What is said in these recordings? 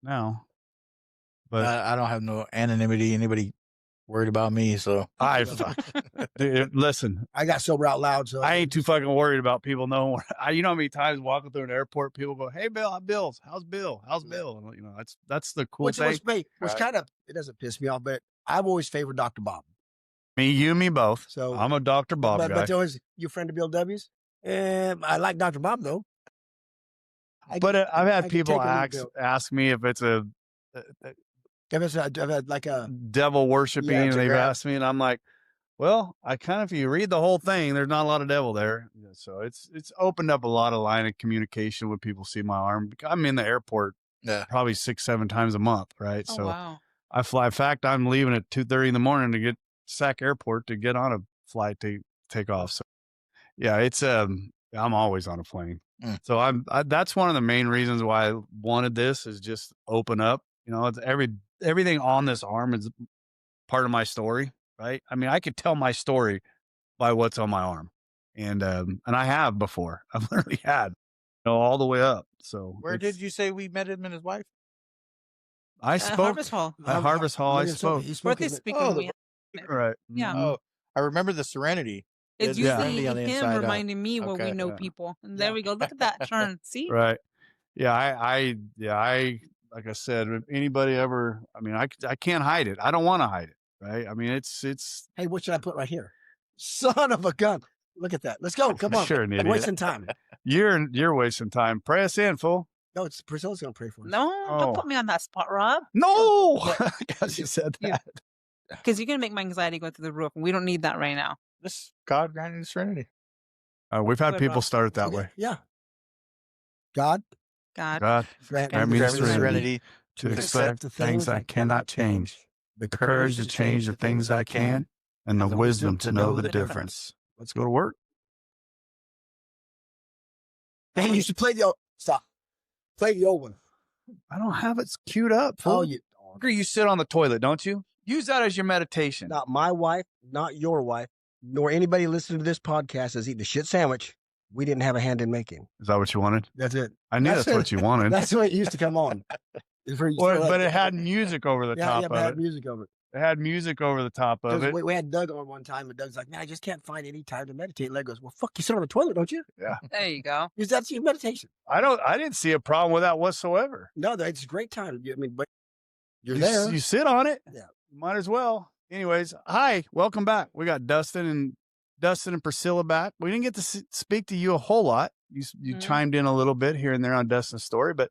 now. But I don't have no anonymity. Anybody worried about me? So dude, listen, I got sober out loud, so I ain't too fucking worried about people knowing. You know how many times walking through an airport, people go, "Hey, Bill, I'm Bill's. How's Bill? How's Bill?" And, you know, that's the cool thing. Which kind of, it doesn't piss me off, but I've always favored Dr. Bob. Me, you, me both. So I'm a Dr. Bob guy. But always, you friend of Bill W's? I like Dr. Bob though. But I've had people ask me if it's a I've had like a devil worshiping, and they've asked me, and I'm like, well, if you read the whole thing, there's not a lot of devil there. So it's opened up a lot of line of communication when people see my arm. I'm in the airport probably 6-7 times a month, right? Oh, so wow. I fly. In fact, I'm leaving at 2:30 in the morning to get Sac Airport to get on a flight to take off. So yeah, it's I'm always on a plane. So that's one of the main reasons why I wanted this, is just open up. You know, it's everything on this arm is part of my story, right? I mean, I could tell my story by what's on my arm, and I have before. I've literally had, all the way up. So where did you say we met him and his wife? I spoke Harvest Hall. At Harvest Hall. I spoke. Birthday speaker. Right. Yeah. Oh, I remember the Serenity. It's usually him reminding me when we know people. And there we go. Look at that turn. See? Right. Yeah. I like I said, if anybody ever, I mean, I can't hide it. I don't want to hide it. Right. I mean, it's. Hey, what should I put right here? Son of a gun. Look at that. Let's go. Come on. Sure, I'm wasting time. You're wasting time. Pray us in, fool. No, it's Priscilla's going to pray for us. No, don't put me on that spot, Rob. No, because you said that. Because you're going to make my anxiety go through the roof, and we don't need that right now. This God granting the Serenity. We've had people start it that way. Yeah. God grant me the serenity to accept the things I cannot change, the courage to change the things I can, and the wisdom to know the difference. Let's go to work. Hey, you should play the old. Stop. Play the old one. I don't have it queued up. Oh, you sit on the toilet, don't you? Use that as your meditation. Not my wife, not your wife, nor anybody listening to this podcast has eaten a shit sandwich we didn't have a hand in making. Is that what you wanted? That's it. I knew that's what you wanted. That's the way it used to come on. But it had music over the top of it. It had music over it. It had music over the top of it. We had Doug on one time, and Doug's like, man, I just can't find any time to meditate. And Leg goes, well, fuck, you sit on the toilet, don't you? Yeah. There you go. Because that's your meditation. I didn't see a problem with that whatsoever. No, it's a great time. I mean, but you're there. You sit on it. Yeah. Might as well. Anyways, hi, welcome back. We got Dustin and Priscilla back. We didn't get to speak to you a whole lot. You chimed in a little bit here and there on Dustin's story, but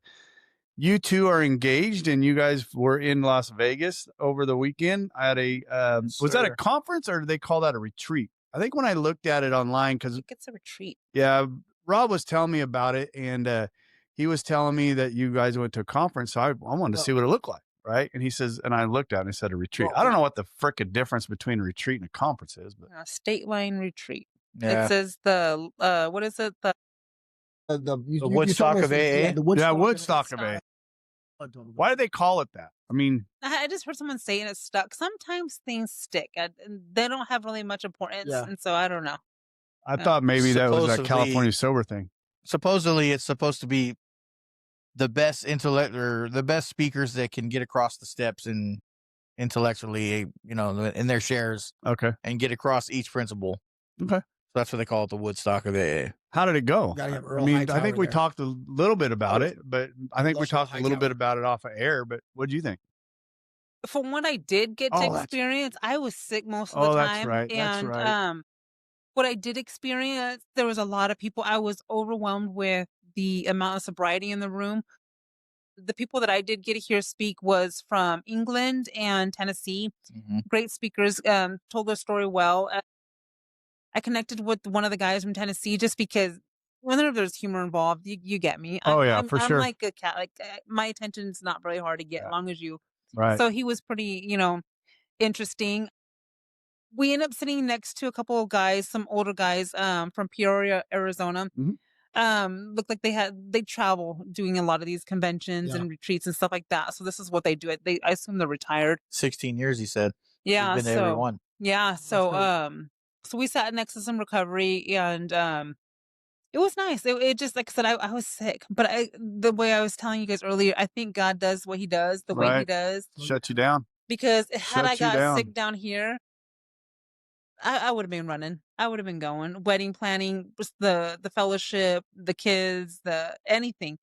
you two are engaged, and you guys were in Las Vegas over the weekend at was that a conference, or do they call that a retreat? I think when I looked at it online, because it's a retreat. Yeah, Rob was telling me about it, and he was telling me that you guys went to a conference. So I wanted to see what it looked like, right? And he says, and I looked at it and it said a retreat. I don't know what the frickin' difference between a retreat and a conference is, but State line retreat. Yeah. It says what is it? The Woodstock of AA. Woodstock of AA. Why do they call it that? I mean, I just heard someone say, and it stuck. Sometimes things stick, and they don't have really much importance, and so I don't know. I thought maybe that was a California sober thing. Supposedly, it's supposed to be the best intellect or the best speakers that can get across the steps and intellectually, in their shares. Okay. And get across each principle. Okay. So that's what they call it, the Woodstock of AA. How did it go? I mean, I think we talked a little bit about it, but I think we talked a little bit about it off of air, but what do you think? From what I did get to experience, I was sick most of the time. That's right. And that's right. What I did experience, there was a lot of people. I was overwhelmed with the amount of sobriety in the room. The people that I did get to hear speak was from England and Tennessee. Mm-hmm. Great speakers, told their story well. I connected with one of the guys from Tennessee just because whenever there's humor involved, you get me. I'm sure. I'm like a cat. Like my attention's not very hard to get, as long as you. Right. So he was pretty, interesting. We ended up sitting next to a couple of guys, some older guys, from Peoria, Arizona. Mm-hmm. Looked like they travel doing a lot of these conventions and retreats and stuff like that. So this is what they do. I assume they're retired. 16 years, he said. Yeah. He's been to every one. Yeah. So we sat next to some recovery, and It was nice. It just like I said, I was sick, but the way I was telling you guys earlier, I think God does what He does the way He Right. does. Shut you down. Because had I Shut you got down. sick down here, I would have been running. I would have been going wedding planning, just the fellowship, the kids, the anything.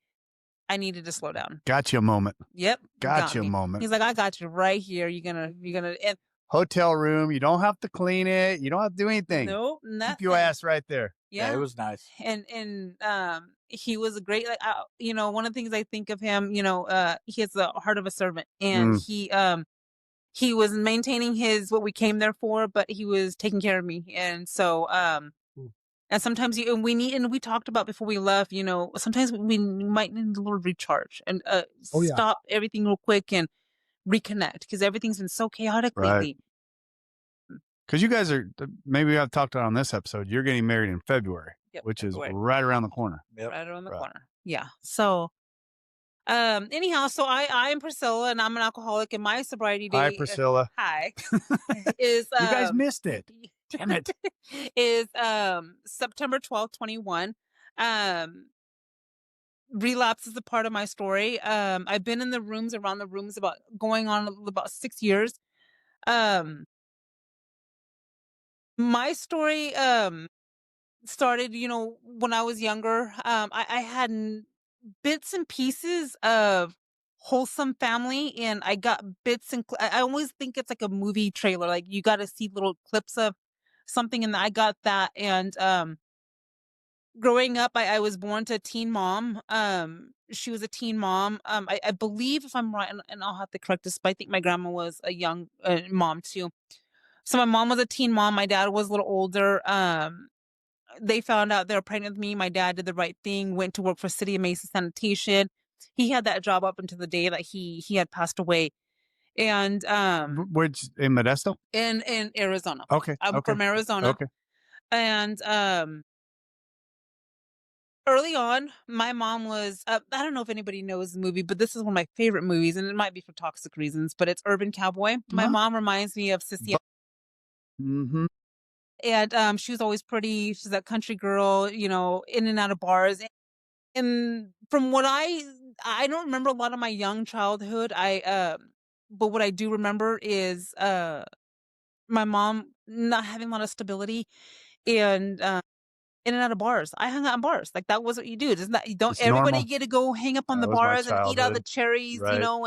I needed to slow down. Got you a moment. Yep, got Got you a me. moment. He's like, I got you right here. You're gonna and Hotel room. You don't have to clean it. You don't have to do anything. nope, Keep your nothing. ass right there. Yeah, Yeah, it was nice. and he was a great like you know, one of the things I think of him, you know, he has the heart of a servant, and he was maintaining his what we came there for, but he was taking care of me, and so and sometimes you and we need and we talked about before we left, you know, sometimes we might need a little recharge and Oh, yeah. stop everything real quick and reconnect because everything's been so chaotic Right. lately. Because you guys are, maybe I've talked on this episode, you're getting married in February, Yep, which February. is right around the corner. Yep. Right around the Right. corner. Yeah. So anyhow, so I am Priscilla and I'm an alcoholic and my sobriety Hi, date Priscilla. hi is You guys missed it. Damn it. is September 12th, 21. Relapse is a part of my story. I've been in the rooms around the rooms about going on about 6 years. My story started, you know, when I was younger. I had bits and pieces of wholesome family, and I got bits and I always think it's like a movie trailer. Like you got to see little clips of something, and I got that. And growing up, I was born to a teen mom. She was a teen mom. I believe if I'm right, and I'll have to correct this, but I think my grandma was a young mom too. So my mom was a teen mom. My dad was a little older. They found out they were pregnant with me. My dad did the right thing, went to work for City of Mesa Sanitation. He had that job up until the day that he had passed away. And Which in Modesto? in Arizona. Okay. I'm okay. from Arizona. Okay. And early on, my mom was I don't know if anybody knows the movie, but this is one of my favorite movies, and it might be for toxic reasons, but it's Urban Cowboy. My Uh-huh. mom reminds me of Sissy. Mm-hmm. And she was always pretty. She's that country girl, you know, in and out of bars. And from what I don't remember a lot of my young childhood. But what I do remember is my mom not having a lot of stability and in and out of bars. I hung out in bars. Like that was what you do. Doesn't that you don't It's everybody normal. get to go hang up on That the was my bars and eat out the childhood. cherries, you Right. know,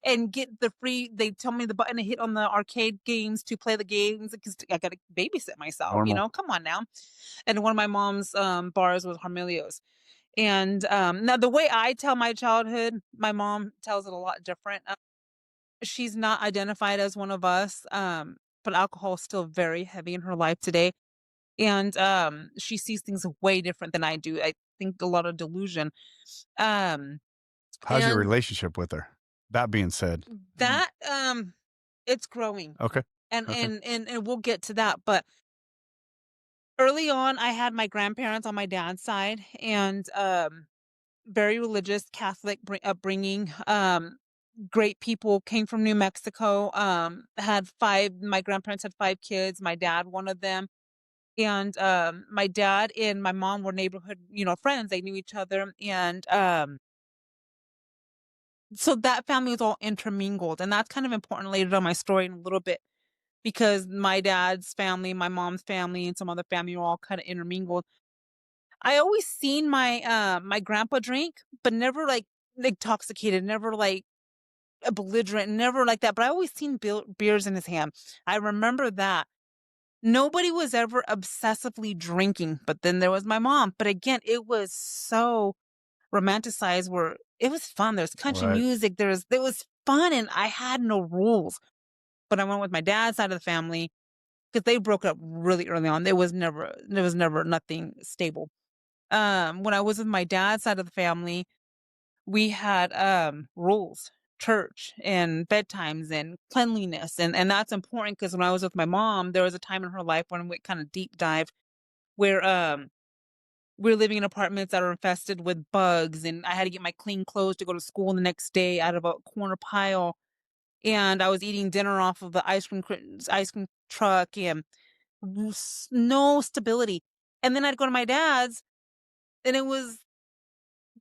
and get the free they tell me the button to hit on the arcade games to play the games because I gotta babysit myself, you Normal. know, come on now. And one of my mom's bars was Harmilio's. And now the way I tell my childhood, my mom tells it a lot different. She's not identified as one of us, but alcohol is still very heavy in her life today. And she sees things way different than I do. I think a lot of delusion. Um, How's your and relationship with her? That being said. that it's growing. Okay. And Okay. and we'll get to that, but early on I had my grandparents on my dad's side and very religious Catholic upbringing. Great people, came from New Mexico. Had my grandparents had 5 kids. My dad, one of them. And my dad and my mom were neighborhood, you know, friends. They knew each other. And so that family was all intermingled. And that's kind of important later on my story in a little bit because my dad's family, my mom's family, and some other family were all kind of intermingled. I always seen my grandpa drink, but never like intoxicated, never like a belligerent, never like that. But I always seen beers in his hand. I remember that. Nobody was ever obsessively drinking, but then there was my mom. But again, it was so romanticized where it was fun. There's country Right. music. There was fun and I had no rules. But I went with my dad's side of the family because they broke up really early on. There was never nothing stable. When I was with my dad's side of the family, we had rules, church and bedtimes and cleanliness. And that's important because when I was with my mom, there was a time in her life when we kind of deep dive where we were living in apartments that are infested with bugs and I had to get my clean clothes to go to school the next day out of a corner pile. And I was eating dinner off of the ice cream truck and no stability. And then I'd go to my dad's and it was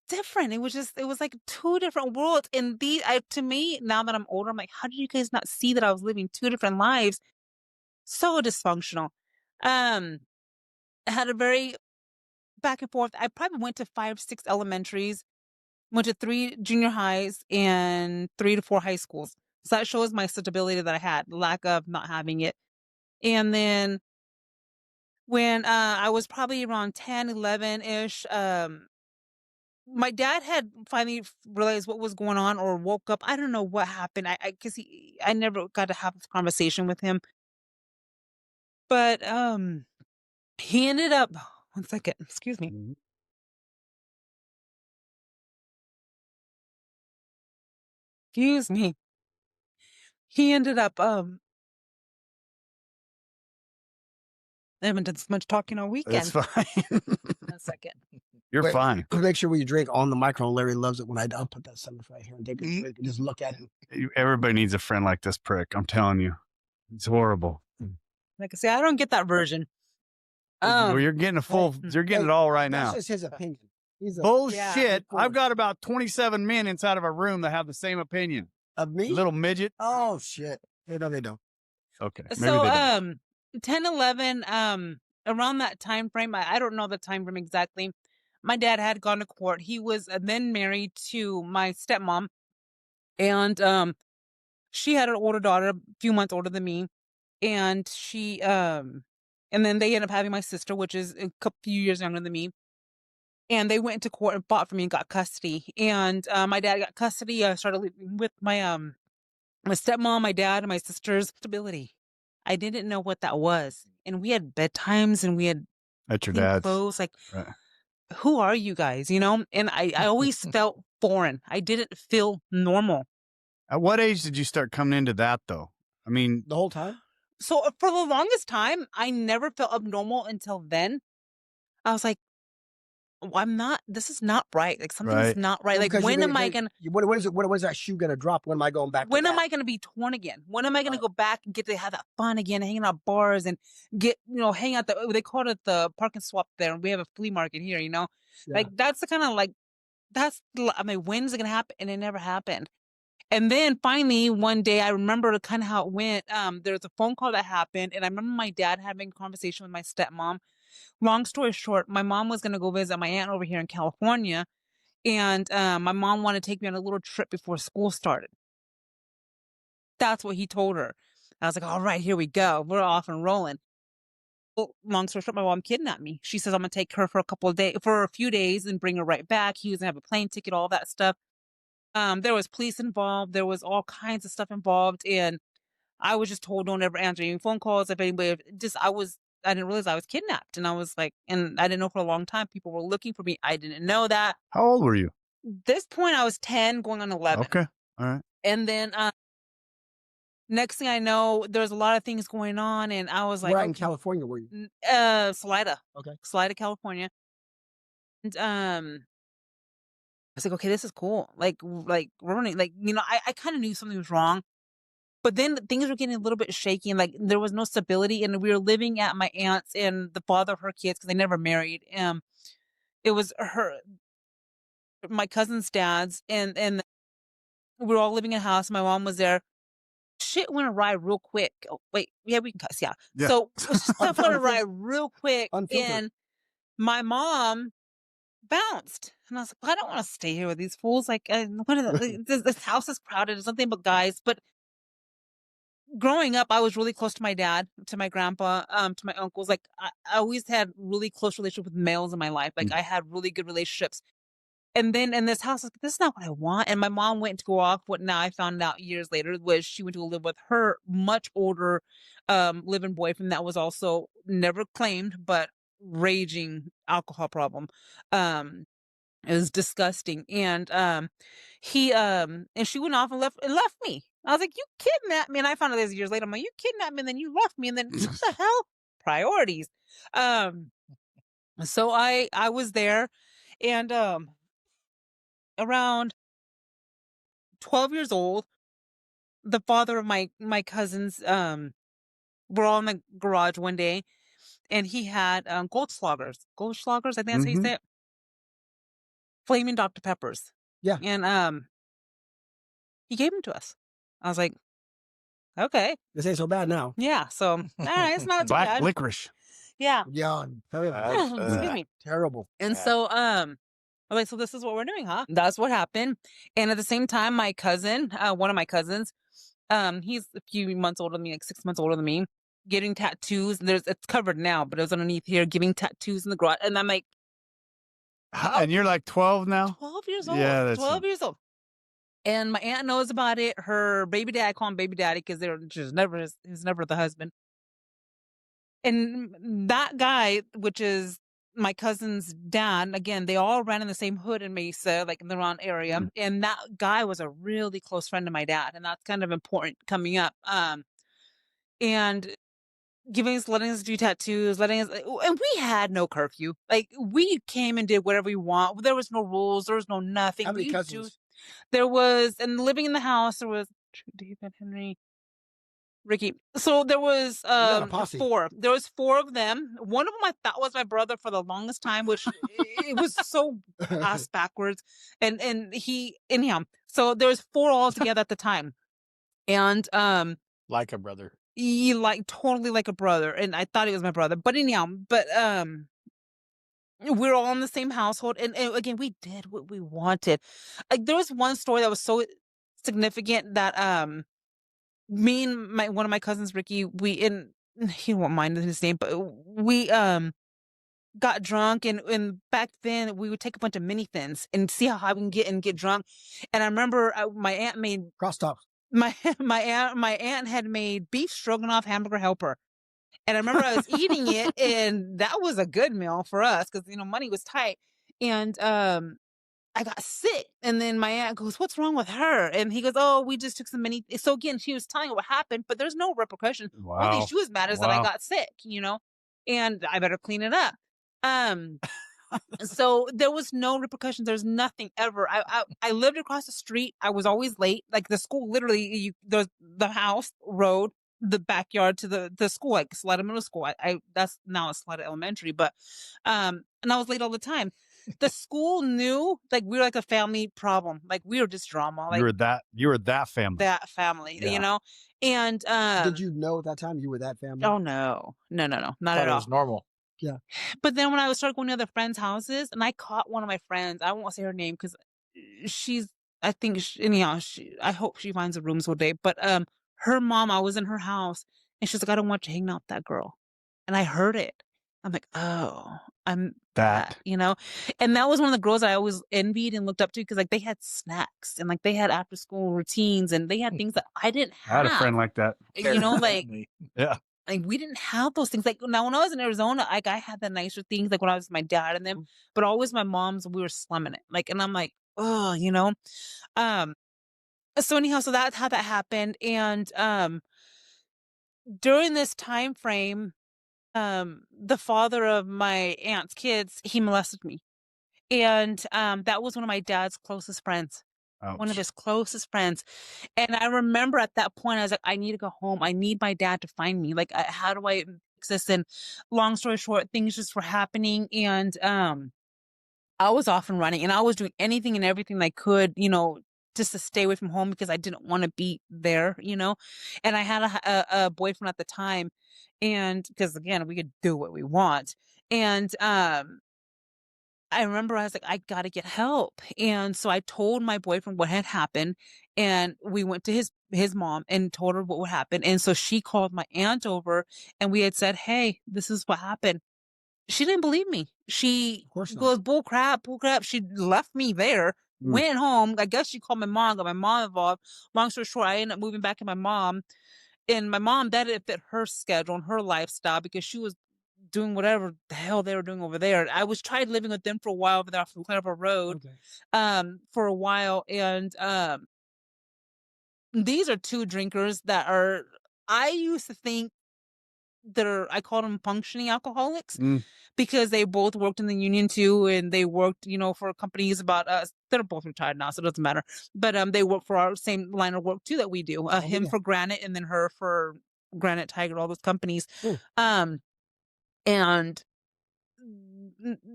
different. It was like two different worlds. And to me, now that I'm older, I'm like, how did you guys not see that I was living two different lives? So dysfunctional. I had a very back and forth. I probably went to 5, 6 elementaries, went to 3 junior highs, and 3 to 4 high schools. So that shows my stability that I had, lack of not having it. And then when I was probably around 10, 11-ish, my dad had finally realized what was going on or woke up. I don't know what happened. Cause I never got to have this conversation with him. But he ended up, one second, excuse me. Mhm. Excuse me. He ended up I haven't done this much talking all That's weekend. fine. 1 second. You're Wait. fine. Make sure when you drink on the microphone. Larry loves it when I'll put that stuff right here and take Mm. a drink and just look at him. Everybody needs a friend like this prick. I'm telling you, it's horrible. Like I say, I don't get that version. Well, you're getting a full. Hey, You're getting hey, it all right That's now. just his opinion. He's a Bullshit. of I've course. got about 27 men inside of a room that have the same opinion. of me. Little midget. Oh shit! No, they don't. Okay. Maybe So they don't. 10, 11, around that time frame, I don't know the time frame exactly. My dad had gone to court. He was then married to my stepmom, and she had an older daughter, a few months older than me, and and then they ended up having my sister, which is a few years younger than me. And they went to court and fought for me and got custody. And my dad got custody. I started living with my stepmom, my dad, and my sister's stability. I didn't know what that was. And we had bedtimes and we had At your clean dad's. clothes. Like, Right. who are you guys? You know? And I always felt foreign. I didn't feel normal. At what age did you start coming into that, though? I mean, The whole time. So for the longest time, I never felt abnormal until then. I was like, this is not right. Like something's Right. not right. Well, Like because when you're am I gonna What is it? What is that shoe gonna drop? When am I going back? when to am that? I gonna be torn again? When am I gonna Right. go back and get to have that fun again, hanging out bars and get, hang out they call it the park and swap there. We have a flea market here, Yeah. Like that's the kind of like when's it gonna happen? And it never happened. And then finally one day I remember kind of how it went. There was a phone call that happened, and I remember my dad having a conversation with my stepmom. Long story short, my mom was gonna go visit my aunt over here in California. And my mom wanted to take me on a little trip before school started. That's what he told her. I was like, all right, here we go. We're off and rolling. Well, long story short, my mom kidnapped me. She says, I'm going to take her for a few days and bring her right back. He was going to have a plane ticket, all that stuff. There was police involved. There was all kinds of stuff involved. And I was just told, don't ever answer any phone calls. If anybody, I didn't realize I was kidnapped. And I was like, and I didn't know for a long time people were looking for me. I didn't know that. how old were you? This point, I was 10 going on 11. Okay. All right. And then next thing I know, there's a lot of things going on, and I was like, Where in okay, California were you? Salida. Okay. Salida, California. And I was like, okay, this is cool. Like running, I kind of knew something was wrong, but then things were getting a little bit shaky, and like there was no stability, and we were living at my aunt's and the father of her kids because they never married. It was my cousin's dad's, and we were all living in a house. My mom was there. Shit went awry real quick. Oh, wait, yeah, we can cuss, yeah. Yeah. So stuff went awry real quick, Unfiltered. and my mom bounced, and I was like, I don't want to stay here with these fools. Like, what are this house is crowded. It's nothing but guys. But growing up, I was really close to my dad, to my grandpa, to my uncles. Like, I always had really close relationship with males in my life. Like, I had really good relationships. And then in this house, I was like, this is not what I want. And my mom went to go off. What now I found out years later was she went to go live with her much older living boyfriend that was also never claimed, but raging alcohol problem. It was disgusting. And he and she went off and left me. I was like, you kidnapped me. And I found out this years later. I'm like, you kidnapped me and then you left me. And then what the hell? Priorities. So I was there, and around 12 years old, the father of my cousins, were all in the garage one day, and he had Goldschlagers. Goldschlagers, I think that's how you Mhm. say it. flaming Dr. Peppers. Yeah. And he gave them to us. I was like, okay. This ain't so bad now. Yeah. So, all right, it's not too Black bad. licorice. Yeah. Yeah. Excuse me. Terrible. And so, I was like, so this is what we're doing, huh? That's what happened. And at the same time, my cousin, one of my cousins, he's a few months older than me, like 6 months older than me, getting tattoos. It's covered now, but it was underneath here, giving tattoos in the garage. And I'm like, And you're like 12 now? 12 years old. Yeah, that's 12 years old. And my aunt knows about it. Her baby dad, I call him baby daddy because he's never the husband. And that guy, which is my cousin's dad, again, they all ran in the same hood in Mesa, like in the Ron area. And that guy was a really close friend of my dad. And that's kind of important coming up. And letting us do tattoos, and we had no curfew. Like, we came and did whatever we want. There was no rules. There was no nothing. How many cousins? There was, and living in the house, there was David, Henry, Ricky. So there was got a posse. 4. There was 4 of them. One of them I thought was my brother for the longest time, which it was so ass backwards. And he, anyhow, so there was 4 all together at the time. And Like a brother. he totally like a brother. And I thought he was my brother. But anyhow, we're all in the same household, and again, we did what we wanted. Like, there was one story that was so significant that me and one of my cousins, Ricky, he won't mind his name, but we got drunk, and back then we would take a bunch of mini thins and see how high we can get drunk. And I remember my aunt made Cross-talk. my aunt had made beef stroganoff hamburger helper. And I remember I was eating it, and that was a good meal for us because, money was tight. And I got sick. And then my aunt goes, "What's wrong with her?" And he goes, "Oh, we just took some mini." So again, she was telling her what happened, but there's no repercussion. Wow. Only thing she was mad is that I Wow. got sick, and I better clean it up. So there was no repercussions. There's nothing ever. I lived across the street. I was always late. Like, the school, literally, there's the house, road, the backyard to the school, like Slida Middle School. That's now a Slida Elementary, but and I was late all the time. The school knew, like, we were like a family problem. Like, we were just drama. Like, you were that family. that family, Yeah. And Did you know at that time you were that family? oh no, not Thought at it all. was normal. But then when I started going to other friends' houses, and I caught one of my friends, I won't say her name because I hope she finds the rooms one day. But her mom, I was in her house, and she's like, "I don't want you hanging out with that girl," and I heard it. I'm like, "Oh, I'm That. And that was one of the girls I always envied and looked up to because, like, they had snacks and, like, they had after school routines and they had things that I didn't I had have. a friend like that. Like, Yeah. like, we didn't have those things. Like, now when I was in Arizona, like, I had the nicer things, like when I was with my dad and them, but always my mom's, we were slumming it. Like, and I'm like, oh, so anyhow, so that's how that happened. And during this time frame, the father of my aunt's kids, he molested me. And that was one of my dad's closest friends. One of Ouch. his closest friends. And I remember at that point, I was like, I need to go home. I need my dad to find me. Like, how do I fix this? And long story short, things just were happening. And I was off and running, and I was doing anything and everything I could, just to stay away from home because I didn't want to be there, And I had a boyfriend at the time, and because, again, we could do what we want. And I remember I was like, I got to get help. And so I told my boyfriend what had happened, and we went to his mom and told her what would happen. And so she called my aunt over, and we had said, "Hey, this is what happened." She didn't believe me. She Of course not. goes, bull crap. She left me there, went home. I guess she called my mom, got my mom involved. Long story short, I ended up moving back to my mom. And my mom, that didn't fit her schedule and her lifestyle because she was doing whatever the hell they were doing over there. I was tried living with them for a while over there off Clearville Road, for a while. And these are 2 drinkers that I used to think I called them functioning alcoholics because they both worked in the union too. And they worked, for companies about us. They're both retired now, so it doesn't matter. But they work for our same line of work too that we do. Him for Granite, and then her for Granite Tiger, all those companies. And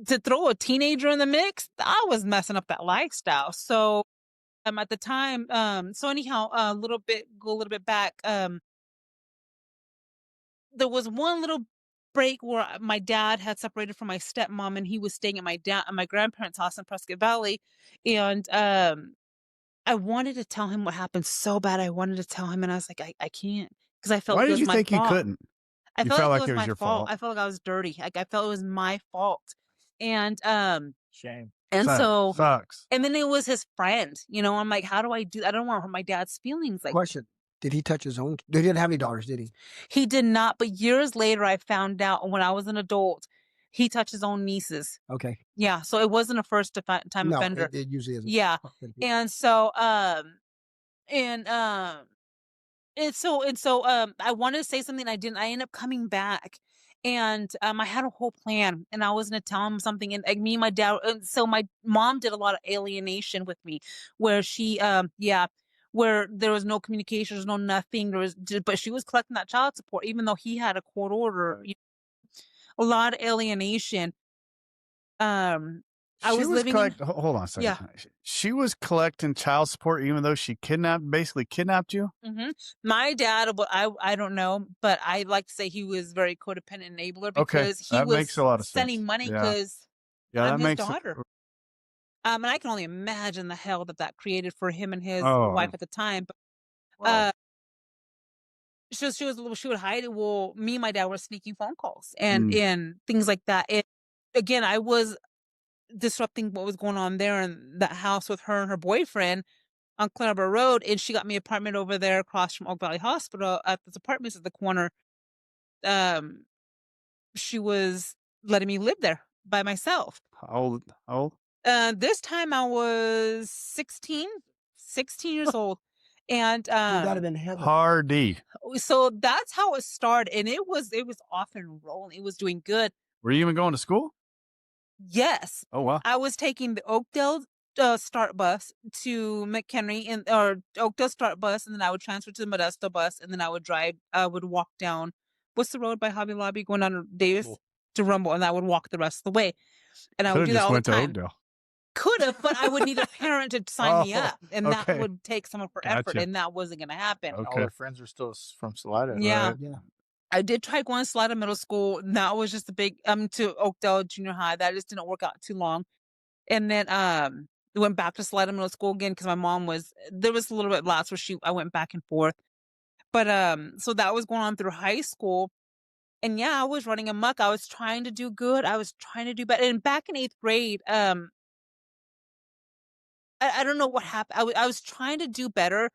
to throw a teenager in the mix, I was messing up that lifestyle. So at the time, so anyhow, go a little bit back. There was one little break where my dad had separated from my stepmom, and he was staying at my grandparents' house in Prescott Valley, and I wanted to tell him what happened so bad. I wanted to tell him, and I was like, I can't, because I felt Why like it did was you my think you fault. couldn't? I You felt felt like like it it was was my your fault. fault. I felt like I was dirty. Like I felt it was my fault, and Shame. so Sucks. and then it was his friend. You know, I'm like, how do I do? I don't want to hurt my dad's feelings. Like, Question: did he touch his own? He didn't have any daughters, did he? he did not. But years later, I found out when I was an adult, he touched his own nieces. Okay. Yeah, so it wasn't a time No, offender. it usually isn't. Yeah, Okay. and so and I wanted to say something, I didn't. I ended up coming back, and I had a whole plan, and I was gonna tell him something, and like me and my dad. And so my mom did a lot of alienation with me, where she where there was no communication, there was no nothing. But she was collecting that child support, even though he had a court order. A lot of alienation. I She was was living hold on a second. Yeah. She was collecting child support even though she basically kidnapped you? My dad, I don't know, but I like to say he was very codependent enabler, Okay, because he that was makes a lot of sending sense. money Yeah. because Yeah, I'm that his makes daughter. And I can only imagine the hell that created for him and his Oh. wife at the time. But Wow. she would hide it. Well, me and my dad were sneaking phone calls and things like that. And again, I was disrupting what was going on there in that house with her and her boyfriend on Clarabelle Road, and she got me an apartment over there across from Oak Valley Hospital at this apartments at the corner. She was letting me live there by myself. How old? This time I was 16 years old. And Dude, that'd have been heaven. Hardy. so that's how it started, and it was off and rolling. It was doing good. Were you even going to school? Yes. Oh wow. I was taking the Oakdale Start bus to McHenry, or Oakdale Start bus, and then I would transfer to the Modesto bus, and then I would walk down, what's the road by Hobby Lobby going down to Davis to Rumble, and I would walk the rest of the way. And I would do that all the time. To Oakdale. Could have, but I would need a parent to sign me up, and okay. that would take some of her effort, and that wasn't going to happen. All her friends are still from Salida. Yeah. Right? Yeah. I did try going to Salida Middle School, and that was just a big to Oakdale Junior High. That just didn't work out too long. And then we went back to Salida Middle School again because my mom there was a little bit lots where I went back and forth. But so that was going on through high school. And yeah, I was running amok. I was trying to do good. I was trying to do better. And back in 8th grade, I don't know what happened. I was trying to do better,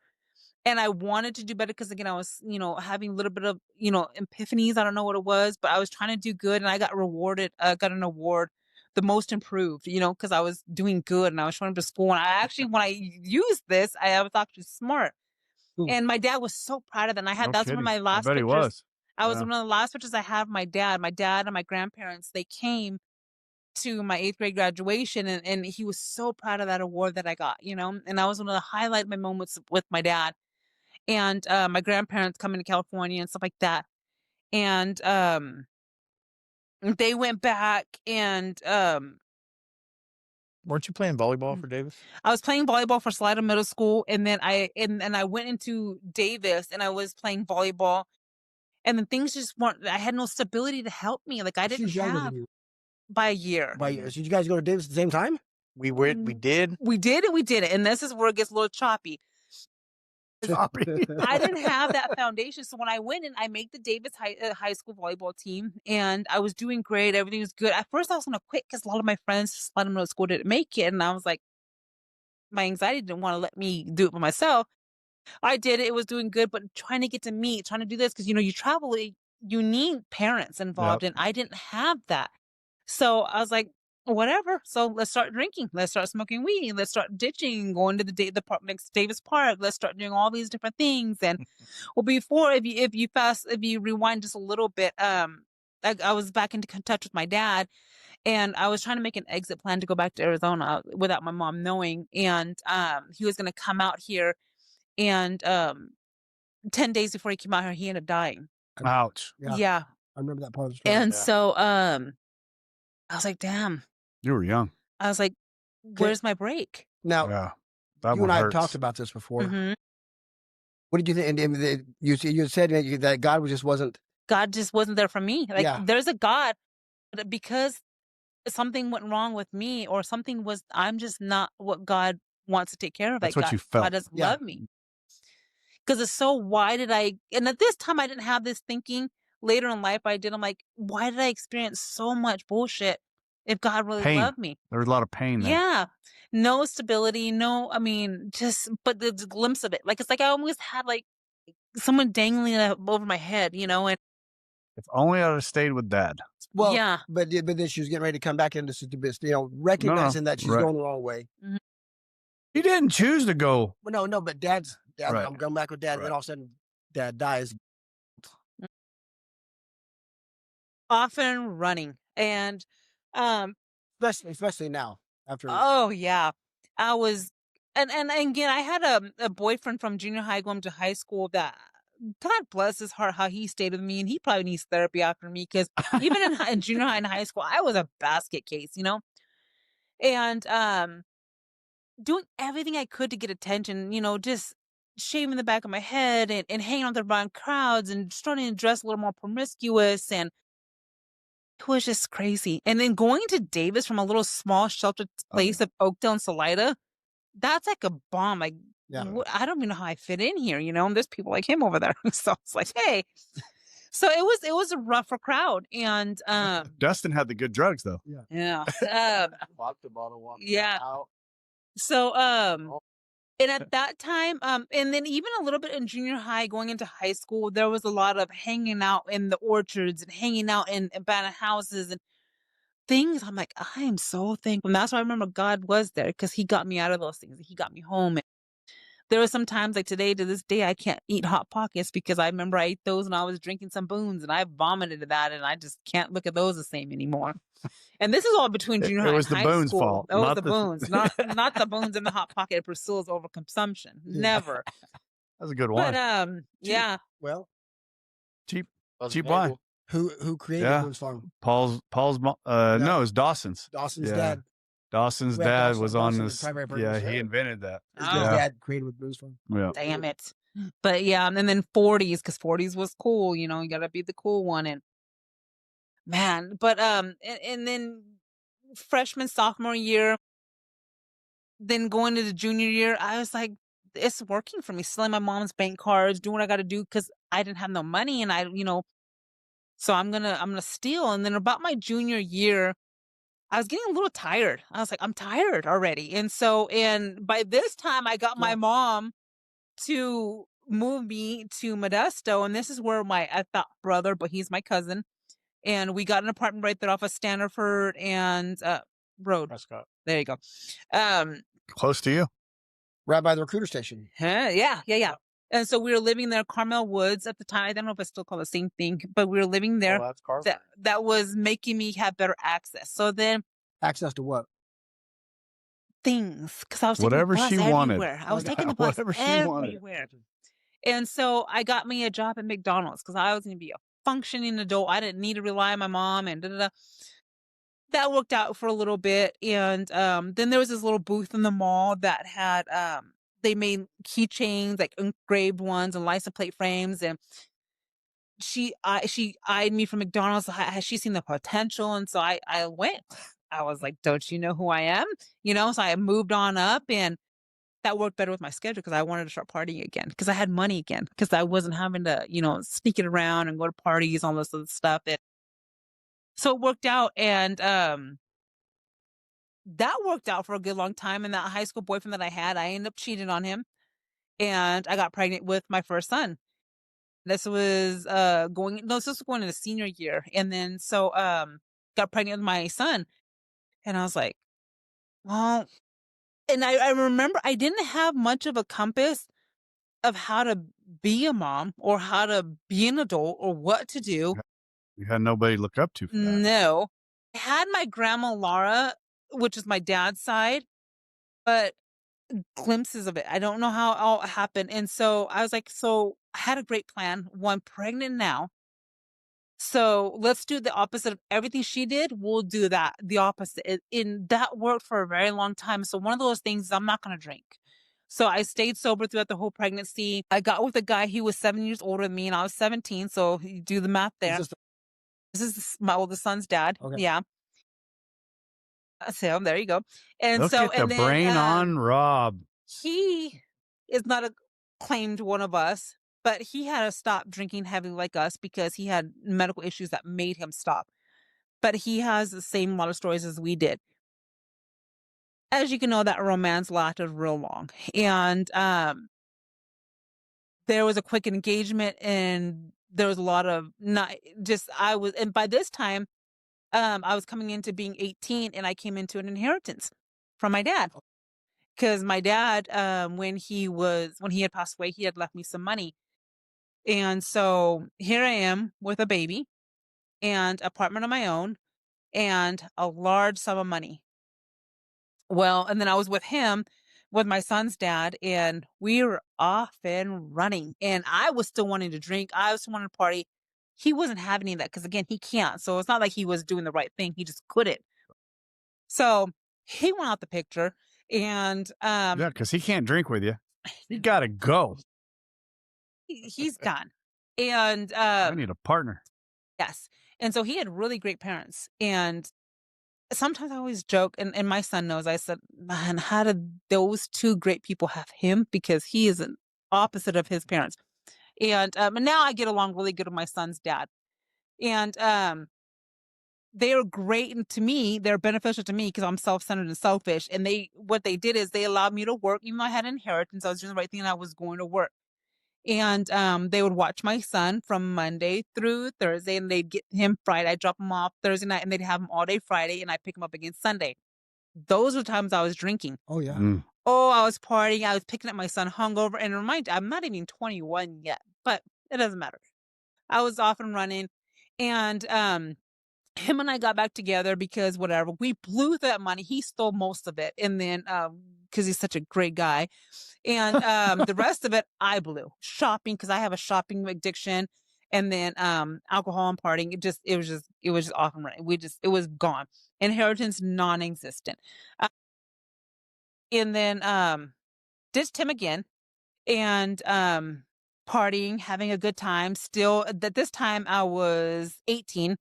and I wanted to do better because, again, I was, having a little bit of, epiphanies. I don't know what it was, but I was trying to do good, and I got rewarded. Got an award, the most improved, because I was doing good and I was showing up to school. And when I used this, I was actually smart. Ooh. And my dad was so proud of that. And that's one of my last I bet pictures. he was. I was one of the last pictures I have of my dad. My dad and my grandparents, they came to my 8th grade graduation, and he was so proud of that award that I got, and that was one of the highlight my moments with my dad and my grandparents coming to California and stuff like that. And they went back, and weren't you playing volleyball for Davis? I was playing volleyball for Salida Middle School, and then I went into Davis, and I was playing volleyball, and then things just weren't. I had no stability to help me. Like I didn't She's younger have than you. by a year. By a year. So did you guys go to Davis at the same time? We did. We did, and we did it. And this is where it gets a little choppy. I didn't have that foundation. So when I went in, I made the Davis high school volleyball team, and I was doing great. Everything was good. At first, I was going to quit because a lot of my friends, Salida Middle School, didn't make it. And I was like, my anxiety didn't want to let me do it by myself. I did it. It was doing good, but trying to get to meet, trying to do this, because, you travel, you need parents involved, and I didn't have that. So I was like, whatever. So let's start drinking. Let's start smoking weed. Let's start ditching, going to the park next to Davis Park. Let's start doing all these different things. And well, before, if you rewind just a little bit, I was back in touch with my dad, and I was trying to make an exit plan to go back to Arizona without my mom knowing. And he was going to come out here, and 10 days before he came out here, he ended up dying. Ouch. Yeah. I remember that part of the story. And so I was like, damn. You were young. I was like, where's my break? Now, Yeah. That you one and I have hurts. talked about this before. Mhm. What did you think? And you said that God just wasn't. God just wasn't there for me. Like, Yeah. there's a God, but because something went wrong with me or I'm just not what God wants to take care of. That's Like, what you God felt. doesn't Yeah. love me. Because it's so, why did I, and at this time I didn't have this thinking. Later in life I did. I'm like, why did I experience so much bullshit if God really Pain. loved me? There was a lot of pain there. Yeah. No stability, but the glimpse of it. Like, it's like I almost had like someone dangling over my head, and If only I'd have stayed with Dad. Well, yeah. but then she was getting ready to come back into stupidity, recognizing that she's right. going the wrong way. He didn't choose to go. Well, no, but Dad, Right. I'm going back with Dad, and Right. then all of a sudden, Dad dies. Off and running. And Especially now after. oh yeah. I was and again I had a boyfriend from junior high going to high school that, God bless his heart, how he stayed with me, and he probably needs therapy after me, because even in junior high and high school I was a basket case, and doing everything I could to get attention, just shaving the back of my head and hanging out there around crowds and starting to dress a little more promiscuous, and it was just crazy. And then going to Davis from a little small sheltered place of Oakdale and Salida, that's like a bomb. Like, Yeah. I don't even know how I fit in here, and there's people like him over there. So it's like, hey. So it was a rougher crowd. And Dustin had the good drugs though. yeah. Vodka bottle walking Yeah. out. So and at that time, and then even a little bit in junior high, going into high school, there was a lot of hanging out in the orchards and hanging out in abandoned houses and things. I'm like, I am so thankful. And that's why I remember God was there, because he got me out of those things. He got me home. And there were some times, like today, to this day, I can't eat Hot Pockets because I remember I ate those when I was drinking some boons and I vomited that, and I just can't look at those the same anymore. And this is all between junior high It was and the high Boone's school. fault. It was not the boons, not the boons in the Hot Pocket. Priscilla's overconsumption. Never. That's a good But one. yeah. Well, Cheap Buzzing wine. Bagel. who created Yeah. Boone's Farm? Paul's no, it's Dawson's. Dawson's Yeah. dad. Dawson's Well, dad Dawson- was on Dawson, this. the primary Yeah, purpose. he invented that. His Oh. dad created with Boone's Farm. Yeah. Damn it. But yeah, and then 40s, because 40s was cool, you gotta be the cool one. And man, but and then freshman, sophomore year, then going to the junior year, I was like, it's working for me, selling my mom's bank cards, doing what I gotta do, because I didn't have no money, and so I'm gonna steal. And then about my junior year, I was getting a little tired. I was like, I'm tired already. And by this time I got my Yeah. mom to move me to Modesto. And this is where I thought brother, but he's my cousin. And we got an apartment right there off of Standerford and Road. Prescott. There you go. Close to you. Right by the recruiter station. Yeah. And so we were living there, Carmel Woods at the time. I don't know if I still call it the same thing, but we were living there. Oh, that's Carver. That was making me have better access. So then Access to what? things, because I was taking Whatever the bus she wanted. everywhere. I was taking the bus Whatever she wanted. everywhere. And so I got me a job at McDonald's because I was going to be a functioning adult. I didn't need to rely on my mom and da-da-da. That worked out for a little bit. And then there was this little booth in the mall that had, they made keychains, like engraved ones and license plate frames. And she eyed me from McDonald's. Has she seen the potential? And so I went. I was like, don't you know who I am? So I moved on up, and that worked better with my schedule because I wanted to start partying again, because I had money again, because I wasn't having to, sneak it around and go to parties, all this other stuff. So it worked out. And that worked out for a good long time. And that high school boyfriend that I had, I ended up cheating on him, and I got pregnant with my first son. This was going into senior year. And then so got pregnant with my son. And I was like, well, and I remember I didn't have much of a compass of how to be a mom or how to be an adult or what to do. You had nobody to look up to for that. No. I had my grandma Laura, which is my dad's side, but glimpses of it. I don't know how it all happened. And so I was like, I had a great plan. Well, I'm pregnant now. So let's do the opposite of everything she did. We'll do that, the opposite. And that worked for a very long time. So one of those things is I'm not going to drink. So I stayed sober throughout the whole pregnancy. I got with a guy, he was 7 years older than me and I was 17. So you do the math there. This is my oldest son's dad. Okay. Yeah. So there you go. And Look so, at the and then, brain on Rob. he is not a claimed one of us, but he had to stop drinking heavy like us because he had medical issues that made him stop. But he has the same lot of stories as we did. As you can know, that romance lasted real long. And there was a quick engagement and there was a lot of and by this time, I was coming into being 18 and I came into an inheritance from my dad. Because my dad, when he had passed away, he had left me some money. And so here I am with a baby and apartment of my own and a large sum of money. Well, and then I was with him, with my son's dad, and we were off and running. And I was still wanting to drink. I was still wanting to party. He wasn't having any of that because, again, he can't. So it's not like he was doing the right thing. He just couldn't. So he went out the picture. And Yeah, because he can't drink with you. You got to go. he's gone. And I need a partner. yes. And so he had really great parents. And sometimes I always joke, and my son knows, I said, man, how did those two great people have him? Because he is an opposite of his parents. And now I get along really good with my son's dad. And they are great to me. They're beneficial to me because I'm self-centered and selfish. And what they did is they allowed me to work, even though I had inheritance. I was doing the right thing and I was going to work. And they would watch my son from Monday through Thursday, and they'd get him Friday. I'd drop him off Thursday night, and they'd have him all day Friday, and I'd pick him up again Sunday. Those were times I was drinking. Oh, yeah. Oh, I was partying. I was picking up my son hungover. And I'm not even 21 yet, but it doesn't matter. I was off and running. And him and I got back together because whatever. We blew that money. He stole most of it. And then because he's such a great guy. And the rest of it, I blew. Shopping, because I have a shopping addiction. And then alcohol and partying. It was just off and running. It was gone. Inheritance, non-existent. And then ditched him again. And partying, having a good time. Still, at this time, I was 18.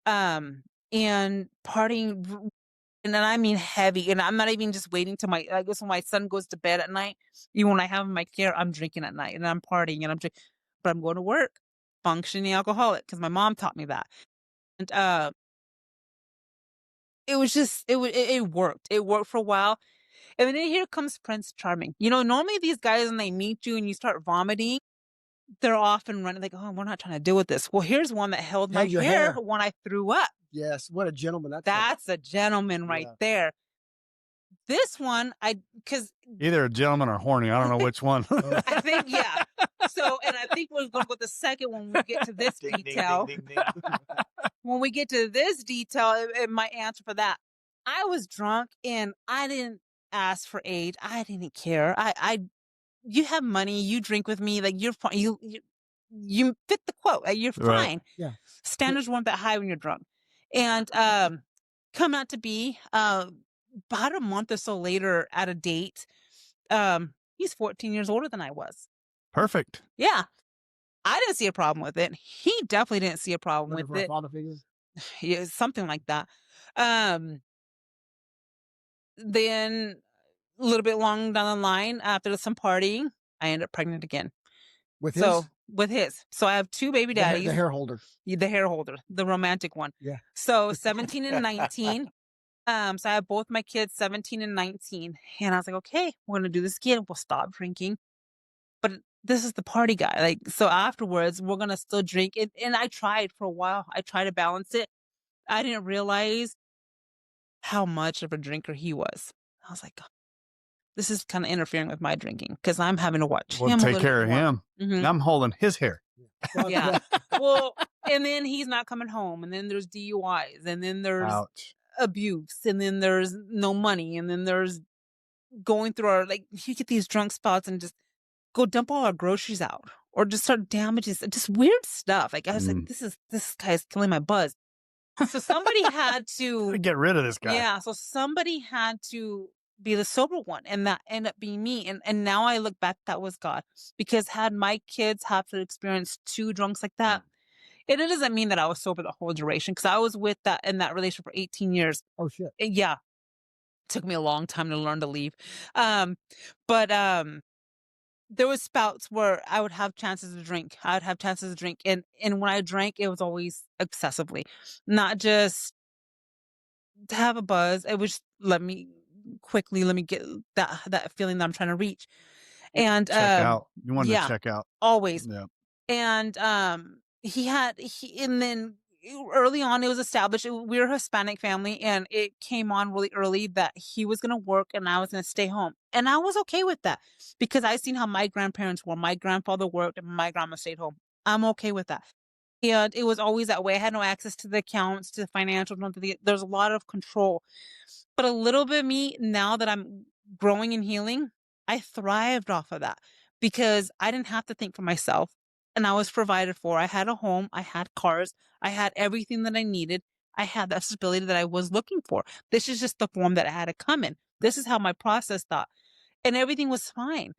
And partying, and then I mean heavy. And I'm not even just waiting till I guess when my son goes to bed at night, even when I have him in my care, I'm drinking at night and I'm partying and but I'm going to work, functioning alcoholic, because my mom taught me that. And it was just, it worked. It worked for a while. And then here comes Prince Charming. Normally these guys, when they meet you and you start vomiting, they're off and running like, oh, we're not trying to deal with this. Well, here's one that held my hair when I threw up. Yes. What a gentleman. That's a gentleman right there. This one, because either a gentleman or horny. I don't know which one. I think, yeah. So, and I think we're going to go with the second one when we get to this detail. When we get to this detail, it might answer for that. I was drunk and I didn't ask for aid. I didn't care. You have money, you drink with me, like you're fine. You fit the quote. You're fine. Right. Yeah. Standards weren't that high when you're drunk. And come out to be about a month or so later at a date. He's 14 years older than I was. Perfect. Yeah. I didn't see a problem with it. He definitely didn't see a problem with it. Father figure? Yeah, something like that. Then a little bit long down the line, after some partying, I ended up pregnant again. With his? So I have two baby daddies. The hair holder. The hair holder, the romantic one. Yeah. So 17 and 19. So I have both my kids, 17 and 19. And I was like, okay, we're going to do this again. We'll stop drinking. But this is the party guy. Like, so afterwards, we're going to still drink. And I tried for a while. I tried to balance it. I didn't realize how much of a drinker he was. I was like, this is kind of interfering with my drinking because I'm having to watch We'll him. take care of him. Mm-hmm. I'm holding his hair. Yeah. Well, and then he's not coming home. And then there's DUIs. And then there's abuse. And then there's no money. And then there's going through you get these drunk spots and just go dump all our groceries out. or just start damaging, just weird stuff. Like I was like, this guy's killing my buzz. So somebody had to get rid of this guy. Yeah, so somebody had to be the sober one, and that ended up being me. And now I look back, that was God, because had my kids have to experience two drunks like that, it doesn't mean that I was sober the whole duration, because I was with that in that relationship for 18 years. Oh shit. Yeah, took me a long time to learn to leave. But there was spouts where I would have chances to drink. I would have chances to drink, and when I drank, it was always excessively, not just to have a buzz. It was let me get that feeling that I'm trying to reach. And check out. You wanted to check out. Always. Yeah. And and then early on it was established we were a Hispanic family, and it came on really early that he was going to work and I was going to stay home. And I was okay with that, because I seen how my grandparents were. My grandfather worked and my grandma stayed home. I'm okay with that. And it was always that way. I had no access to the accounts, to the financial, there's a lot of control. But a little bit of me, now that I'm growing and healing, I thrived off of that, because I didn't have to think for myself, and I was provided for. I had a home, I had cars, I had everything that I needed. I had that stability that I was looking for. This is just the form that I had to come in. This is how my process thought. And everything was fine.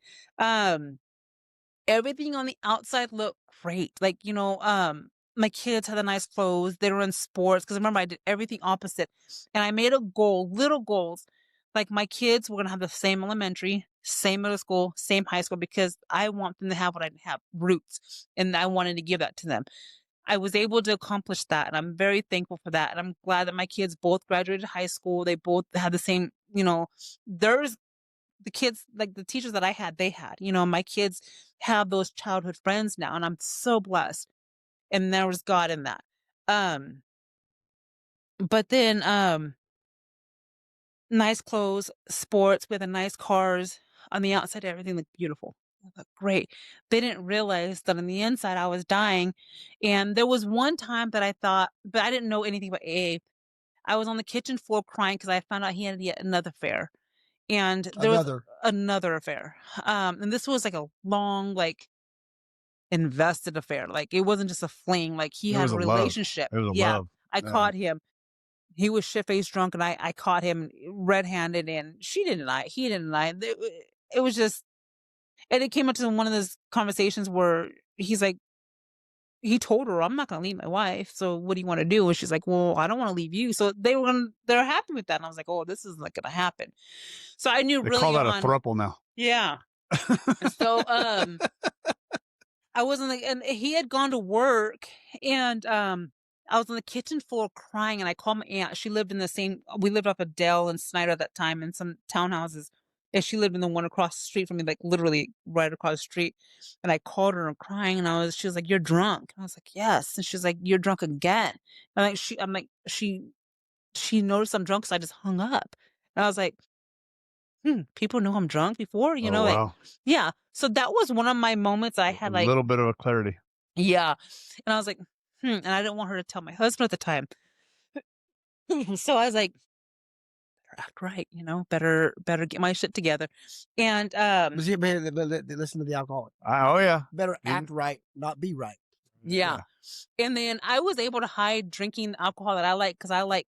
Everything on the outside looked great. Like, my kids had the nice clothes. They were in sports. Because remember, I did everything opposite. And I made a goal, little goals. Like, my kids were going to have the same elementary, same middle school, same high school, because I want them to have what I didn't have, roots. And I wanted to give that to them. I was able to accomplish that. And I'm very thankful for that. And I'm glad that my kids both graduated high school. They both had the same, there's the kids, like the teachers that I had, they had, my kids have those childhood friends now. And I'm so blessed. And there was God in that. But then, nice clothes, sports with nice cars. On the outside, everything looked beautiful. It looked great. They didn't realize that on the inside I was dying. And there was one time that I thought, but I didn't know anything about AA. I was on the kitchen floor crying because I found out he had yet another affair. And there was another affair. And this was like a long, invested affair. Like, it wasn't just a fling. Like, he had a relationship. It was a love. I caught him. He was shit-faced drunk, and I caught him red-handed, and she didn't deny it. He didn't deny it. It was just, and it came up to one of those conversations where he's like, he told her, I'm not going to leave my wife. So what do you want to do? And she's like, well, I don't want to leave you. So they're happy with that. And I was like, oh, this is not going to happen. So I knew they really call that a throuple now. Yeah. So, I wasn't and he had gone to work, and, I was on the kitchen floor crying, and I called my aunt. She lived we lived off of Dell and Snyder at that time in some townhouses. And she lived in the one across the street from me, like literally right across the street. And I called her and crying, and she was like, you're drunk. And I was like, yes. And she's like, you're drunk again. And she noticed I'm drunk, so I just hung up. And I was like, people know I'm drunk before, wow. Yeah. So that was one of my moments I had, a little bit of a clarity. Yeah. And I was like, and I didn't want her to tell my husband at the time. So I was like, better act right, better get my shit together. And listen to the alcoholic. Oh yeah. Better act right, not be right. Yeah. And then I was able to hide drinking alcohol that I like, because I like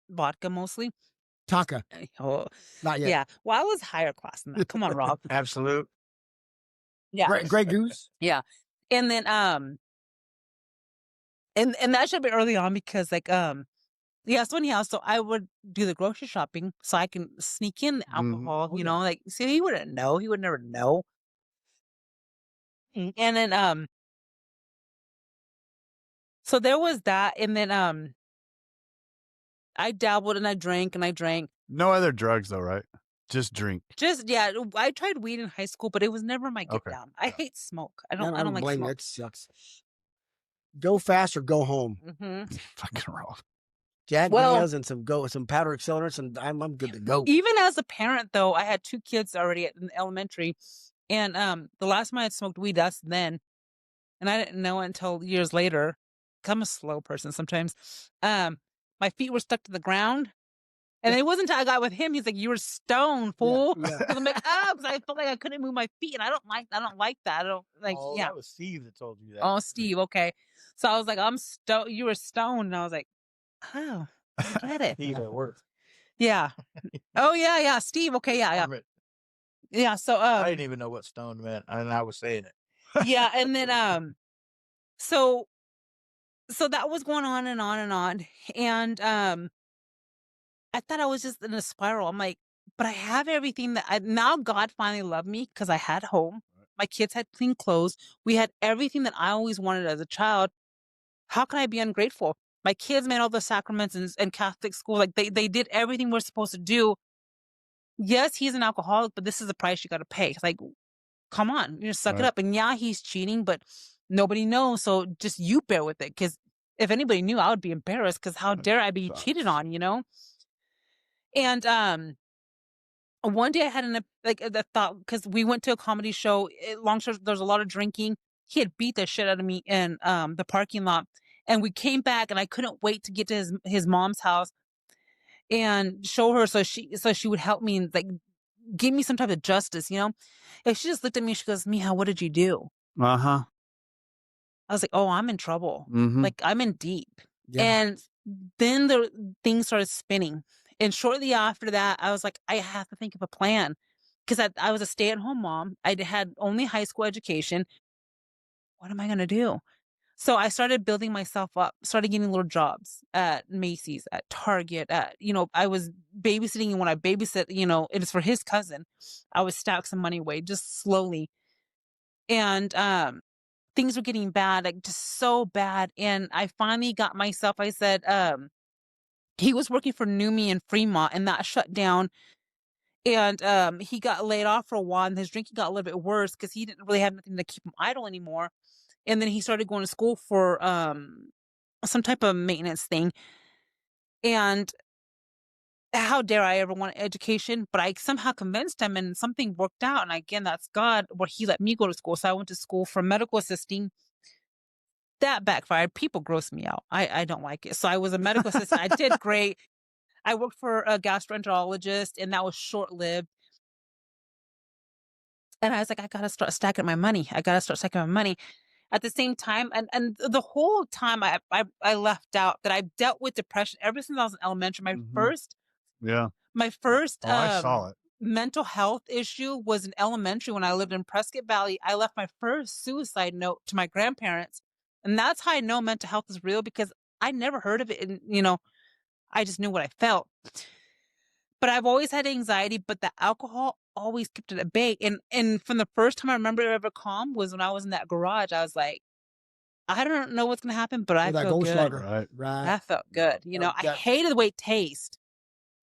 vodka mostly. Taka. Oh, not yet. Yeah. Well, I was higher class than that. Come on, Rob. Absolute. Yeah. Grey Goose. Yeah. And then and that should be early on, because so anyhow, so I would do the grocery shopping so I can sneak in the alcohol, so he wouldn't know. He would never know. And then so there was that, and then I dabbled and I drank. No other drugs though, right? Just drink. Yeah, I tried weed in high school, but it was never my get down. I hate smoke. I don't like smoke. It sucks. Go fast or go home. Fucking wrong. Jack Daniels and some powder accelerants, and I'm good to go. Even as a parent, though, I had 2 kids already in elementary, and the last time I had smoked weed, that's then, and I didn't know until years later. I'm a slow person sometimes. My feet were stuck to the ground, And it wasn't until I got with him, he's like, "You were stoned, fool." Yeah. I'm like, "Oh," because I felt like I couldn't move my feet, and I don't like that. I don't like, Oh, yeah. that was Steve that told you that. Oh, Steve, okay. So I was like, "I'm stoned. You were stoned," and I was like, "Oh, I get it." Steve at work. Yeah. Oh yeah, Steve. Okay, yeah. Yeah. So I didn't even know what stoned meant, and I was saying it. yeah, and then so that was going on and on and on, and I thought I was just in a spiral. I'm like, but I have everything now God finally loved me because I had home. My kids had clean clothes. We had everything that I always wanted as a child. How can I be ungrateful? My kids made all the sacraments in Catholic school. Like they did everything we're supposed to do. Yes, he's an alcoholic, but this is the price you got to pay. It's like, come on, you just suck it up. And yeah, he's cheating, but nobody knows. So just you bear with it. Because if anybody knew, I would be embarrassed. Because how dare I be cheated on? And one day I had the thought, because we went to a comedy show. Long short, there's a lot of drinking. He had beat the shit out of me in the parking lot, and we came back, and I couldn't wait to get to his mom's house and show her, so she would help me and like give me some type of justice, And she just looked at me. She goes, "Mija, what did you do?" Uh-huh. I was like, "Oh, I'm in trouble. Mhm. Like I'm in deep." Yeah. And then the things started spinning. And shortly after that, I was like, I have to think of a plan, because I was a stay-at-home mom. I had only high school education. What am I going to do? So I started building myself up, started getting little jobs at Macy's, at Target, I was babysitting. And when I babysit, it was for his cousin. I would stack some money away just slowly. And things were getting bad, like just so bad. And I finally got myself, I said, he was working for Numi in Fremont, and that shut down. And he got laid off for a while, and his drinking got a little bit worse because he didn't really have nothing to keep him idle anymore. And then he started going to school for some type of maintenance thing. And how dare I ever want an education? But I somehow convinced him, and something worked out. And again, that's God, where he let me go to school. So I went to school for medical assisting. That backfired. People gross me out. I don't like it. So I was a medical assistant. I did great. I worked for a gastroenterologist, and that was short-lived. And I was like, I got to start stacking my money. At the same time, and the whole time I left out that I've dealt with depression ever since I was in elementary. My first I saw it. mental health issue was in elementary when I lived in Prescott Valley. I left my first suicide note to my grandparents. And that's how I know mental health is real, because I never heard of it. And, I just knew what I felt. But I've always had anxiety, but the alcohol always kept it at bay. And from the first time I remember it ever calm was when I was in that garage. I was like, I don't know what's going to happen, but I that feel good. Right. That felt good. I hated the way it tastes,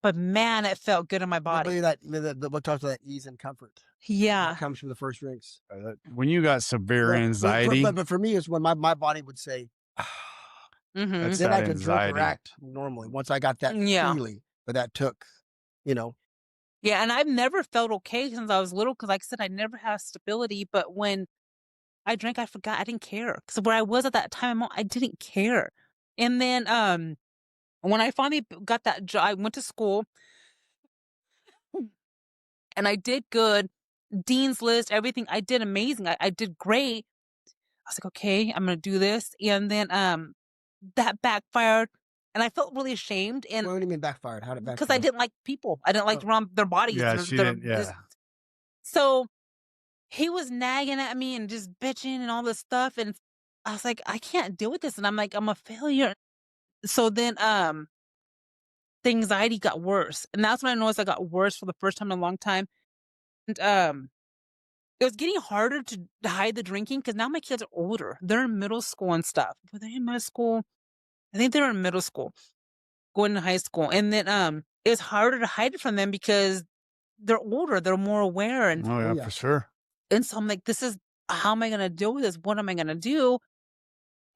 but man, it felt good in my body. The book talks about that ease and comfort. Yeah. That comes from the first drinks. When you got severe anxiety, But for me, it's when my body would say, Mhm. That's then that I could drink or anxiety. act normally. Once I got that Yeah. feeling, but that took, Yeah, and I've never felt okay since I was little, because like I said, I never had stability. But when I drank, I forgot. I didn't care. So where I was at that time, I didn't care. And then when I finally got that job, I went to school, and I did good. Dean's List, everything. I did amazing. I did great. I was like, okay, I'm gonna do this. And then that backfired, and I felt really ashamed. And what do you mean backfired? How did it backfire? because I didn't like people. I didn't like around their bodies. Yeah, she didn't. Yeah. So he was nagging at me and just bitching and all this stuff. And I was like, I can't deal with this. And I'm like, I'm a failure. So then the anxiety got worse. And that's when I noticed I got worse for the first time in a long time. And it was getting harder to hide the drinking, because now my kids are older. They're in middle school and stuff. Were they in middle school? I think they're in middle school, going to high school. And then it was harder to hide it from them because they're older. They're more aware. And Oh yeah, for sure. And so I'm like, how am I going to deal with this? What am I going to do?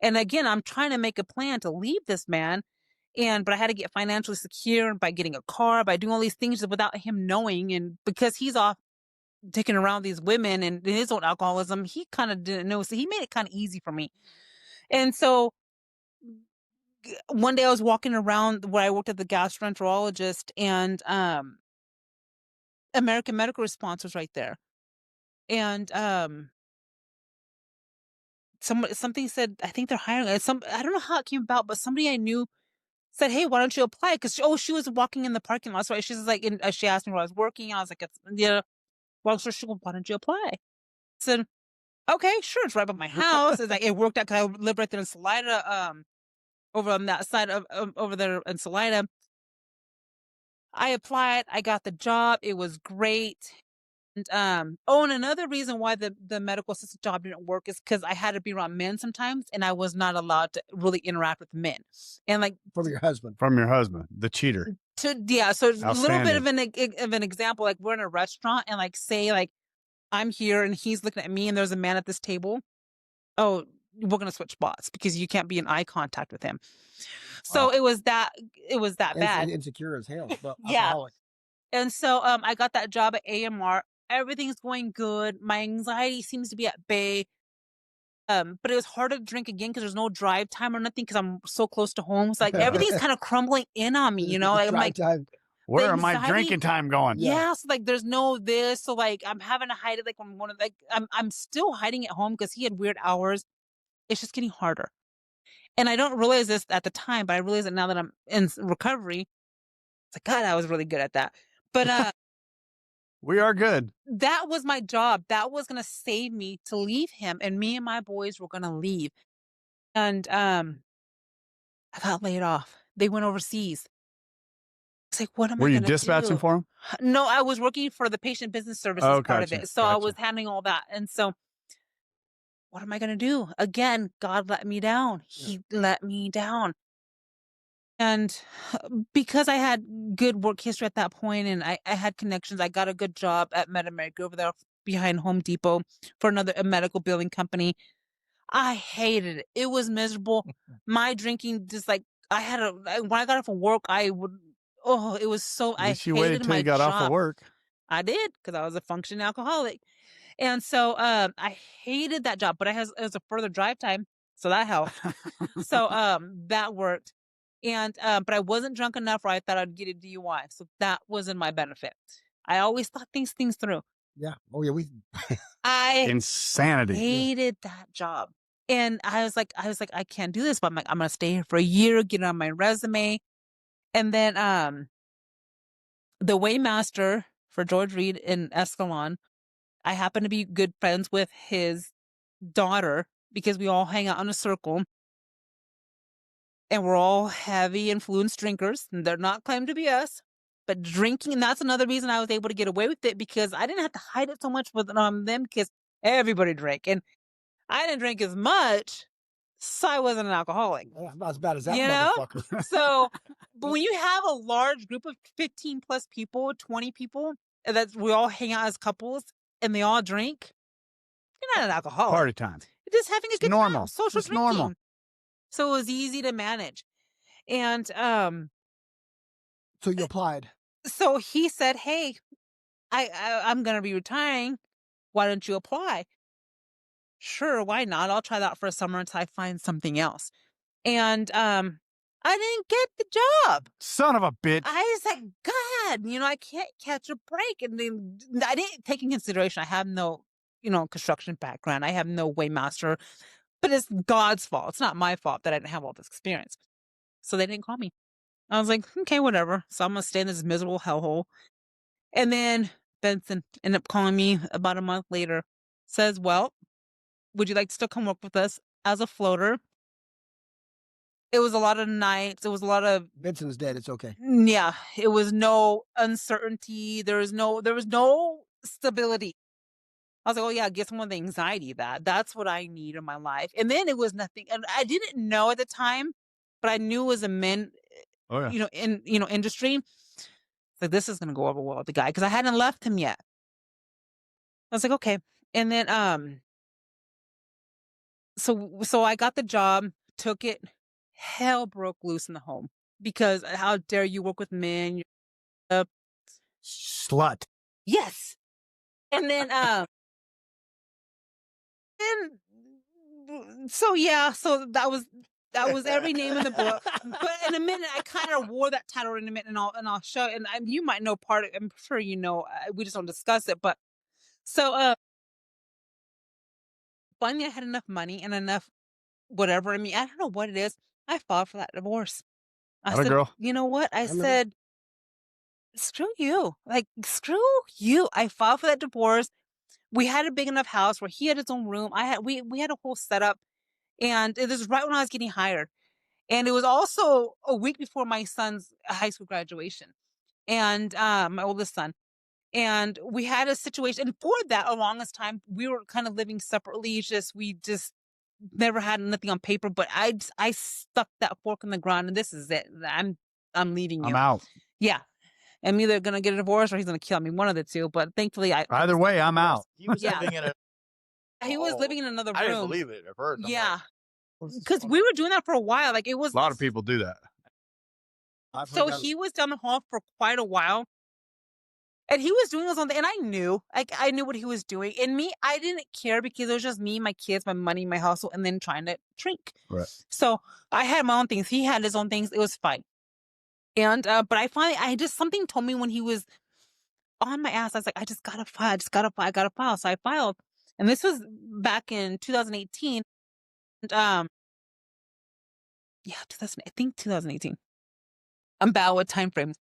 And again, I'm trying to make a plan to leave this man. But I had to get financially secure by getting a car, by doing all these things without him knowing. And because he's off taking around these women and his own alcoholism, he kind of didn't know. So he made it kind of easy for me. And so one day I was walking around where I worked at the gastroenterologist, and American Medical Response was right there. And something said, I think they're hiring. I don't know how it came about, but somebody I knew said, "Hey, why don't you apply?" Because she was walking in the parking lot. So she's like, she asked me where I was working. I was like, "Yeah." Well, so she goes, "Why don't you apply?" I said, "Okay, sure. It's right by my house." It's like it worked out because I live right there in Salida, over on that side of over there in Salida. I applied. I got the job. It was great. And and another reason why the medical assistant job didn't work is because I had to be around men sometimes, and I was not allowed to really interact with men. And like From your husband. From your husband, the cheater. so a little bit of Outstanding. an example. Like we're in a restaurant, and like say like I'm here and he's looking at me, and there's a man at this table. Oh, we're gonna switch spots because you can't be in eye contact with him. So it was that bad. Insecure as hell. But Yeah. alcoholic. And so I got that job at AMR. Everything's going good. My anxiety seems to be at bay. But it was hard to drink again because there's no drive time or nothing because I'm so close to home. So like everything's kind of crumbling in on me, you know? Like, I'm like, Where am my anxiety- drinking time going? yeah. So like there's no this. So like I'm having to hide it like I'm I'm still hiding at home because he had weird hours. It's just getting harder. And I don't realize this at the time, but I realize it now that I'm in recovery. It's like, God, I was really good at that. But We are good. that was my job. That was going to save me to leave him. And me and my boys were going to leave. And I got laid off. They went overseas. It's like, what am Were I you going to do? dispatching for him? No, I was working for the patient business services Oh, part of gotcha, it. So I gotcha. was handling all that. And so what am I going to do? Again, God let me down. He let me down. And because I had good work history at that point and I had connections, I got a good job at MedAmerica over there behind Home Depot for a medical billing company. I hated it. It was miserable. My drinking just like when I got off of work, it was so, At least you I waited hated till my you got off job. of work. I did because I was a functioning alcoholic. And so I hated that job, but it was a further drive time. So that helped. So that worked. And but I wasn't drunk enough where I thought I'd get a DUI. So that wasn't my benefit. I always thought things through. Yeah. Oh yeah. I Insanity. hated that job. And I was like, I can't do this, but I'm like, I'm gonna stay here for a year, get it on my resume. And then the Waymaster for George Reed in Escalon, I happen to be good friends with his daughter because we all hang out in a circle. And we're all heavy influence drinkers. And they're not claimed to be us. But drinking, and that's another reason I was able to get away with it because I didn't have to hide it so much with them because everybody drank. And I didn't drink as much, so I wasn't an alcoholic. Not as bad as that You know? motherfucker. So, but when you have a large group of 15 plus people, 20 people, and we all hang out as couples and they all drink, you're not an alcoholic. Party time. You're just having a good normal. time. Social It's drinking. normal. So it was easy to manage. And So you applied. so he said, "Hey, I'm going to be retiring. Why don't you apply?" Sure, why not? I'll try that for a summer until I find something else. And I didn't get the job. Son of a bitch. I was like, God, I can't catch a break. And then I didn't take in consideration I have no, construction background. I have no Waymaster. But it's God's fault. It's not my fault that I didn't have all this experience. So they didn't call me. I was like, okay, whatever. So I'm going to stay in this miserable hellhole. And then Benson ended up calling me about a month later. Says, well, would you like to still come work with us as a floater? It was a lot of nights. It was a lot of... Benson's dead. It's okay. Yeah. It was no uncertainty. There was no stability. I was like, oh yeah, get someone the anxiety that's what I need in my life. And then it was nothing. And I didn't know at the time, but I knew it was a men, industry. It's like, this is going to go over well with the guy. Cause I hadn't left him yet. I was like, okay. And then, so I got the job, took it, hell broke loose in the home because how dare you work with men? Slut. Yes. And then, so that was That was every name in the book. But in a minute, I kind of wore that title in a minute, and I'll show. And you might know part of. I'm sure you know. We just don't discuss it. But so finally, I had enough money and enough whatever. I mean, I don't know what it is. I filed for that divorce. I Atta said, girl. you know what? I remember. said, screw you. Like, screw you. I filed for that divorce. We had a big enough house where he had his own room. We had a whole setup. And it was right when I was getting hired. And it was also a week before my son's high school graduation. And my oldest son. And we had a situation. And for that, the longest time, we were kind of living separately. We just never had nothing on paper. But I stuck that fork in the ground, and this is it. I'm leaving you. I'm out. Yeah. I'm either gonna get a divorce or he's gonna kill me. One of the two. But thankfully, Either way, I'm out. He was Yeah. living in a. he was living in another room. I didn't believe it at first. I'm Yeah. like, Because we were doing that for a while. Like it was A lot of people do that. So he was down the hall for quite a while. And he was doing this on the, and I knew what he was doing. And me, I didn't care because it was just me, my kids, my money, my hustle, and then trying to drink. Right. So I had my own things. He had his own things. It was fine. And, but something told me when he was on my ass, I was like, I just gotta file. I gotta file. So I filed. And this was back in 2018. And, yeah, 2018. I'm bad with time frames.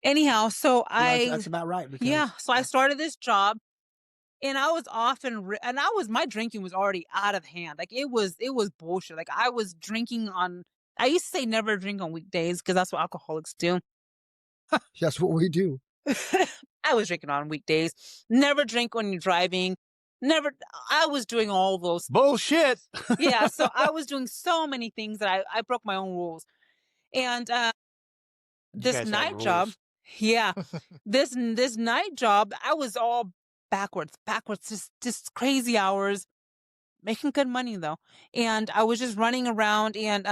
Anyhow, so that's about right. Because, so I started this job, and I was my drinking was already out of hand. Like it was bullshit. Like I was drinking I used to say never drink on weekdays because that's what alcoholics do. that's what we do. I was drinking on weekdays. Never drink when you're driving. I was doing all those. Bullshit. Yeah. So I was doing so many things that I broke my own rules. And, this night job. Yeah. this night job, I was all backwards, just crazy hours, making good money though. And I was just running around and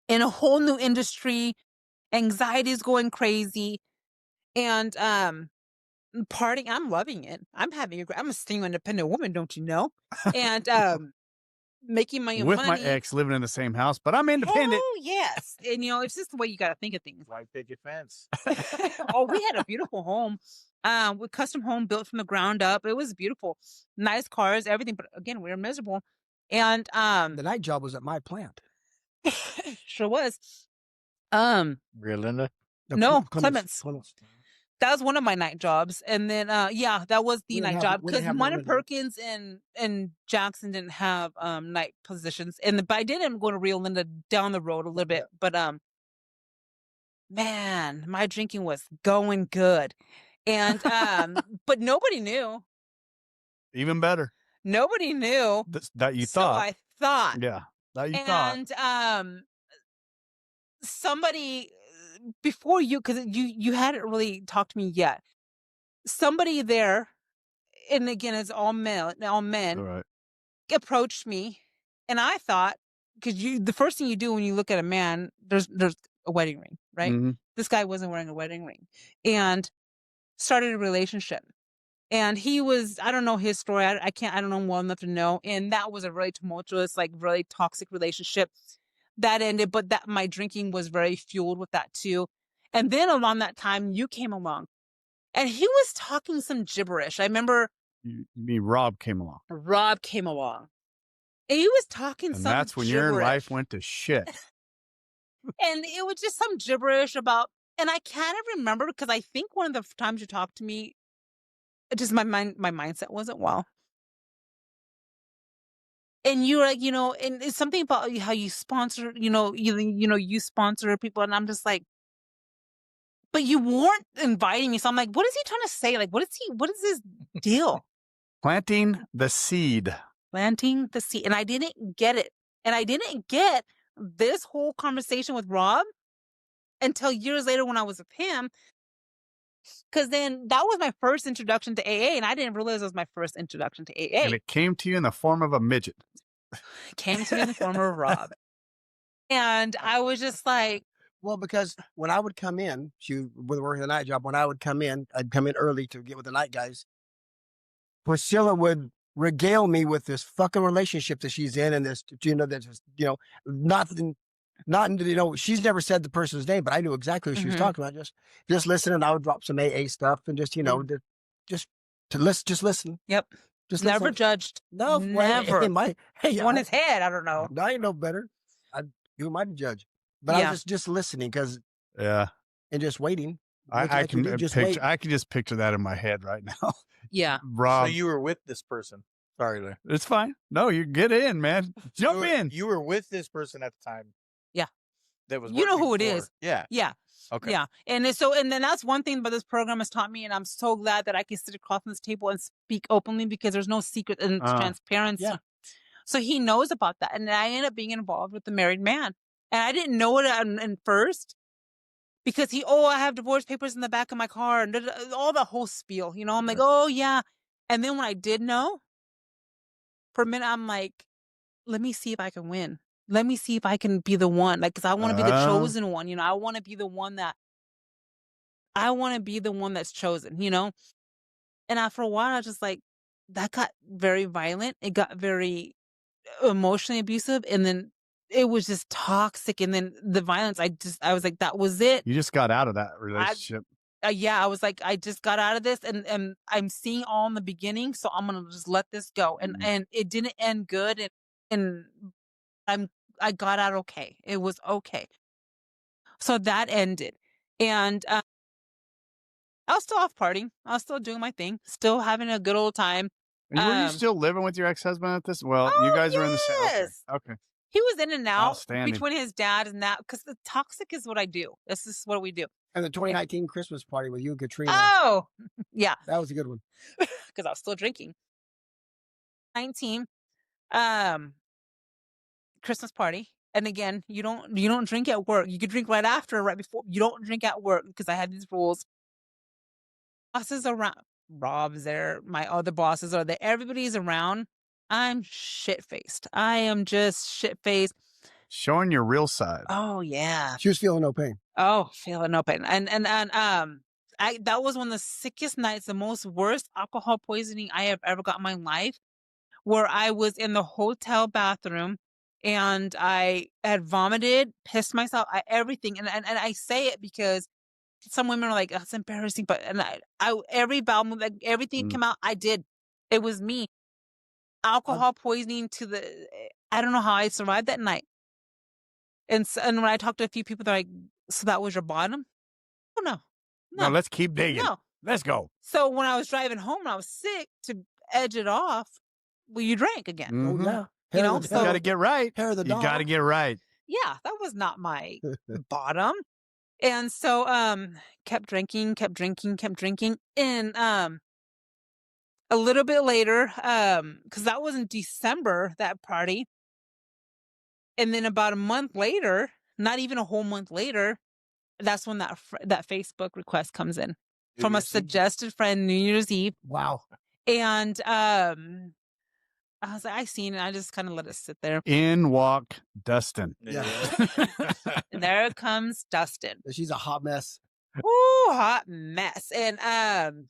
in a whole new industry, anxiety is going crazy. And partying, I'm loving it. I'm a single independent woman, don't you know? And making my own with money. my ex living in the same house, but I'm independent. Oh yes. And it's just the way you got to think of things. white picket fence. Oh, we had a beautiful home. With custom home built from the ground up. It was beautiful. Nice cars, everything. But again, we were miserable. And The night job was at my plant. sure was. Real Linda. No, Clements. That was one of my night jobs. And then that was the night job. Because Mona Perkins and Jackson didn't have night positions. But I did end up going to Rio Linda down the road a little bit. But man, my drinking was going good. And but nobody knew. Even better. Nobody knew That you so thought. I thought. Yeah. That you thought. And somebody before you, because you hadn't really talked to me yet. Somebody there, and again, it's all men, All right. approached me, and I thought, because the first thing you do when you look at a man, there's a wedding ring, right? Mm-hmm. This guy wasn't wearing a wedding ring, and started a relationship. And he was, I don't know his story. I don't know him well enough to know. And that was a really tumultuous, like really toxic relationship that ended. But that my drinking was very fueled with that too. And then along that time, you came along, and he was talking some gibberish. I remember. You mean Rob came along. Rob came along, and he was talking And some that's when gibberish. your life went to shit. And it was just some gibberish about, and I can't remember because I think one of the times you talked to me, just my mindset wasn't well. And you're like, and it's something about how you sponsor, you sponsor people, and I'm just like, but you weren't inviting me, so I'm like, what is he trying to say? Like, what is his deal? Planting the seed. Planting the seed, and I didn't get it, and I didn't get this whole conversation with Rob until years later when I was with him. Because then that was my first introduction to AA, and I didn't realize it was my first introduction to AA. And it came to you in the form of a midget. It came to me in the form of Rob. And I was just like... Well, because when I would come in, she was working the night job. When I would come in, I'd come in early to get with the night guys. Priscilla would regale me with this fucking relationship that she's in, and this, that's just, not, she's never said the person's name, but I knew exactly who she was talking about. Just listen, and I would drop some AA stuff and just, just listen. Yep. Just never listen. judged. No, never. On his head, I don't know. I ain't no better. Who am I to judge? But I was just listening and just waiting. I can picture. I can just picture that in my head right now. Yeah. Rob, So you were with this person. Sorry, Larry. it's fine. No, you get in, man. Jump in. You were with this person at the time. Yeah. That was. You know working who it for- is. Yeah. Yeah. Okay. Yeah. And then that's one thing about this program has taught me, and I'm so glad that I can sit across from this table and speak openly because there's no secret and it's transparency. Yeah. So he knows about that. And I ended up being involved with the married man. And I didn't know it at first because I have divorce papers in the back of my car and all the whole spiel, I'm like, oh yeah. And then when I did know, for a minute, I'm like, let me see if I can win. Let me see if I can be the one. Like, cause I want to be the chosen one, I want to be the one that's chosen, And after a while, I was just like, that got very violent. It got very emotionally abusive. And then it was just toxic. And then the violence, I was like, that was it. You just got out of that relationship. I was like, I just got out of this and I'm seeing all in the beginning. So I'm going to just let this go. And it didn't end good. And I got out okay. It was okay. So that ended. And I was still off partying. I was still doing my thing, still having a good old time. And were you still living with your ex-husband at this? Well, you guys were in the same. Yes. Okay. He was in and out Outstanding. between his dad and that because the toxic is what I do. This is what we do. And the 2019 Christmas party with you and Katrina. Oh, yeah. That was a good one. Because I was still drinking. 19, Christmas party. And again, you don't drink at work. You could drink right after, right before. You don't drink at work because I had these rules. Bosses around. Rob's there. My other bosses are there. Everybody's around. I'm shit-faced. I am just shit-faced. Showing your real side. Oh, yeah. She was feeling no pain. Oh, feeling no pain. And that was one of the sickest nights, the most worst alcohol poisoning I have ever got in my life, where I was in the hotel bathroom and I had vomited, pissed myself, everything. And I say it because some women are like, that's embarrassing, but every bowel movement, like, everything came out, I did. It was me. Alcohol poisoning I don't know how I survived that night. And when I talked to a few people, they're like, so that was your bottom? Oh, no. No, let's keep digging. No. Let's go. So when I was driving home and I was sick, to edge it off, well, you drank again. Mhm. Oh, yeah. You got to get right. Hair of the You dog. got to get right. Yeah, that was not my bottom. And so kept drinking. And a little bit later, because that was in December, that party. And then about a month later, not even a whole month later, that's when that Facebook request comes in from a suggested friend, New Year's Eve. Wow. And I was like, I seen it. I just kind of let it sit there. In walk Dustin. Yeah. And there comes Dustin. She's a hot mess. Ooh, hot mess. And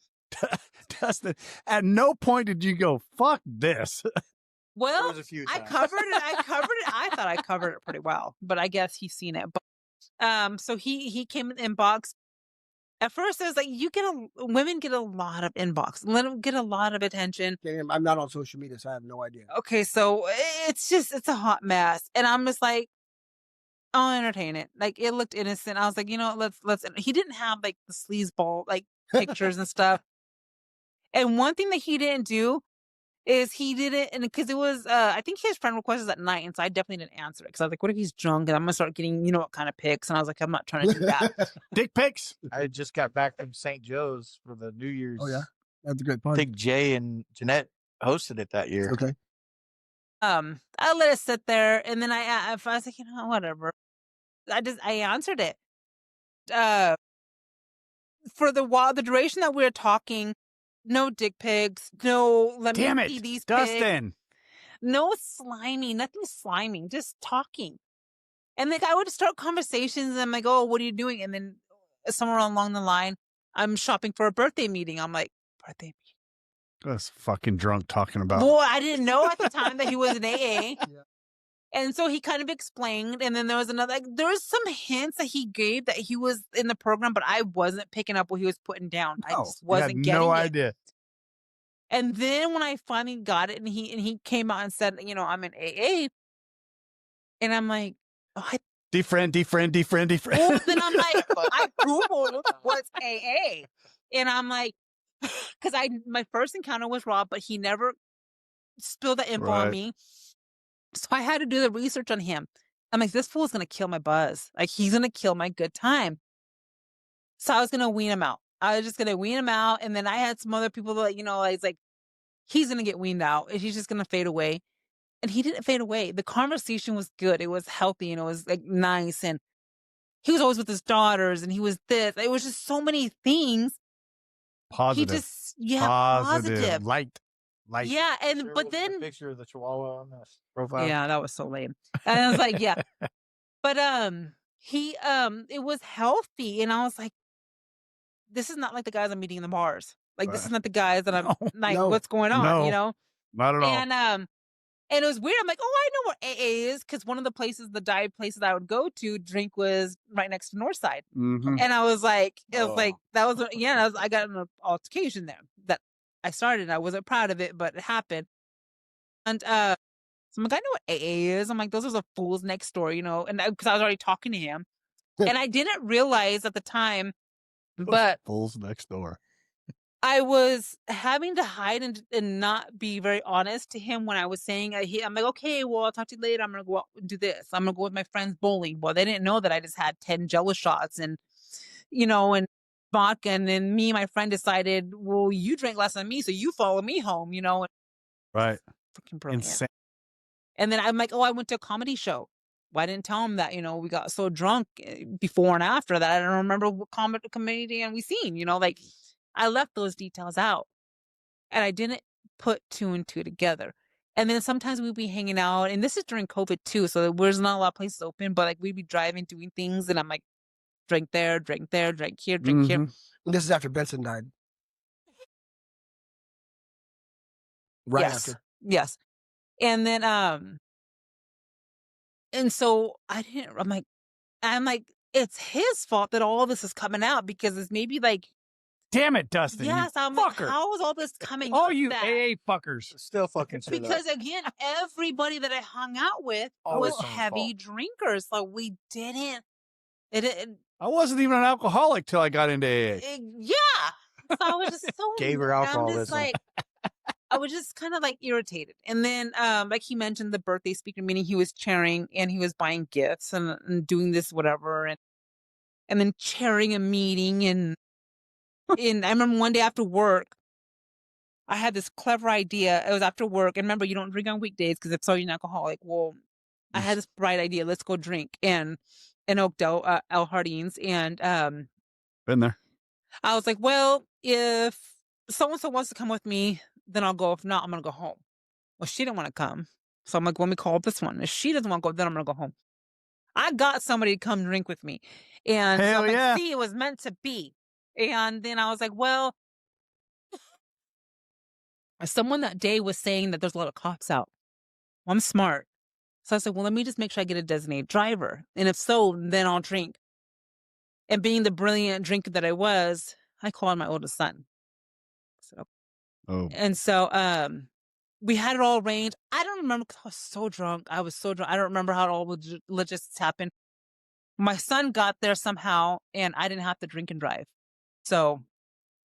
Dustin, at no point did you go, fuck this. well, There was a few I times. covered it. I thought I covered it pretty well, but I guess he's seen it. But so he came in inbox. At first, it was like women get a lot of inbox, let them get a lot of attention. I'm not on social media, so I have no idea. Okay, so it's a hot mess, and I'm just like, I'll entertain it. Like, it looked innocent. I was like, let's. He didn't have like the sleazeball like pictures and stuff. And one thing that he didn't do is he did it, and because it was, I think his friend requested at night, and so I definitely didn't answer it because I was like, what if he's drunk and I'm gonna start getting, what kind of pics? And I was like, I'm not trying to do that. Dick pics. I just got back from St. Joe's for the New Year's. Oh, yeah? That's a great I part. think Jay and Jeanette hosted it that year. Okay. I let it sit there, and then I was like, whatever. I answered it. For the duration that we were talking, no dick pics, no let Damn me it, see these pics. Dustin. No slimy, nothing slimy, just talking. And like I would start conversations and I'm like, oh, what are you doing? And then somewhere along the line, I'm shopping for a birthday meeting. I'm like, birthday meeting? That's fucking drunk talking about. Well, I didn't know at the time that he was an AA. And so he kind of explained, and then there was another, like, there was some hints that he gave that he was in the program, but I wasn't picking up what he was putting down. I just wasn't getting no it. idea. And then when I finally got it, and he came out and said, you know, I'm in AA, and I'm like, oh, Defriend. well, then I'm like, I Googled what's AA, and I'm like, because my first encounter was Rob, but he never spilled that info on me. So I had to do the research on him. I'm like, this fool's going to kill my buzz. Like, he's going to kill my good time. So I was going to wean him out. I was just going to wean him out. And then I had some other people that, you know, it's like, he's going to get weaned out and he's just going to fade away. And he didn't fade away. The conversation was good. It was healthy and it was like nice. And he was always with his daughters and he was this. It was just so many things. Positive. He just, positive. Light. Yeah. And, but then. Picture of the Chihuahua on this profile. Yeah, that was so lame. And I was like, yeah. But he it was healthy. And I was like, this is not like the guys I'm meeting in the bars. Like, this is not the guys that I'm like, what's going on, you know? Not at all. And it was weird. I'm like, oh, I know what AA is, because one of the places, the dive places I would go to drink was right next to Northside. Mm-hmm. And I was like, that was, I got an altercation there that I started. I wasn't proud of it, but it happened. And so I'm like, I know what AA is. I'm like, those are the fools next door, you know, and because I was already talking to him. And I didn't realize at the time, but fools next door. I was having to hide and not be very honest to him when I was saying, I'm like, okay, well, I'll talk to you later. I'm going to go out and do this. I'm going to go with my friends bowling. Well, they didn't know that I just had 10 Jello shots and, you know, and vodka. And then me and my friend decided, well, you drank less than me, so you follow me home, you know. Right. Freaking brilliant. Insane. And then I'm like, oh, I went to a comedy show. Well, I didn't tell him that, you know, we got so drunk before and after that. I don't remember what comedian we seen, you know, like I left those details out and I didn't put 2 and 2 together. And then sometimes we'd be hanging out, and this is during COVID too. So there's not a lot of places open, but like we'd be driving, doing things. And I'm like, drink there, drink here, drink here. This is after Benson died. Right after. Yes. And then, and so I'm like, it's his fault that all this is coming out, because it's maybe like, damn it, Dustin. Yes, I'm like, how is all this coming out? All you AA fuckers. Still fucking shit because again, everybody that I hung out with was heavy drinkers. Like we didn't. I wasn't even an alcoholic till I got into AA. Yeah. So I was just so gave her alcoholism. Just like, I was just kind of like irritated. And then, like he mentioned, the birthday speaker meeting he was chairing, and he was buying gifts and doing this, whatever. And then chairing a meeting. And I remember one day after work, I had this clever idea. It was after work. And remember, you don't drink on weekdays because if so, you're an alcoholic. Well, I had this bright idea. Let's go drink in Oakdale, El Jardines. And been there. I was like, well, if so-and-so wants to come with me, then I'll go. If not, I'm going to go home. Well, she didn't want to come. So I'm like, let me call up this one. If she doesn't want to go, then I'm going to go home. I got somebody to come drink with me. And so I'm like, see, it was meant to be. And then I was like, well, someone that day was saying that there's a lot of cops out. Well, I'm smart. So I said, well, let me just make sure I get a designated driver. And if so, then I'll drink. And being the brilliant drinker that I was, I called my oldest son. So, and so we had it all arranged. I don't remember because I was so drunk. I don't remember how it all logistics happened. My son got there somehow, and I didn't have to drink and drive. So,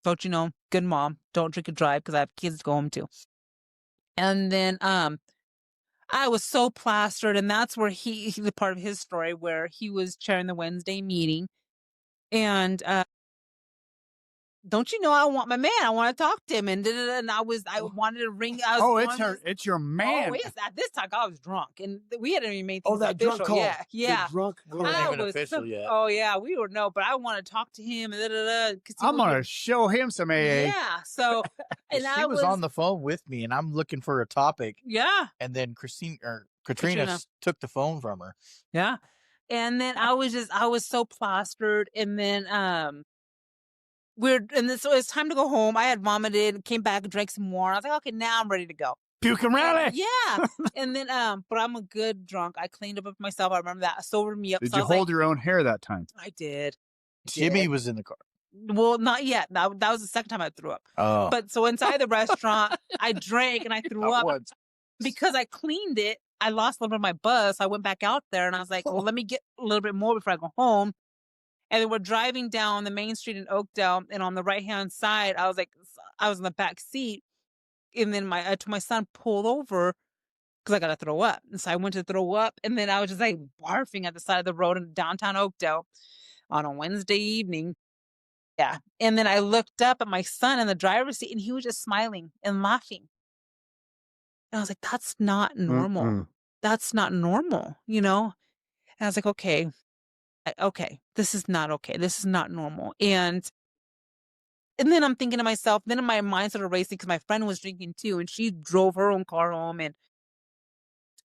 don't you know, good mom, don't drink and drive because I have kids to go home to. And then I was so plastered, and that's where he the part of his story where he was chairing the Wednesday meeting. And don't you know, I want my man. I want to talk to him. And I wanted to ring. It's your man. Oh, at this time, I was drunk. And we hadn't even made things that official. drunk call. Yeah. The drunk call. We weren't even official yet. Oh, yeah. We were, no, but I want to talk to him. I'm going to show him some AA. Yeah. So, and she was on the phone with me, and I'm looking for a topic. Yeah. And then Katrina took the phone from her. Yeah. And then I was so plastered. And then, so it's time to go home. I had vomited, came back, drank some more. I was like, okay, now I'm ready to go. Puking rally. Yeah. And then, but I'm a good drunk. I cleaned up with myself. I remember that. Sobered me up. Did So you I was hold like, your own hair that time? I did. Jimmy was in the car. Well, not yet. That was the second time I threw up. Oh, But so inside the restaurant, I drank and I threw up once. because I cleaned it. I lost a little bit of my buzz. So I went back out there and I was like, well, let me get a little bit more before I go home. And then we're driving down the main street in Oakdale, and on the right-hand side, I was in the back seat, and then I told my son, pull over because I got to throw up. And so I went to throw up, and then I was just like barfing at the side of the road in downtown Oakdale on a Wednesday evening. Yeah. And then I looked up at my son in the driver's seat, and he was just smiling and laughing. And I was like, that's not normal. Mm-mm. That's not normal, you know? And I was like, okay, this is not okay. This is not normal. And then I'm thinking to myself, then my mind started racing because my friend was drinking too, and she drove her own car home, and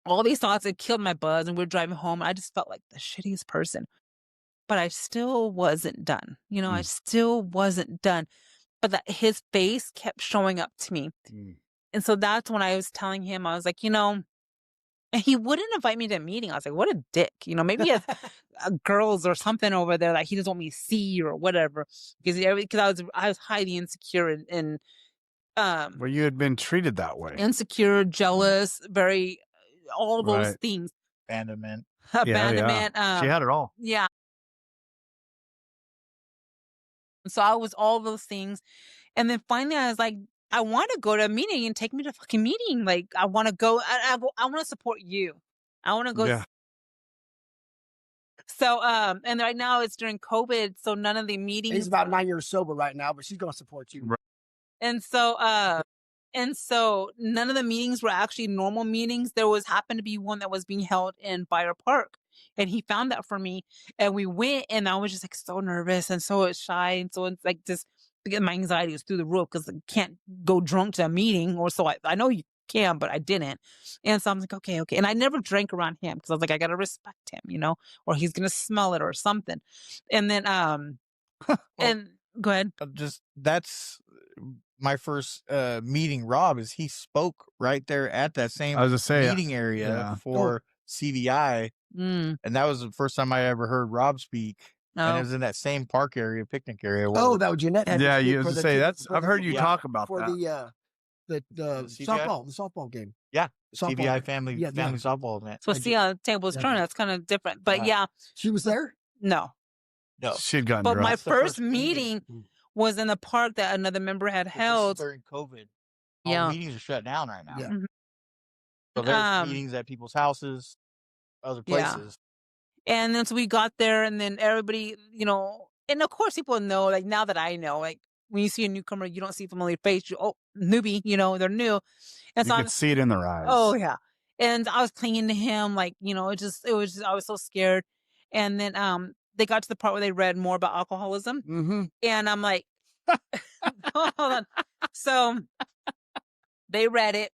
all these thoughts had killed my buzz, and we're driving home. And I just felt like the shittiest person. But I still wasn't done. You know, I still wasn't done. But that his face kept showing up to me. And so that's when I was telling him, I was like, you know, and he wouldn't invite me to a meeting. I was like, what a dick. You know, maybe he has girls or something over there that he doesn't want me to see or whatever. Because I was highly insecure and Well, you had been treated that way. insecure, jealous, very all those Right. things. Abandonment. Abandonment. She had it all. Yeah. So I was all those things. And then finally I was like, I want to go to a meeting and take me to a fucking meeting. Like, I want to go. I want to support you. I want to go. Yeah. So, and right now it's during COVID. So none of the meetings. He's about 9 years sober right now, but she's going to support you. Right. And so none of the meetings were actually normal meetings. There happened to be one that was being held in Fire Park, and he found that for me, and we went, and I was just like so nervous and so shy, and so it's like just because my anxiety was through the roof because I can't go drunk to a meeting, or so I know you can, but I didn't, and so I'm like okay, and I never drank around him because I was like I gotta respect him, you know, or he's gonna smell it or something, and then and go ahead. Just that's my first meeting. Rob is he spoke right there at that same I was just saying. meeting area yeah. for CVI, and that was the first time I ever heard Rob speak. And it was in that same park area, picnic area. Oh, that was Jeanette. had to Yeah, speak you for was to the say team- that's. for I've the heard you football- talk about for that. the CGI? softball game. Yeah, Softball. CVI family Yeah. softball event. So I see ju- how the tables yeah. turn. That's kind of different, but Right. yeah, She was there. no. No, She'd gotten But drunk. my That's the first first meeting. meeting was in the park that another member had held. during COVID. All Yeah. meetings are shut down right now. Yeah. Mhm. So there's Um, meetings at people's houses, other Yeah. places. And then so we got there, and then everybody, you know, and of course people know, like now that I know, like when you see a newcomer, you don't see a familiar face. Newbie, you know, they're new. And You so could see it in their eyes. oh yeah. And I was clinging to him, like, you know, I was so scared. And then they got to the part where they read more about alcoholism. Mm-hmm. And I'm like, hold on. So they read it,